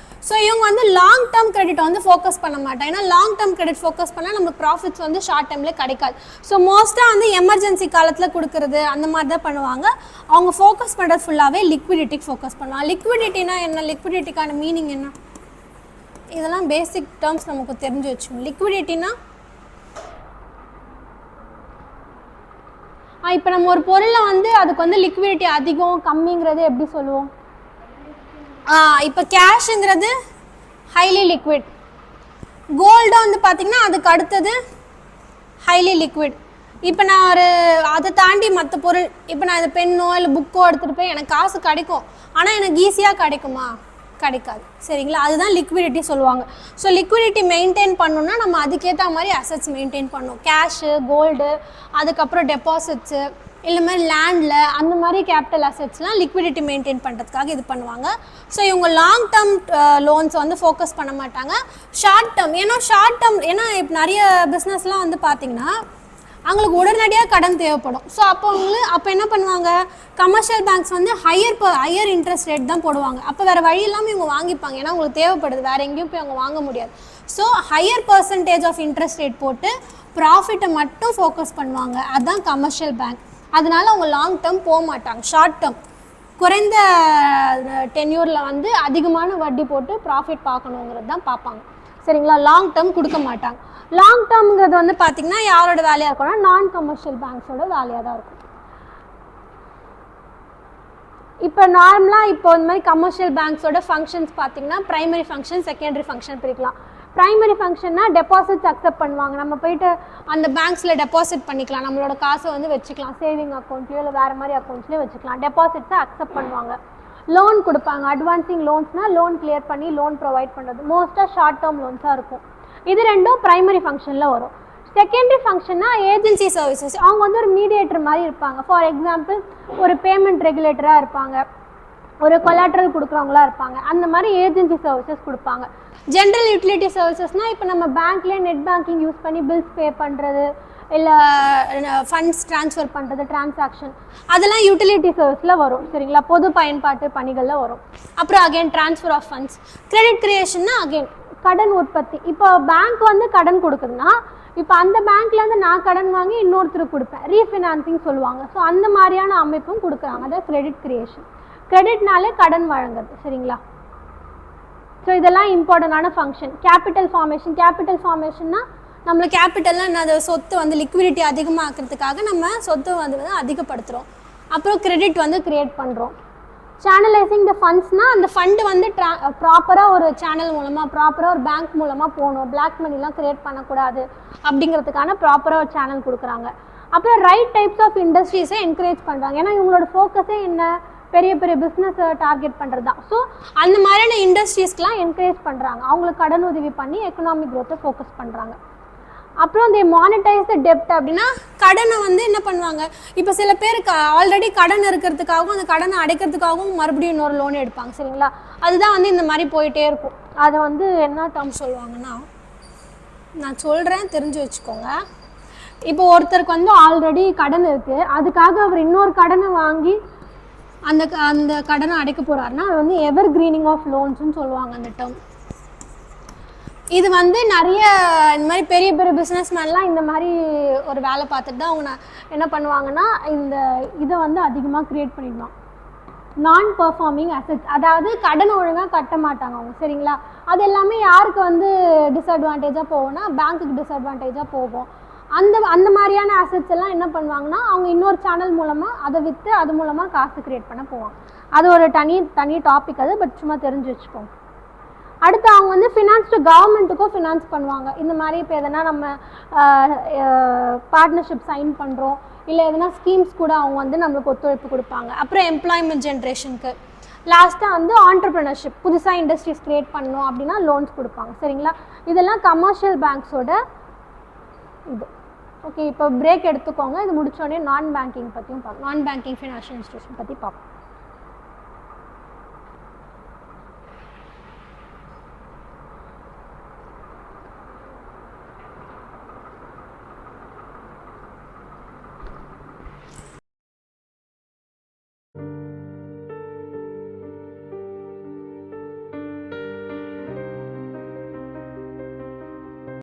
ஸோ இவங்க வந்து லாங் டேர்ம் கிரெடிட் வந்து ஃபோக்கஸ் பண்ண மாட்டாங்க. ஏன்னா லாங் டேர்ம் கிரெடிட் ஃபோக்கஸ் பண்ணால் நமக்கு ப்ராஃபிட்ஸ் வந்து ஷார்ட் டைமில் கிடைக்காது. ஸோ மோஸ்ட்டாக வந்து எமர்ஜென்சி காலத்தில் கொடுக்குறது அந்த மாதிரி தான் பண்ணுவாங்க. அவங்க ஃபோக்கஸ் பண்ணுறது ஃபுல்லாகவே லிக்விடிட்டிக்கு ஃபோக்கஸ் பண்ணுவாங்க. லிக்விடிட்டினா என்ன? லிக்விடிட்டிக்கான மீனிங் என்ன? இதெல்லாம் பேசிக் டேர்ம்ஸ் நமக்கு தெரிஞ்சு வச்சுக்கணும். லிக்விடிட்டினா இப்போ நம்ம ஒரு பொருளை வந்து அதுக்கு வந்து லிக்விடிட்டி அதிகம் கம்மிங்கிறது எப்படி சொல்லுவோம்? இப்போ கேஷுங்கிறது ஹைலி லிக்விட், கோல்டு வந்து பார்த்திங்கன்னா அதுக்கு அடுத்தது ஹைலி லிக்விட். இப்போ நான் ஒரு அதை தாண்டி மற்ற பொருள், இப்போ நான் இந்த பென்னோ இல்லை புக்கோ எடுத்துகிட்டு போய் எனக்கு காசு கிடைக்கும், ஆனால் எனக்கு ஈஸியாக கிடைக்குமா? கிடைக்காது. சரிங்களா? அதுதான் லிக்விடிட்டி சொல்லுவாங்க. ஸோ லிக்விடிட்டி மெயின்டைன் பண்ணணுன்னா நம்ம அதுக்கேற்ற மாதிரி அசட்ஸ் மெயின்டைன் பண்ணணும். கேஷு, கோல்டு, அதுக்கப்புறம் டெபாசிட்ஸு, இல்லை மாதிரி லேண்டில் அந்த மாதிரி கேபிட்டல் அசட்ஸ்லாம் லிக்விடிட்டி மெயின்டைன் பண்ணுறதுக்காக இது பண்ணுவாங்க. ஸோ இவங்க லாங் டேர்ம் லோன்ஸ் வந்து ஃபோக்கஸ் பண்ண மாட்டாங்க. ஷார்ட் டேர்ம், ஏன்னா இப்போ நிறைய பிஸ்னஸ்லாம் வந்து பார்த்திங்கன்னா அவங்களுக்கு உடனடியாக கடன் தேவைப்படும். ஸோ அப்போ என்ன பண்ணுவாங்க? கமர்ஷியல் பேங்க்ஸ் வந்து ஹையர் இன்ட்ரெஸ்ட் ரேட் தான் போடுவாங்க. அப்போ வேறு வழி இல்லாமல் இவங்க வாங்கிப்பாங்க. ஏன்னா அவங்களுக்கு தேவைப்படுது, வேறு எங்கேயும் போய் அவங்க வாங்க முடியாது. So higher percentage of interest rate போட்டு ப்ராஃபிட்டை மட்டும் ஃபோக்கஸ் பண்ணுவாங்க. அதுதான் கமர்ஷியல் பேங்க். அதனால அவங்க லாங் டேர்ம் போக மாட்டாங்க. ஷார்ட் டேர்ம், குறைந்த டென்யூரில் வந்து அதிகமான வட்டி போட்டு ப்ராஃபிட் பார்க்கணுங்கிறது தான் பார்ப்பாங்க. சரிங்களா? லாங் டேர்ம் கொடுக்க மாட்டாங்க. லாங் டேர்ம்ங்கிறது வந்து பார்த்திங்கன்னா யாரோட வேலையாக இருக்கும்னா நான் கமர்ஷியல் பேங்க்ஸோட வேலையாக தான் இருக்கும். இப்போ நார்மலாக இந்த மாதிரி கமர்ஷியல் பேங்க்ஸோட ஃபங்க்ஷன்ஸ் பார்த்திங்கன்னா ப்ரைமரி ஃபங்க்ஷன், செகண்டரி ஃபங்க்ஷன் பிரிக்கலாம். ப்ரைமரி ஃபங்க்ஷன்னா டெபாசிட்ஸ் அக்செப்ட் பண்ணுவாங்க. நம்ம போய்ட்டு அந்த பேங்க்ஸில் டெபாசிட் பண்ணிக்கலாம், நம்மளோட காசை வந்து வச்சுக்கலாம், சேவிங் அக்கௌண்ட்லேயோ இல்லை வேறு மாதிரி அக்கௌண்ட்ஸ்லேயோ வச்சுக்கலாம். டெபாசிட்ஸை அக்செப்ட் பண்ணுவாங்க. லோன் கொடுப்பாங்க. அட்வான்சிங் லோன்ஸ்னால் லோன் கிளியர் பண்ணி லோன் ப்ரொவைட் பண்ணுறது. மோஸ்ட்டாக ஷார்ட் டேர்ம் லோன்ஸாக இருக்கும். இது ரெண்டும் ப்ரைமரி ஃபங்க்ஷனில் வரும். செகண்டரி ஃபங்க்ஷன்னா ஏஜென்சி சர்வீசஸ். அவங்க வந்து ஒரு மீடியேட்டர் மாதிரி இருப்பாங்க. ஃபார் எக்ஸாம்பிள் ஒரு பேமெண்ட் ரெகுலேட்டராக இருப்பாங்க, ஒரு கொலாட்ரல் கொடுக்குறவங்களா இருப்பாங்க. அந்த மாதிரி ஏஜென்சி சர்வீசஸ் கொடுப்பாங்க. ஜென்ரல் யூட்டிலிட்டி சர்வீசஸ்னால் இப்போ நம்ம பேங்க்லேயே நெட் பேங்கிங் யூஸ் பண்ணி பில்ஸ் பே பண்ணுறது, இல்லை ஃபண்ட்ஸ் ட்ரான்ஸ்ஃபர் பண்ணுறது, டிரான்சாக்ஷன், அதெல்லாம் யூட்டிலிட்டி சர்வீஸில் வரும். சரிங்களா? பொது பயன்பாட்டு பணிகளில் வரும். அப்புறம் again transfer of funds. Credit கிரியேஷன்னா அகைன் கடன் உற்பத்தி. இப்போ பேங்க் வந்து கடன் கொடுக்குதுன்னா இப்போ அந்த பேங்க்லேருந்து நான் கடன் வாங்கி இன்னொருத்தருக்கு கொடுப்பேன், ரீஃபினான்சிங் சொல்லுவாங்க. ஸோ அந்த மாதிரியான அமைப்பும் கொடுக்குறாங்க. அதான் கிரெடிட் கிரியேஷன். கிரெடிட்னாலே கடன் வழங்குறது. சரிங்களா? ஸோ இதெல்லாம் இம்பார்ட்டண்டான ஃபங்க்ஷன். கேபிட்டல் ஃபார்மேஷன்னா நம்மளுக்கு கேபிட்டல்லாம் என்ன, சொத்து வந்து லிக்விடிட்டி அதிகமாக்கிறதுக்காக நம்ம சொத்தை வந்து அதிகப்படுத்துகிறோம். அப்புறம் கிரெடிட் வந்து கிரியேட் பண்ணுறோம். சேனலைசிங் த ஃபண்ட்ஸ்னால் அந்த ஃபண்டு வந்து ப்ராப்பராக ஒரு சேனல் மூலமாக, ப்ராப்பராக ஒரு பேங்க் மூலமாக போகணும், பிளாக் மணிலாம் கிரியேட் பண்ணக்கூடாது அப்படிங்கிறதுக்கான ப்ராப்பராக ஒரு சேனல் கொடுக்குறாங்க. அப்புறம் ரைட் டைப்ஸ் ஆஃப் இண்டஸ்ட்ரீஸை என்கரேஜ் பண்ணுறாங்க. ஏன்னா இவங்களோட ஃபோக்கஸே என்ன, பெரிய பெரிய பிஸ்னஸை டார்கெட் பண்ணுறது தான். ஸோ அந்த மாதிரியான இண்டஸ்ட்ரீஸ்க்கெலாம் என்கரேஜ் பண்ணுறாங்க. அவங்களுக்கு கடன் உதவி பண்ணி எக்கனாமிக் க்ரோத்தை ஃபோக்கஸ் பண்ணுறாங்க. அப்புறம் இந்த மானிட்டைஸ் த டெப்ட் அப்படின்னா கடனை வந்து என்ன பண்ணுவாங்க, இப்போ சில பேருக்கு ஆல்ரெடி கடன் இருக்கிறதுக்காகவும் அந்த கடனை அடைக்கிறதுக்காகவும் மறுபடியும் இன்னொரு லோன் எடுப்பாங்க. சரிங்களா? அதுதான் வந்து இந்த மாதிரி போயிட்டே இருக்கும். அதை வந்து என்ன டேர்ம் சொல்லுவாங்கன்னா, நான் சொல்கிறேன் தெரிஞ்சு வச்சுக்கோங்க. இப்போ ஒருத்தருக்கு வந்து ஆல்ரெடி கடன் இருக்குது, அதுக்காக அவர் இன்னொரு கடனை வாங்கி அந்த கடனை அடைக்க போகிறாருன்னா அது வந்து எவர் கிரீனிங் ஆஃப் லோன்ஸ்ன்னு சொல்லுவாங்க அந்த டேர்ம். இது வந்து நிறைய இந்த மாதிரி பெரிய பெரிய பிஸ்னஸ்மேன்லாம் இந்த மாதிரி ஒரு வேலை பார்த்துட்டு தான் அவங்க என்ன பண்ணுவாங்கன்னா இந்த இதை வந்து அதிகமாக க்ரியேட் பண்ணிடுவாங்க. நான் பர்ஃபார்மிங் அசெட்ஸ், அதாவது கடன் ஒழுங்காக கட்ட மாட்டாங்க அவங்க. சரிங்களா? அது எல்லாமே யாருக்கு வந்து டிஸ்அட்வான்டேஜாக போகும்னா பேங்க்குக்கு டிஸ்அட்வான்டேஜாக போகும். அந்த மாதிரியான அசெட்ஸ் எல்லாம் என்ன பண்ணுவாங்கன்னா அவங்க இன்னொரு சேனல் மூலமாக அதை விற்று அது மூலமாக காசு கிரியேட் பண்ண போவாங்க. அது ஒரு தனி டாபிக் அது, பட் சும்மா தெரிஞ்சு வச்சுக்கோங்க. அடுத்து அவங்க வந்து ஃபினான்ஸ் டு கவர்மெண்ட்டுக்கும் ஃபினான்ஸ் பண்ணுவாங்க. இந்த மாதிரி இப்போ எதனா நம்ம பார்ட்னர்ஷிப் சைன் பண்ணுறோம், இல்லை எதனா ஸ்கீம்ஸ் கூட அவங்க வந்து நம்மளுக்கு ஒத்துழைப்பு கொடுப்பாங்க. அப்புறம் எம்ப்ளாய்மெண்ட் ஜென்ரேஷனுக்கு, லாஸ்ட்டாக வந்து ஆண்டர்ப்ரனர்ஷிப், புதுசாக இண்டஸ்ட்ரீஸ் க்ரியேட் பண்ணணும் அப்படின்னா லோன்ஸ் கொடுப்பாங்க. சரிங்களா? இதெல்லாம் கமர்ஷியல் பேங்க்ஸோட இது. ஓகே, இப்போ பிரேக் எடுத்துக்கோங்க. இது முடிச்சோடனே நான் பேங்கிங் பற்றியும் பார்ப்போம். நான் பேங்கிங் ஃபினான்ஷியல் இன்ஸ்டியூஷன் பற்றி பார்ப்போம்.